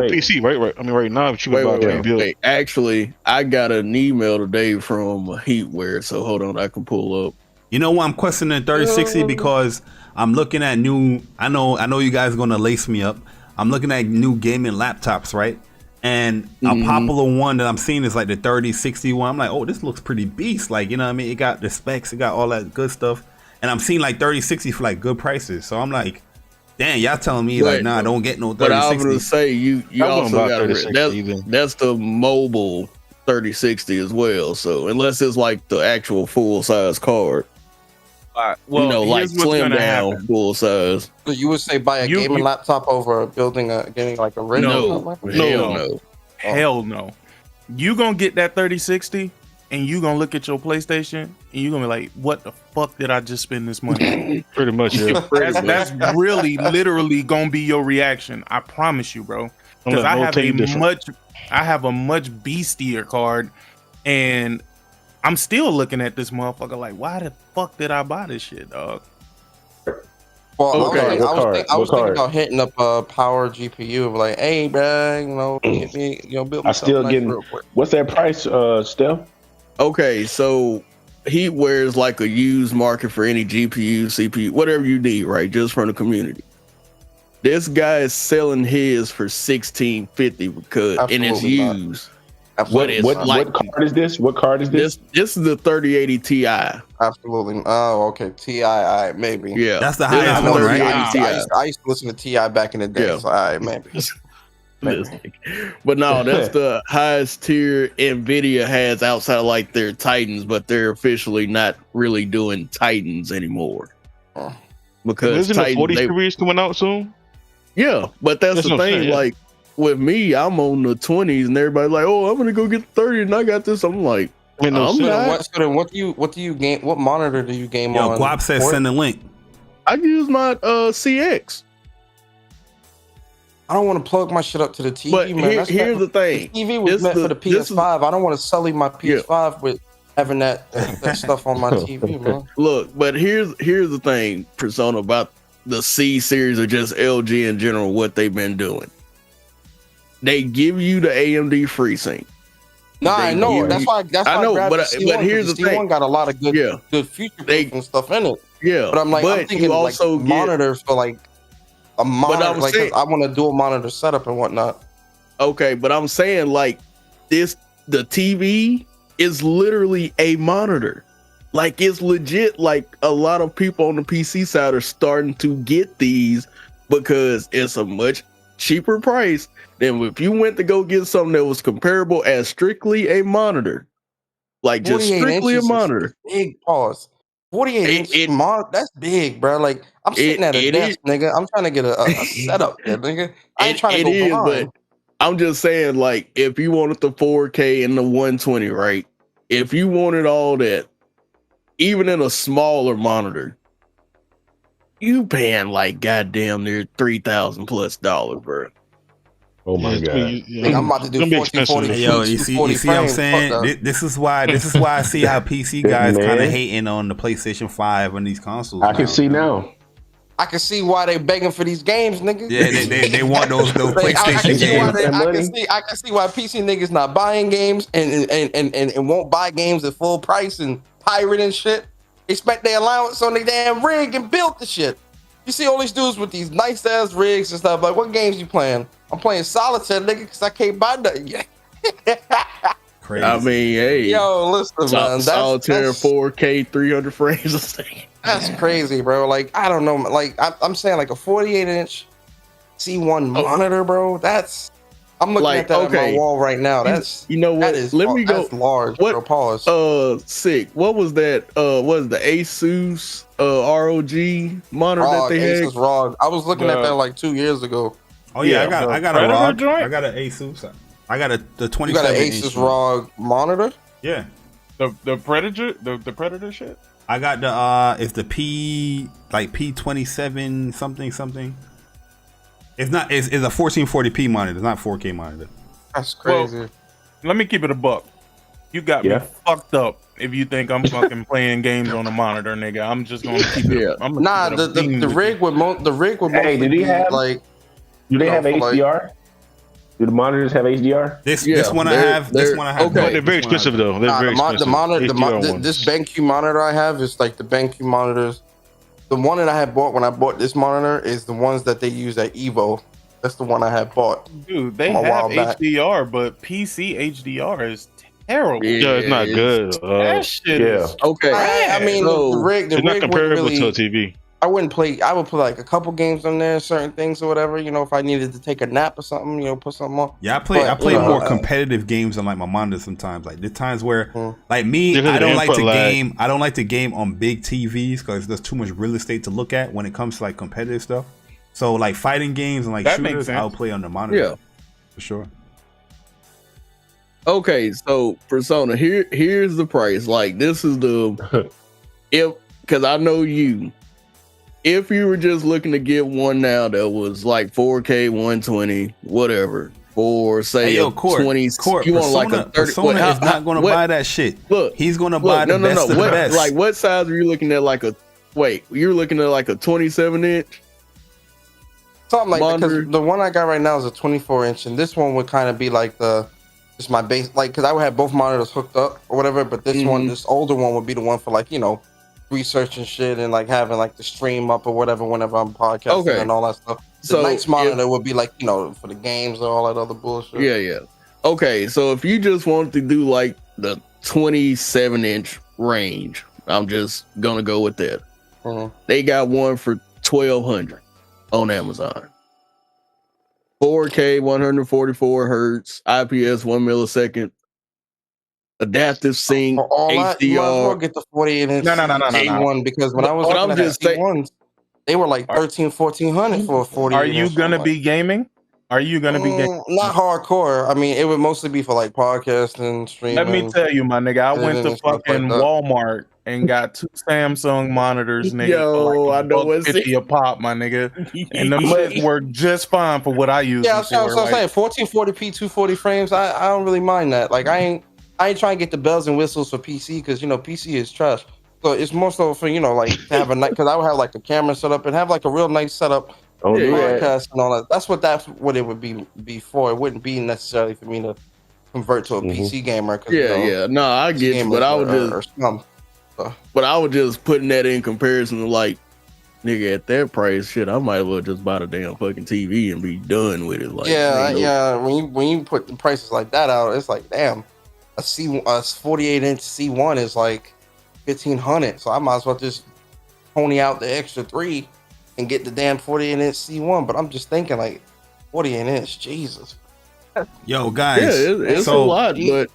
S8: PC, right? I mean, right now, if you
S9: wait. Actually, I got an email today from Heatware, so hold on, I can pull up.
S1: You know why I'm questioning 3060? Because I'm looking at new. I know you guys are gonna lace me up. I'm looking at new gaming laptops, right? And a popular one that I'm seeing is like the 3060 one. I'm like, oh, this looks pretty beast. Like, you know what I mean? It got the specs, it got all that good stuff. And I'm seeing like 3060 for like good prices. So I'm like, damn, y'all telling me like, nah, don't get no 3060.
S9: But I was gonna say you also got that's the mobile 3060 as well. So unless it's like the actual full size card. Well, you know, like slim down, full size.
S6: So you would say buy a gaming laptop over getting like a regular?
S5: Hell no. You gonna get that 3060 and you gonna look at your PlayStation and you gonna be like, what the fuck did I just spend this money on?
S8: Pretty much, yeah.
S5: That's really literally gonna be your reaction. I promise you, bro. Because I have a much beastier card, and I'm still looking at this motherfucker like, why the fuck did I buy this shit, dog?
S6: Well, I was thinking about hitting up a power GPU, like, hey, bro, you know, get me, build me something nice real quick.
S3: What's that price, Steph?
S9: Okay, so Heatware is like a used market for any GPU, CPU, whatever you need, right? Just from the community. This guy is selling his for $1,650 because and it's used.
S3: What card is this? What card is this?
S9: This is the 3080 Ti.
S6: Absolutely. Oh, okay. TI, maybe.
S9: Yeah,
S1: that's the highest one, right?
S6: I used to listen to TI back in the day. Yeah. So, maybe.
S9: But no, that's the highest tier Nvidia has outside of like their Titans, but they're officially not really doing Titans anymore. Because
S8: isn't the 40 series coming out soon?
S9: Yeah, but that's the thing. Like with me, I'm on the 20s, and everybody like, oh, I'm gonna go get the 30, and I got this. I'm like,
S6: what do you game? What monitor do you game on?
S1: Guap says send a link.
S9: I use my CX.
S6: I don't want to plug my shit up to the TV,
S9: but
S6: man.
S9: Here's the thing.
S6: The TV was meant for the PS5. I don't want to sully my PS5 with having that stuff on my TV, man.
S9: Look, but here's the thing, Persona, about the C series or just LG in general, what they've been doing. They give you the AMD FreeSync.
S6: I know. That's why I know.
S9: But here's the thing.
S6: C1 got a lot of good feature and stuff in it.
S9: Yeah.
S6: But I'm thinking also like monitors for like a monitor. Like I want to do a monitor setup and whatnot.
S9: Okay, but I'm saying like the TV is literally a monitor. Like it's legit. Like a lot of people on the PC side are starting to get these because it's a much cheaper price than if you went to go get something that was comparable as strictly a monitor. Like just strictly a monitor.
S6: Big pause. 48-inch monitor, that's big, bro. Like I'm sitting at a desk, nigga. I'm trying to get a setup there, nigga. I ain't trying to go blind.
S9: But I'm just saying, like, if you wanted the 4K and the 120, right? If you wanted all that, even in a smaller monitor, you paying like goddamn near $3,000+ bro.
S3: Oh my god!
S6: I'm about to do 40.
S1: Yo, you see what I'm saying? This is why I see how PC guys kind of hating on the PlayStation 5 and these consoles.
S3: I can see now.
S6: I can see why they begging for these games, nigga.
S1: Yeah, they want those PlayStation games.
S6: I can see why PC niggas not buying games and won't buy games at full price and pirate and shit. They spent their allowance on their damn rig and built the shit. You see all these dudes with these nice ass rigs and stuff. Like, what games you playing? I'm playing Solitaire, nigga, because I can't buy nothing yet.
S1: Crazy.
S9: I mean, hey,
S6: Yo, listen, man.
S9: Solitaire 4K 300 frames a second.
S6: That's crazy, bro. Like, I don't know. Like, I'm saying like a 48-inch C1 monitor, bro. I'm looking at that on my wall right now. That's
S9: you know what?
S6: Let me go. That's large, bro. Pause.
S9: Sick. What was that? Was the Asus ROG monitor that they had?
S6: Asus ROG. I was looking at that like 2 years ago.
S1: Oh yeah, I got a ROG. I got an Asus. I got the 27.
S6: You got an Asus ROG monitor?
S1: Yeah.
S11: The Predator, the Predator shit.
S1: I got the it's the P27 something. It's not. It's a 1440p monitor. It's not 4K monitor.
S6: That's crazy.
S11: Well, let me keep it a buck. You got me fucked up if you think I'm fucking playing games on a monitor, nigga. I'm just gonna keep it.
S6: Nah, the rig would
S3: Hey, did he have like? Do they have HDR? Do the monitors have HDR?
S1: This one I have. This one I have.
S8: Okay, they're very expensive though. They're very expensive.
S6: This BenQ monitor I have is like the BenQ monitors. The one that I had bought when I bought this monitor is the ones that they use at Evo. That's the one I had bought.
S11: Dude, they have HDR, but PC HDR is terrible.
S8: Yeah, it's not good.
S11: That shit is
S9: okay.
S6: I mean, the rig
S8: it's not comparable to a TV.
S6: I would play like a couple games on there, certain things or whatever. You know, if I needed to take a nap or something, you know, put something on.
S1: Yeah, I play more competitive games on like my monitor sometimes. Like there's times where, like me, I don't like to game. I don't like to game on big TVs because there's too much real estate to look at when it comes to like competitive stuff. So like fighting games and like shooters, I'll play on the monitor.
S9: Yeah,
S1: for sure.
S9: Okay, so Persona, here's the price. Like this is the because I know you. If you were just looking to get one now that was like 4K 120 whatever for say a 20, you want like a 30.
S1: Persona is not going to buy that shit.
S9: Look,
S1: he's going to buy the best of the best.
S9: Like what size are you looking at? Like you're looking at like a 27-inch.
S6: Something like that, because the one I got right now is a 24-inch, and this one would kind of be like just my base, like because I would have both monitors hooked up or whatever. But this one, this older one, would be the one for like researching shit and like having like the stream up or whatever whenever I'm podcasting and all that stuff. The next monitor would be like for the games and all that other bullshit.
S9: Yeah. Okay, so if you just want to do like the 27-inch range, I'm just gonna go with that. They got one for $1,200 on Amazon. 4K 144 hertz, IPS 1 millisecond. Adaptive sync, HDR.
S6: Get the 48-inch
S11: no.
S6: A1 because when I was looking at C1s, they were like $1,400 for a 40.
S11: Are you gonna be gaming? Are you gonna be gaming?
S6: Not hardcore. I mean, it would mostly be for like podcasting, streaming.
S11: Let me tell you, my nigga, I went to fucking Walmart and got 2 Samsung monitors, nigga.
S9: Yo, I know what's
S11: $150 a pop, my nigga, and them shits work just fine for what I use.
S6: Yeah, that's what I'm saying. 1440p, 240 frames. I don't really mind that. Like I ain't trying to get the bells and whistles for PC because PC is trash. So it's more so for like to have a night because I would have like a camera set up and have like a real nice setup, podcast and all that. That's what it would be for. It wouldn't be necessarily for me to convert to a PC gamer.
S9: No, I get you, but I was just putting that in comparison to like, nigga, at that price, shit, I might as well just buy the damn fucking TV and be done with it. Like,
S6: when you put the prices like that out, it's like damn. A 48-inch C1 is like $1,500, so I might as well just pony out the extra 3 and get the damn 48-inch C1. But I'm just thinking like 48-inch, Jesus.
S1: Yo, guys,
S9: it's a lot, but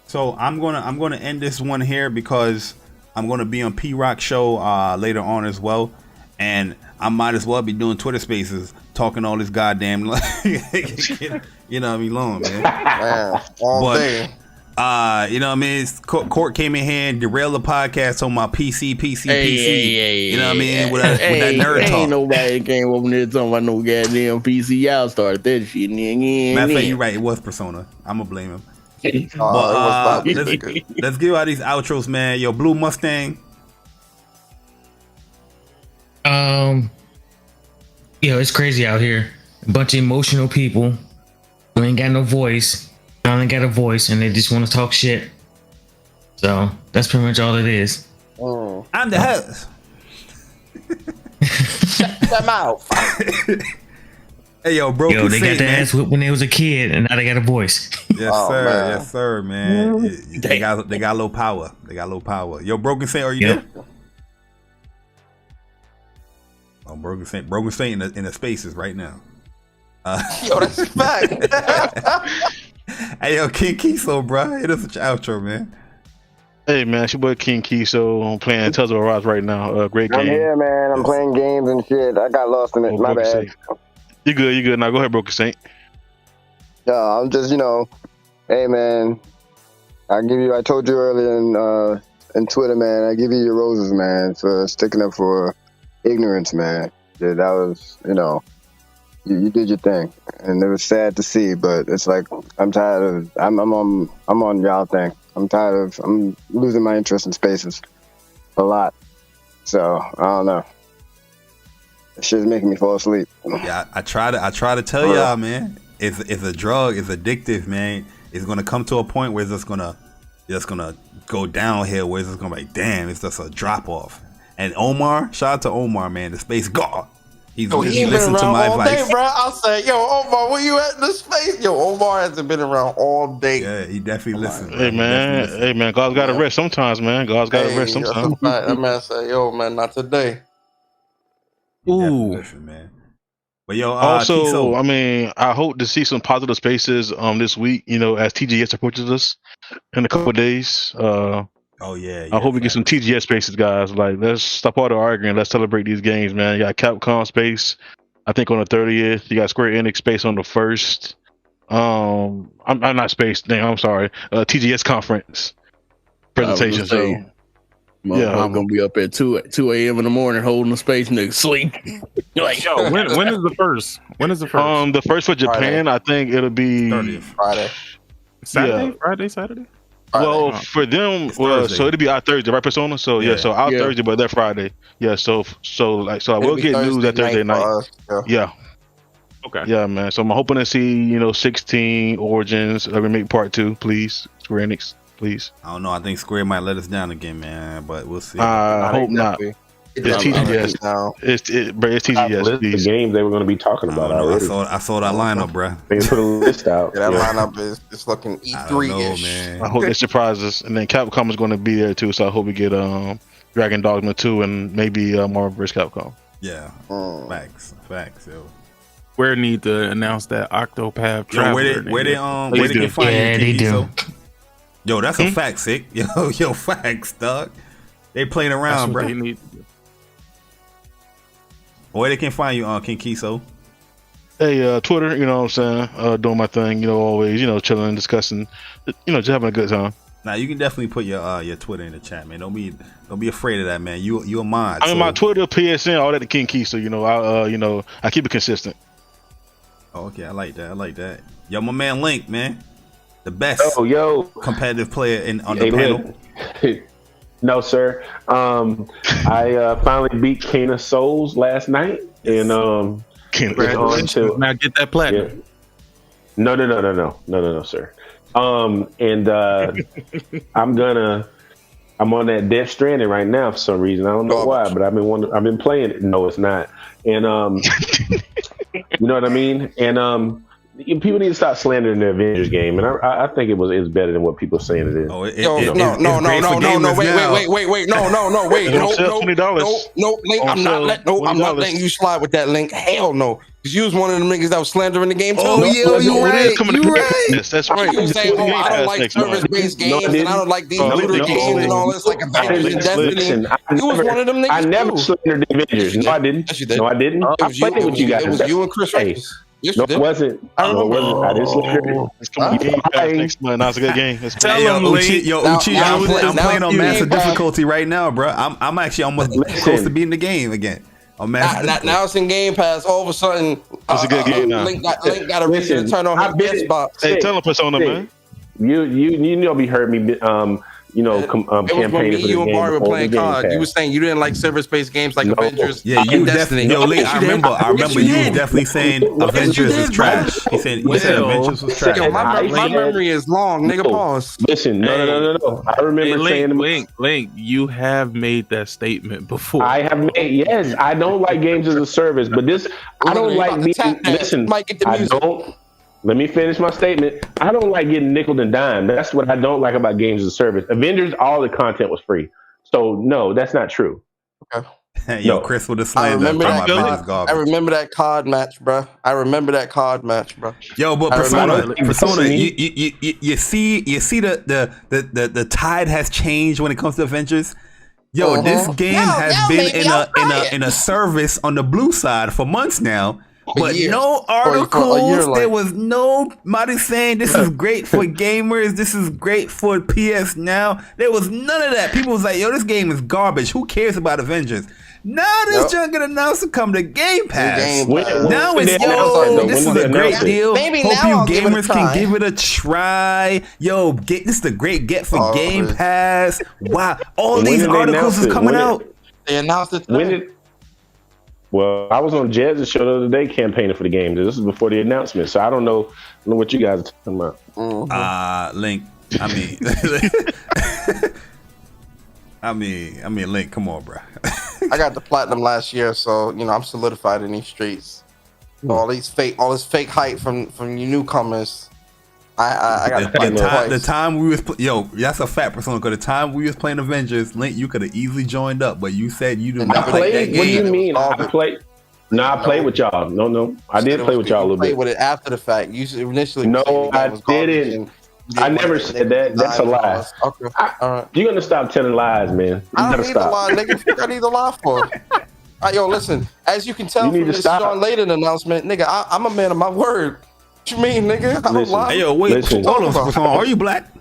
S1: so I'm gonna end this one here because I'm gonna be on P-Rock show later on as well, and I might as well be doing Twitter Spaces talking all this goddamn long, man.
S6: All day.
S1: You know what I mean? Court came in here and derailed the podcast on my PC. You know what I mean? With that nerd talk.
S9: Ain't nobody came over there talking about no goddamn PC. Y'all started that shit.
S1: Matter of fact, you're right. It was Persona. I'm gonna blame him. But let's give out these outros, man. Yo, Blue Mustang.
S10: It's crazy out here. A bunch of emotional people who ain't got no voice. Finally got a voice and they just want to talk shit. So that's pretty much all it is.
S1: I'm the host.
S6: Shut them out.
S1: Hey, yo, Broken
S10: Yo, they
S1: Saint,
S10: got their
S1: man.
S10: ass whipped when they was a kid, and now they got a voice.
S1: Yes, sir. Man. Yes, sir, man. They got a little power. They got a little power. Yo, Broken Saint, are you there? Oh, Broken Saint in the spaces right now.
S6: Yo, that's a fact.
S1: Hey, yo, King Kiso, bro. Hit us with your outro, man.
S8: Hey, man, it's your boy King Kiso. I'm playing Tales of Arise right now. Great game.
S4: I'm here, man. I'm playing games and shit. I got lost in it. My bad.
S8: Saint. You good. Now go ahead, Broken Saint.
S4: Yeah, I'm just, hey, man. I told you earlier in Twitter, man, I give you your roses, man, for sticking up for ignorance, man. Yeah, that was, you did your thing. And it was sad to see, but it's like, I'm tired of, I'm on y'all thing. I'm losing my interest in spaces a lot. So, I don't know. That shit's making me fall asleep.
S1: Yeah, I try to tell y'all, man. It's a drug. It's addictive, man. It's gonna come to a point where it's just gonna go downhill. Where it's just gonna be like, damn, it's just a drop off. And Omar, shout out to Omar, man. The space god. He's listened to my advice.
S6: Day, bro. I'll say, yo, Omar, where you at in the space? Yo, Omar hasn't been around all day.
S1: Yeah, he definitely listens.
S8: Hey, man, God's got to rest sometimes, man. God's got to rest sometimes.
S6: That man say, yo, man, not today.
S1: Ooh, listen, man. But yo,
S8: also,
S1: Kiso.
S8: I mean, I hope to see some positive spaces this week. As TGS approaches us in a couple of days.
S1: Oh yeah,
S8: I hope we get some TGS spaces, guys. Like, let's stop all the arguing. Let's celebrate these games, man. You got Capcom space, I think, on the 30th. You got Square Enix space on the 1st. I'm not space. Damn, I'm sorry. TGS conference presentation. So.
S9: Yeah, I'm gonna be up at 2 a.m. in the morning holding the space, nigga sleep.
S5: Like, yo, when is the first? When is the first?
S8: The first for Japan, Friday. I think it'll be
S1: 30th.
S6: Friday.
S5: Saturday?
S8: Yeah.
S5: Friday, Saturday?
S8: Well, for them, so it'll be our Thursday, right, Persona? So so our Thursday, but they're Friday. Yeah, so I will get news that Thursday night. Yeah.
S5: Okay.
S8: Yeah, man. So I'm hoping to see 16 Origins Remake Part 2, please. Square Enix. Please.
S1: I don't know. I think Square might let us down again, man. But we'll see.
S8: I hope not. It's TGS now. It's TGS.
S3: The games they were going to be talking about already.
S1: I saw that lineup, bro.
S3: They put a list out.
S6: That lineup is looking E3-ish.
S1: Man.
S8: I hope they surprise us. And then Capcom is going to be there too. So I hope we get Dragon Dogma 2 and maybe Marvel vs. Capcom.
S1: Yeah. Facts, yo.
S5: Square need to announce that Octopath Traveler.
S1: Where they can find you?
S10: Yeah, they do.
S1: Yo, that's a fact, sick. Yo, facts, dog. They playing around, bro.
S5: They need to do.
S1: Where they can find you, King Kiso?
S8: Hey, Twitter, you know what I'm saying? Doing my thing, always, chilling, discussing, just having a good time.
S1: Now you can definitely put your Twitter in the chat, man. Don't be afraid of that, man. You a mod.
S8: I mean, my Twitter, PSN, all that the King Kiso, I keep it consistent.
S1: Oh, okay, I like that. Yo, my man Link, man. The best competitive player on the panel.
S3: No, sir. I finally beat Kena Souls last night, and
S5: now get that platinum.
S3: Yeah. No, sir. And I'm on that Death Stranding right now for some reason. I don't know why, but I've been playing it. No, it's not. And you know what I mean? And people need to stop slandering the Avengers game, and I think it's better than what people are saying it is.
S6: No, wait, no, Link, I'm not letting you slide with that, Link. Hell no, because you was one of the niggas that was slandering the game too.
S1: Oh yeah, you right.
S8: Yes, that's right.
S6: You were saying, I don't like service-based games, and I don't like these looter games and all this, like Avengers and Destiny. You was one of them niggas.
S3: I never slandered the Avengers. No, I didn't.
S6: Yes, you did.
S3: No, I didn't. I played it with you guys.
S6: It was you and Chris Reyes. Yes,
S3: no, it wasn't. I didn't slander
S8: It's coming Game Pass next month. That's a good game.
S1: Tell him, Uchi, I'm playing on massive difficulty right now, bro. I'm actually almost close to beating the game again.
S6: Now it's in Game Pass. All of a sudden,
S8: it's a good game now.
S6: Link got a reason to turn on his Xbox.
S8: Hey, tell him Persona, man.
S3: You be heard me you know,
S6: It was when
S3: campaigning for
S6: you
S3: the
S6: and
S3: game.
S6: Barry were
S3: before
S6: playing
S3: the Game
S6: COD. You were
S3: Pass.
S6: saying you didn't like service-based games like
S3: No.
S6: Avengers.
S1: Yeah, you
S6: and
S1: definitely.
S6: Destiny.
S1: Yo, Link,
S6: Yes,
S1: I
S6: you did.
S1: remember
S6: Yes,
S1: you was
S6: did.
S1: definitely saying
S6: Yes, you
S1: Avengers is
S6: did,
S1: trash.
S6: bro.
S1: He said Avengers was trash.
S6: Yo, my memory is long, nigga. Pause.
S3: Listen, no. I remember saying
S5: Link, you have made that statement before.
S3: I have made, yes, I don't like games as a service, but this, I don't like being, listen, I don't, let me finish my statement. I don't like getting nickel and dime. That's what I don't like about games as a service. Avengers, all the content was free. So, no, that's not true.
S6: Okay.
S1: Yo, Chris would have slammed that.
S6: I remember that COD match, bro.
S1: Yo, but Persona, you see the tide has changed when it comes to Avengers. Yo, this game has been in a service on the blue side for months now. But no articles. There was nobody saying this is great for gamers. This is great for PS Now. There was none of that. People was like, yo, this game is garbage. Who cares about Avengers? Now this junk get announced to come to Game Pass. Now it's, yo, this is a great deal.
S6: Maybe
S1: Hope
S6: now
S1: you
S6: I'll give it a
S1: gamers can
S6: try.
S1: give it a try. Yo, this is the great get for Game Pass. Wow. All these articles is coming out.
S6: They announced it today.
S3: Well, I was on Jez's show the other day campaigning for the game. This is before the announcement, so I don't know what you guys are talking about.
S1: Link. I mean, Link. Come on, bro.
S6: I got the platinum last year, so you know I'm solidified in these streets. All this fake hype from you newcomers. I got
S1: the time we was that's a fact, Persona. Because the time we was playing Avengers, Link, you could have easily joined up, but you said you did not play that game.
S3: What do you mean? I played. No, I played with y'all. No, I did play with y'all a little bit.
S6: Played with it after the fact. You initially.
S3: No, I didn't. I never said that. That's a lie.
S6: Okay, all right.
S3: You're gonna stop telling lies, man.
S6: I don't need to lie, nigga. I need to lie for. Yo, listen. As you can tell from this John Layden announcement, nigga, I'm a man of my word. What you mean, nigga? I don't lie.
S1: Hey, yo, wait. Hold on, Persona. Are you black?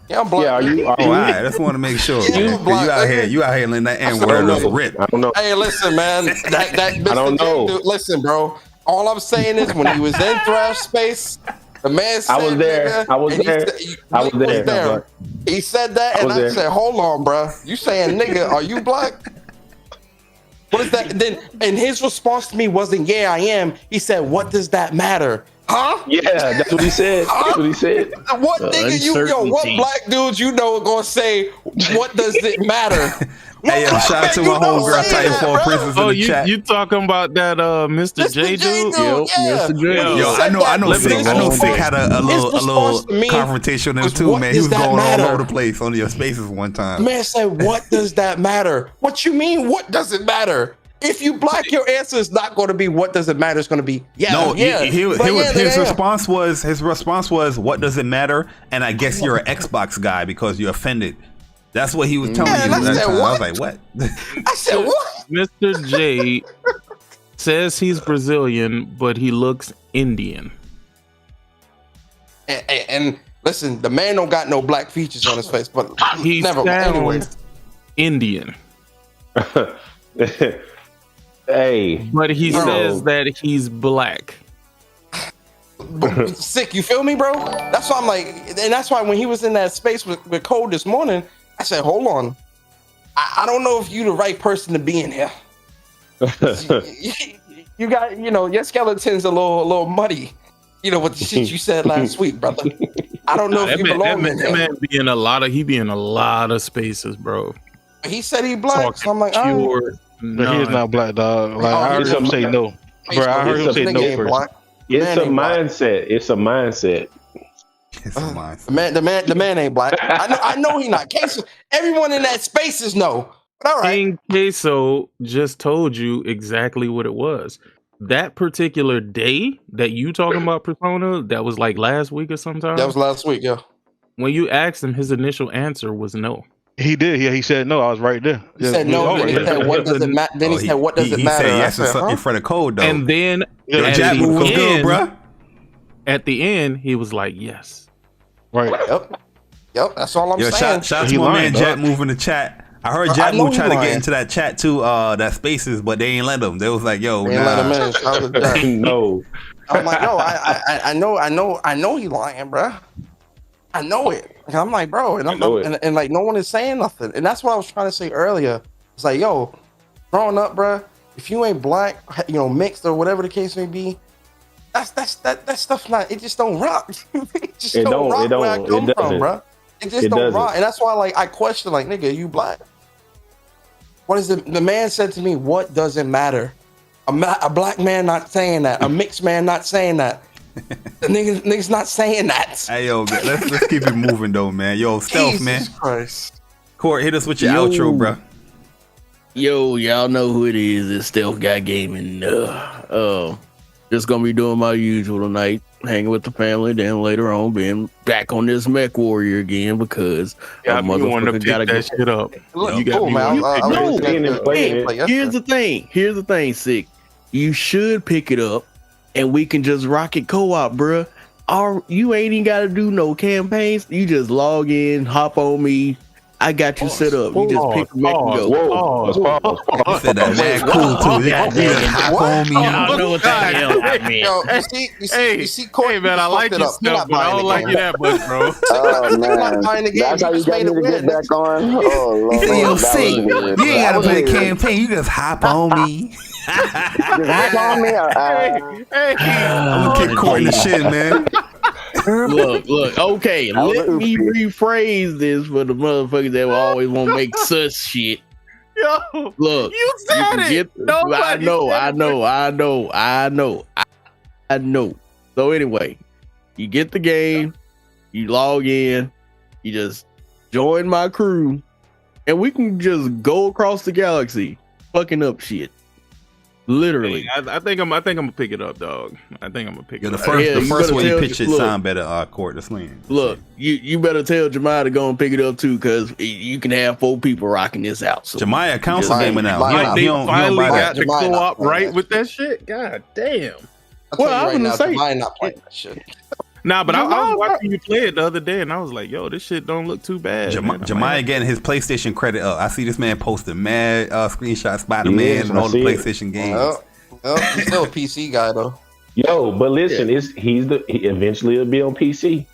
S6: Yeah, I'm black.
S3: Yeah, are you?
S1: All right, I just want to make sure.
S6: Yeah,
S1: you out here letting that N-word just rip.
S3: I don't know.
S6: Hey, listen, man. That Mr.
S3: I don't know.
S6: Dude, listen, bro. All I'm saying is when he was in Thrash Space, the man said,
S3: I was there.
S6: nigga,
S3: I was
S6: and he
S3: there.
S6: said-
S3: I was there.
S6: He said that, and I said, hold on, bro. You saying, nigga, are you black? What is that? Then, and his response to me wasn't, yeah, I am. He said, what does that matter? Huh?
S3: Yeah, that's what he said. That's what he said.
S6: What nigga what black dudes you know are gonna say, what does it matter?
S1: Hey, yo, shout out to my homegirl Titanfall Princess in the chat.
S5: You talking about that Mr. J dude?
S6: Yeah.
S5: Mr. J.
S1: Yo, I know Sick had a little confrontation with him too, man. He was going all over the place on your spaces one time.
S6: Man said, what does that matter? What you mean, what does it matter? If you black, your answer is not going to be what does it matter. It's going to be
S1: his response was what does it matter? And I guess you're an Xbox guy because you're offended. That's what he was telling you. I was like, what?
S6: I said, what?
S5: Mr. J says he's Brazilian, but he looks Indian.
S6: And listen, the man don't got no black features on his face, but
S5: he
S6: never. Anyway,
S5: Indian.
S3: Hey,
S5: but he says that he's black.
S6: Sick, you feel me, bro? That's why I'm like, and that's why when he was in that space with Cole this morning, I said, hold on, I don't know if you the right person to be in here. You got, your skeleton's a little muddy, with the shit you said last week, brother. I don't know if you belong in there.
S5: That man be in a lot of spaces, bro.
S6: He said he black, so I'm like,
S8: but he's not black, dog. Like I heard him say no, bro. I heard him say no first.
S3: It's a mindset. It's a mindset.
S6: The man ain't black. I know he not. Queso, everyone in that space is no. But all right.
S5: King Queso just told you exactly what it was. That particular day that you talking about, Persona, that was like last week or sometime.
S6: That was last week, yeah.
S5: When you asked him, his initial answer was no.
S8: He did. Yeah, he said no. I was right there.
S6: He said no. Then he said, what does it matter? Then he said, what does it matter?
S1: He said yes in front of code, though.
S5: And then
S1: Jab move was good, bro.
S5: At the end, he was like, yes.
S8: Right.
S6: Yep. That's all I'm saying.
S1: Shout out to my man Jab Move in the chat. I heard Jab Move try to get into that chat too, that Spaces, but they ain't let him. They was like, yo,
S6: they ain't let him in.
S3: No.
S6: I'm like, yo, I know he lying, bro. I know it. And I'm like, bro, and and like no one is saying nothing. And that's what I was trying to say earlier. It's like, yo, growing up, bro, if you ain't black, mixed or whatever the case may be, that stuff not. It just don't rock. It just don't rock where I come from, bro. It just don't rock. And that's why, like, I question, like, nigga, you black? What is the man said to me? What does it matter? A black man not saying that. A mixed man not saying that. The niggas not saying that.
S1: Hey, yo, let's keep it moving though, man. Yo, Stealth,
S6: Jesus
S1: man.
S6: Christ.
S1: Court, hit us with your outro, bro.
S9: Yo, y'all know who it is. It's Stealth Guy Gaming. Just gonna be doing my usual tonight, hanging with the family. Then later on, being back on this Mech Warrior again because
S11: I motherfucker gotta get shit up.
S6: You got cool, man.
S9: Here's the thing, Sick. You should pick it up, and we can just rock it co-op, bruh. You ain't even gotta do no campaigns. You just log in, hop on me. I got you set up. You just pick the Mech and go.
S1: You said that man cool too. Hop on me.
S9: I know what the hell I mean.
S6: You see, Corey,
S11: man, I like your stuff, but I don't like you that much, bro.
S4: Oh man, that's how you got me to get back on. Oh Lord,
S1: yo, Sick, you ain't gotta play the campaign. You just hop on me.
S4: Just hop on me.
S1: I'm gonna kick Court in the shit, man.
S9: Look, okay, let me rephrase this for the motherfuckers that will always want to make such shit.
S11: Yo,
S9: look,
S11: you said it.
S9: I know. So anyway, you get the game, you log in, you just join my crew, and we can just go across the galaxy, fucking up shit. Literally,
S11: I think I'm gonna pick it up, dog. I think I'm gonna pick it up.
S1: The first way you pitch it sound better. Court the sling.
S9: Look, you better tell Jemiah to go and pick it up too, because you can have 4 people rocking this out. So
S1: Jemiah council gaming now.
S11: They finally got the co-op right with that shit. God damn.
S6: Well, I'm gonna say Jemiah not playing that shit.
S11: Nah, but I was watching you play it the other day, and I was like, "Yo, this shit don't look too bad."
S1: Jemiah getting his PlayStation credit up. I see this man posting mad screenshots Spider-Man and all the PlayStation games.
S6: He's still a PC guy though.
S3: Yo, but listen, he eventually will be on PC.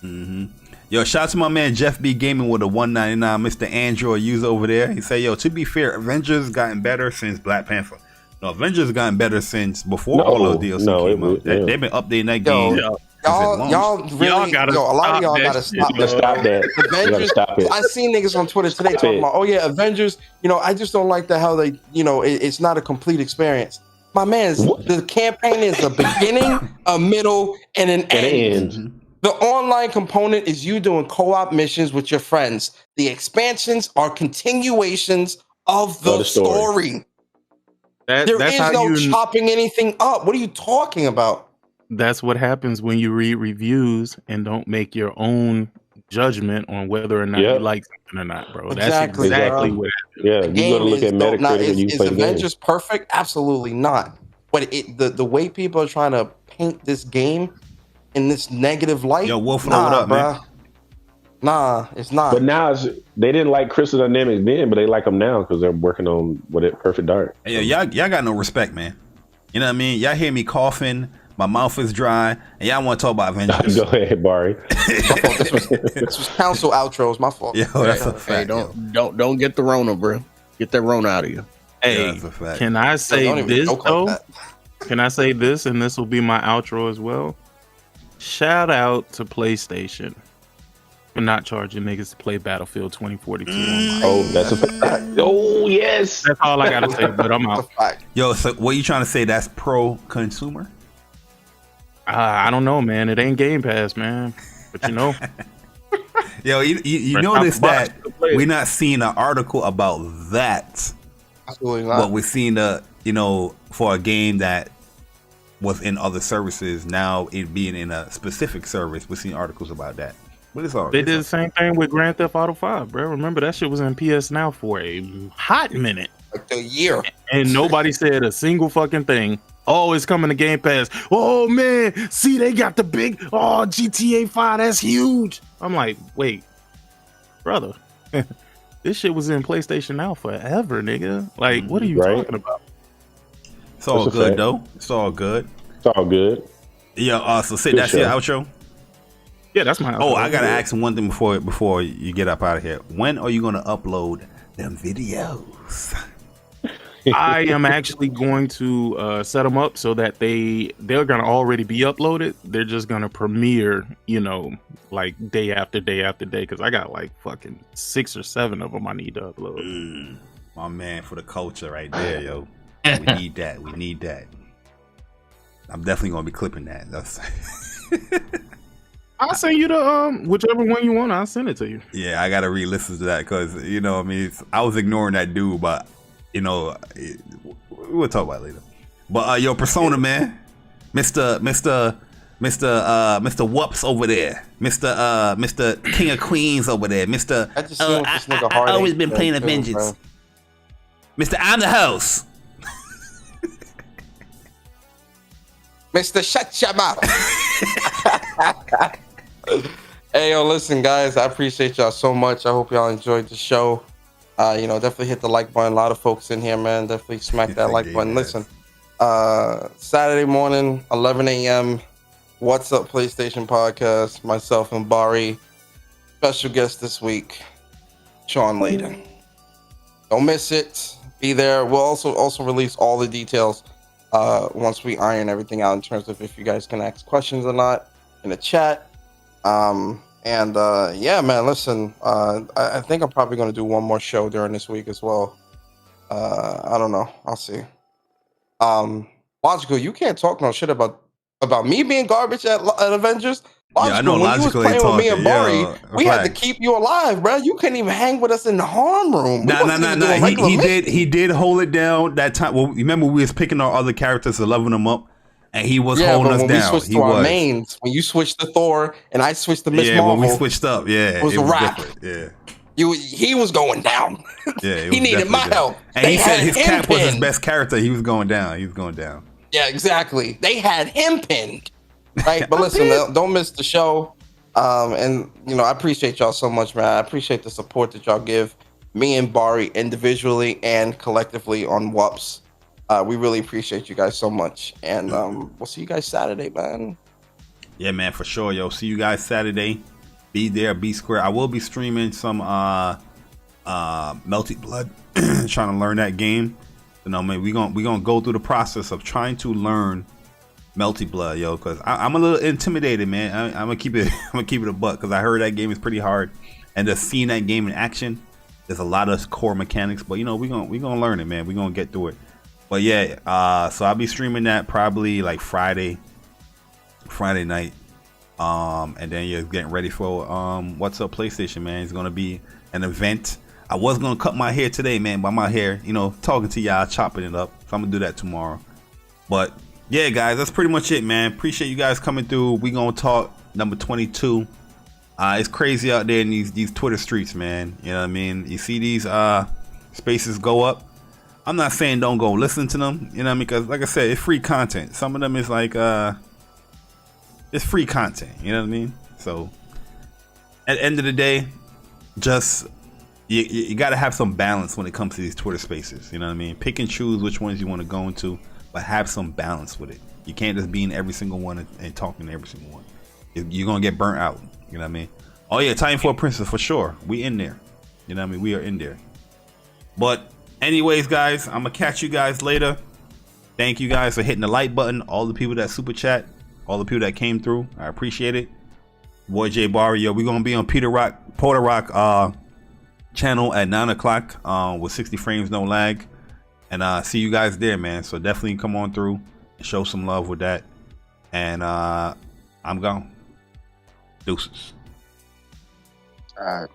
S1: Mm-hmm. Yo, shout out to my man Jeff B Gaming with a 199, Mr. Android user over there. He said, "Yo, to be fair, Avengers gotten better since Black Panther. No, Avengers gotten better since before all those DLC came out. They've been updating that game."
S6: Y'all really, a lot of y'all gotta stop that.
S3: Stop that.
S6: Avengers. I seen niggas on Twitter today talking about, oh yeah, Avengers. I just don't like how they, it's not a complete experience. My man, the campaign is a beginning, a middle, and an end. The online component is you doing co-op missions with your friends. The expansions are continuations of the story. There is no chopping anything up. What are you talking about?
S11: That's what happens when you read reviews and don't make your own judgment on whether or not you like something or not, bro.
S6: Exactly,
S11: That's exactly what happens.
S3: Yeah, you got to look at Metacritic when you play the game. Is
S6: Avengers perfect? Absolutely not. But the way people are trying to paint this game in this negative light,
S1: yo, Wolf, what up, man?
S6: Nah, it's not.
S3: But now they didn't like Crystal Dynamics then, but they like them now because they're working on Perfect Dark.
S1: Hey, y'all got no respect, man. You know what I mean? Y'all hear me coughing. My mouth is dry, and y'all want to talk about Avengers.
S3: Go ahead, Barry.
S6: This was council outros. My fault.
S1: Yo, that's a fact.
S9: Hey, don't get the Rona, bro. Get that Rona out of you.
S11: Hey,
S1: that's a fact.
S11: Can I say this though? Can I say this, and this will be my outro as well? Shout out to PlayStation for not charging niggas to play Battlefield 2042.
S3: Oh, that's a fact. Oh, yes.
S11: That's all I gotta say. But I'm out.
S1: Yo, so what you trying to say? That's pro-consumer?
S11: I don't know, man. It ain't Game Pass, man. But
S1: Yo, you notice that we're not seeing an article about that.
S6: Absolutely not.
S1: But we're seeing for a game that was in other services, now it being in a specific service, we're seeing articles about that. But it's all.
S11: They did the same thing with Grand Theft Auto 5, bro. Remember that shit was in PS Now for a hot minute,
S6: like a year,
S11: and nobody said a single fucking thing. Oh, it's coming to Game Pass. Oh man, see they got the big GTA 5. That's huge. I'm like, wait, brother, this shit was in PlayStation Now forever, nigga. Like, what are you talking about?
S1: It's all good though. It's all good.
S3: It's all good.
S1: Yeah. So that's your outro.
S5: Yeah, that's my.
S1: Oh, I gotta ask him one thing before you get up out of here. When are you gonna upload them videos?
S5: I am actually going to set them up so that they're gonna already be uploaded. They're just gonna premiere, like day after day after day, because I got like fucking 6 or 7 of them I need to upload.
S1: My man, for the culture right there, yo. We need that. We need that. I'm definitely gonna be clipping that. That's
S5: I'll send you the whichever one you want. I'll send it to you.
S1: Yeah, I gotta re-listen to that because I was ignoring that dude, but we'll talk about it later. But yo, Persona, man, Mr. Whoops over there, Mr. King of Queens over there, Mr. I always been playing a vengeance, Mr. I'm the host.
S6: Mr. Shut Your Mouth. Hey, yo, listen, guys, I appreciate y'all so much. I hope y'all enjoyed the show. Definitely hit the like button. A lot of folks in here, man. Definitely smack that like button. Listen, Saturday morning, 11 a.m., What's Up PlayStation Podcast, myself and Bari. Special guest this week, Sean Layden. Don't miss it. Be there. We'll also release all the details once we iron everything out in terms of if you guys can ask questions or not in the chat. Yeah, man, listen, I think I'm probably going to do one more show during this week as well. I don't know. I'll see. Logical, you can't talk no shit about me being garbage at Avengers. Logical,
S1: yeah, I know.
S6: When
S1: Logically,
S6: you was playing with me and Bari,
S1: yeah,
S6: we had to keep you alive, bro. You couldn't even hang with us in the harm room.
S1: Nah. He did hold it down that time. Well, remember we was picking our other characters and leveling them up. And he was holding us down.
S6: When we switched to our mains, when you switched to Thor and I switched to Miss Marvel,
S1: when we switched up, it was a wrap. Yeah,
S6: he was going down.
S1: Yeah,
S6: he needed my help.
S1: And he said his Cap was his best character. He was going down.
S6: Yeah, exactly. They had him pinned. Right, but listen, don't miss the show. I appreciate y'all so much, man. I appreciate the support that y'all give me and Bari individually and collectively on WUPS. We really appreciate you guys so much, and we'll see you guys Saturday, man.
S1: Yeah, man, for sure, yo. See you guys Saturday. Be there, be square. I will be streaming some Melty Blood, trying to learn that game. Man, we gonna go through the process of trying to learn Melty Blood, yo, because I'm a little intimidated, man. I'm gonna keep it a buck because I heard that game is pretty hard, and just seeing that game in action, there's a lot of core mechanics, but we gonna learn it, man. We gonna get through it. But yeah, so I'll be streaming that probably like Friday night. And then you're getting ready for What's Up PlayStation, man. It's gonna be an event. I was gonna cut my hair today, man, but I'm out here, talking to y'all, chopping it up. So I'm gonna do that tomorrow. But yeah, guys, that's pretty much it, man. Appreciate you guys coming through. We gonna talk number 22. It's crazy out there in these Twitter streets, man. You know what I mean? You see these spaces go up. I'm not saying don't go listen to them, you know what I mean? Because like I said, it's free content. Some of them is like, it's free content, you know what I mean? So at the end of the day, just, you got to have some balance when it comes to these Twitter spaces, you know what I mean? Pick and choose which ones you want to go into, but have some balance with it. You can't just be in every single one and talking to every single one. You're going to get burnt out, you know what I mean? Oh yeah, Time for a Princess, for sure. We in there, you know what I mean? We are in there. But anyways, guys, I'm gonna catch you guys later. Thank you guys for hitting the like button. All the people that super chat, all the people that came through, I appreciate it. Boy J Barrio, we're gonna be on Porter Rock channel at 9 o'clock with 60 frames no lag, and see you guys there, man. So definitely come on through and show some love with that. And I'm gone. Deuces.
S4: All right.